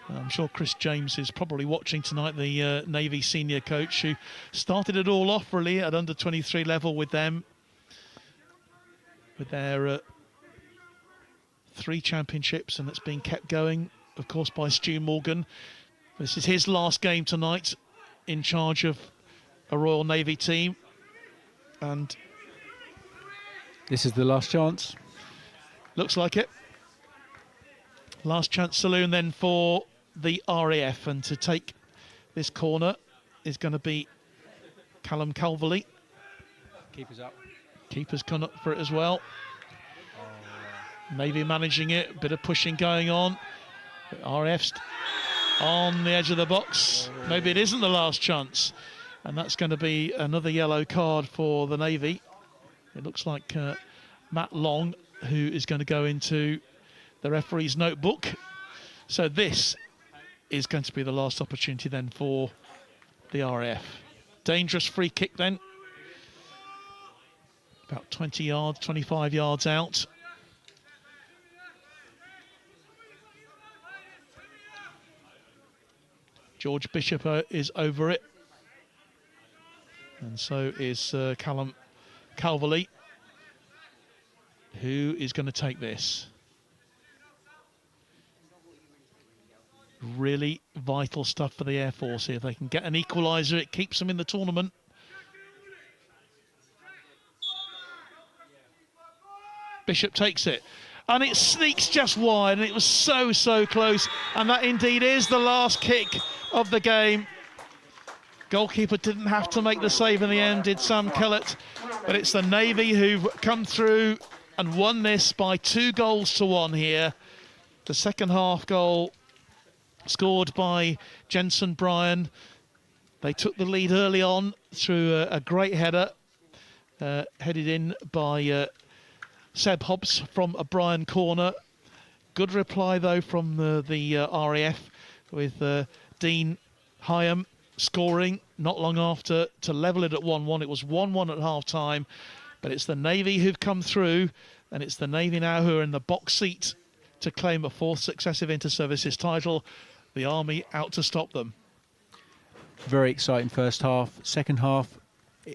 S2: I'm sure Chris James is probably watching tonight, the Navy senior coach who started it all off really at under 23 level with them, with their 3 championships, and it's been kept going, of course, by Stu Morgan. This is his last game tonight in charge of a Royal Navy team, and
S7: this is the last chance.
S2: Looks like it. Last chance saloon then for the RAF, and to take this corner is going to be Callum Calverley.
S7: Keeper's up.
S2: Keeper's come up for it as well. Navy managing it, a bit of pushing going on. RAF's on the edge of the box. Maybe it isn't the last chance, and that's going to be another yellow card for the Navy. It looks like Matt Long, who is going to go into the referee's notebook. So this is going to be the last opportunity then for the RAF. Dangerous free kick then. About 20 yards, 25 yards out. George Bishop is over it. And so is Callum Calverley, who is going to take this. Really vital stuff for the Air Force here. If they can get an equaliser, it keeps them in the tournament. Bishop takes it, and it sneaks just wide, and it was so close, and that indeed is the last kick of the game. Goalkeeper didn't have to make the save in the end, did Sam Kellett, but it's the Navy who've come through and won this by 2-1 here. The second half goal scored by Jensen Bryan. They took the lead early on through a great header, headed in by Seb Hobbs from a Bryan corner. Good reply though from the RAF with Dean Higham scoring not long after to level it at 1-1. It was 1-1 at half time, but it's the Navy who've come through, and it's the Navy now who are in the box seat to claim a 4th successive inter-services title. The Army out to stop them.
S7: Very exciting first half. Second half,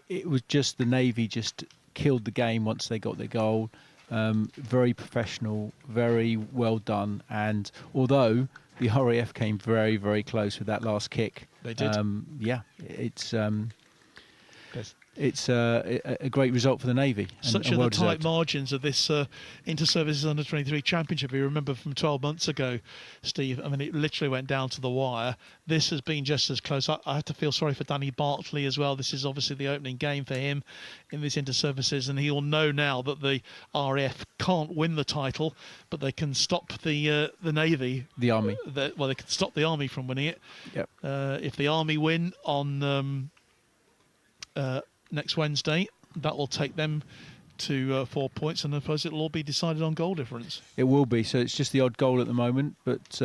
S7: it was just the Navy just killed the game once they got their goal. Very professional, very well done. And although the RAF came very close with that last kick,
S2: they did.
S7: Yeah, it's a great result for the Navy.
S2: Such are the tight margins of this Inter-Services Under-23 Championship. You remember from 12 months ago, Steve, I mean, it literally went down to the wire. This has been just as close. I have to feel sorry for Danny Bartley as well. This is obviously the opening game for him in this Inter-Services, and he'll know now that the RAF can't win the title, but they can stop the Navy.
S7: The Army.
S2: Well, they can stop the Army from winning it.
S7: Yep.
S2: If the Army win on next Wednesday, that will take them to 4 points, and I suppose it'll all be decided on goal difference.
S7: It will be. So it's just the odd goal at the moment, but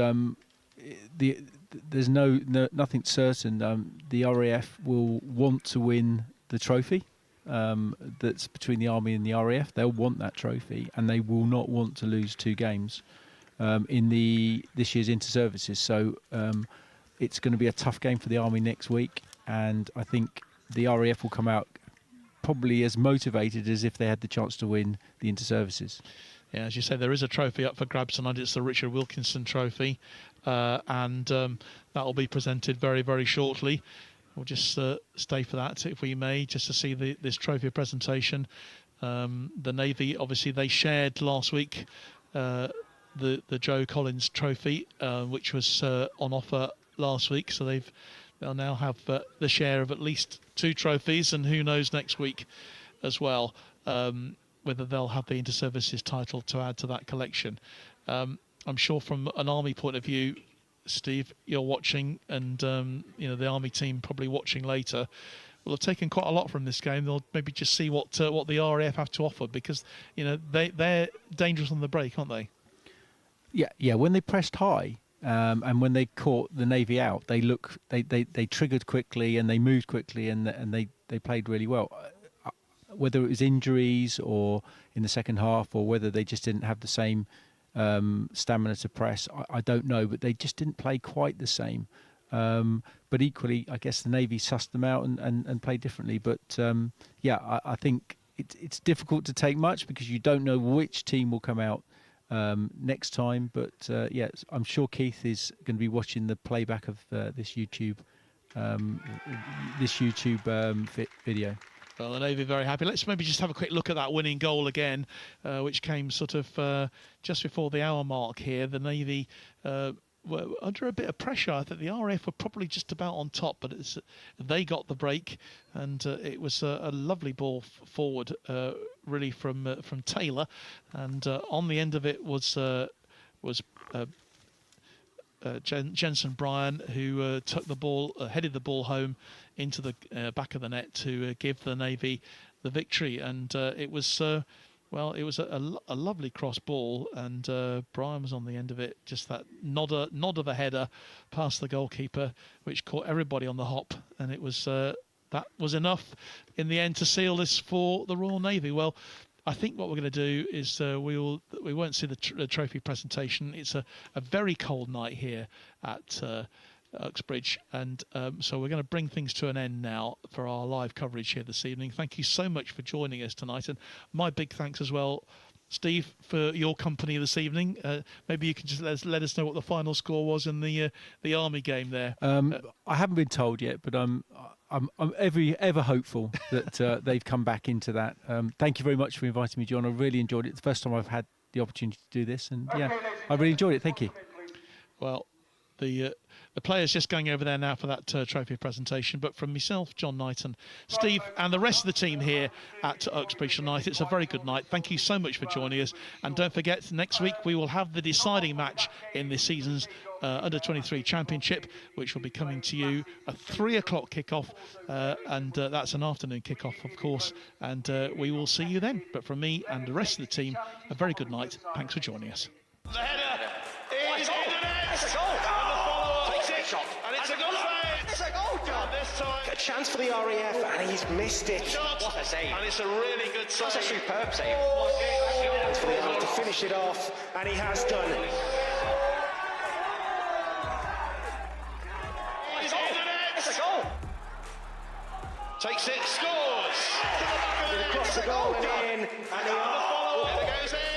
S7: there's nothing certain. The RAF will want to win the trophy. That's between the Army and the RAF. They'll want that trophy, and they will not want to lose 2 games in this year's inter-services. So it's going to be a tough game for the Army next week, and I think the RAF will come out probably as motivated as if they had the chance to win the inter-services.
S2: Yeah, as you say, there is a trophy up for grabs tonight. It's the Richard Wilkinson Trophy, and that will be presented very shortly. We'll just stay for that, if we may, just to see this trophy presentation. The Navy, obviously, they shared last week the Joe Collins Trophy, which was on offer last week, so they'll now have the share of at least 2 trophies, and who knows next week as well whether they'll have the inter-services title to add to that collection. I'm sure from an Army point of view, Steve, you're watching, and the Army team probably watching later, will have taken quite a lot from this game. They'll maybe just see what the RAF have to offer, because they're dangerous on the break, aren't they?
S7: Yeah. When they pressed high, and when they caught the Navy out, they triggered quickly and they moved quickly, and they played really well. Whether it was injuries or in the second half, or whether they just didn't have the same stamina to press, I don't know, but they just didn't play quite the same. But equally, I guess the Navy sussed them out and played differently. But I think it's difficult to take much, because you don't know which team will come out next time. But I'm sure Keith is going to be watching the playback of this YouTube video.
S2: Well, the Navy very happy. Let's maybe just have a quick look at that winning goal again, which came sort of just before the hour mark here. The Navy were under a bit of pressure. I think the RAF were probably just about on top, but they got the break, and it was a lovely ball forward, really from Taylor, and on the end of it was Jensen Bryan, who took the ball, headed the ball home into the back of the net to give the Navy the victory. And it was a lovely cross ball, and Bryan was on the end of it. Just that nod of a header past the goalkeeper, which caught everybody on the hop, and it was that was enough in the end to seal this for the Royal Navy. Well, I think what we're going to do is we won't see the trophy presentation. It's a very cold night here at Uxbridge, and so we're going to bring things to an end now for our live coverage here this evening. Thank you so much for joining us tonight, and my big thanks as well, Steve, for your company this evening. Maybe you can just let us know what the final score was in the Army game there.
S7: I haven't been told yet, but I'm ever hopeful that they've come back into that. Thank you very much for inviting me, John. I really enjoyed it. It's the first time I've had the opportunity to do this, and yeah, I really enjoyed it. Thank you.
S2: Well, the players just going over there now for that trophy presentation, but from myself, John Knight, and Steve, and the rest of the team here at Uxbridge tonight, it's a very good night. Thank you so much for joining us, and don't forget, next week we will have the deciding match in this season's Under-23 Championship, which will be coming to you at 3 o'clock kickoff, and that's an afternoon kickoff, of course, and we will see you then. But from me and the rest of the team, a very good night. Thanks for joining us.
S1: The header is in the net. It's a goal. And the follow-up takes it. And it's a goal. It's a goal, John. This time.
S13: A chance for the RAF, and he's missed it.
S1: What a save. And it's a really good save.
S13: That's a superb save. Chance for the RAF to finish it off, and he has done.
S1: He's in the net.
S13: It's a goal.
S1: Takes it, scores. To the back of the net.
S13: Across the goal and in, and he...
S1: And the follow-up. There it goes in.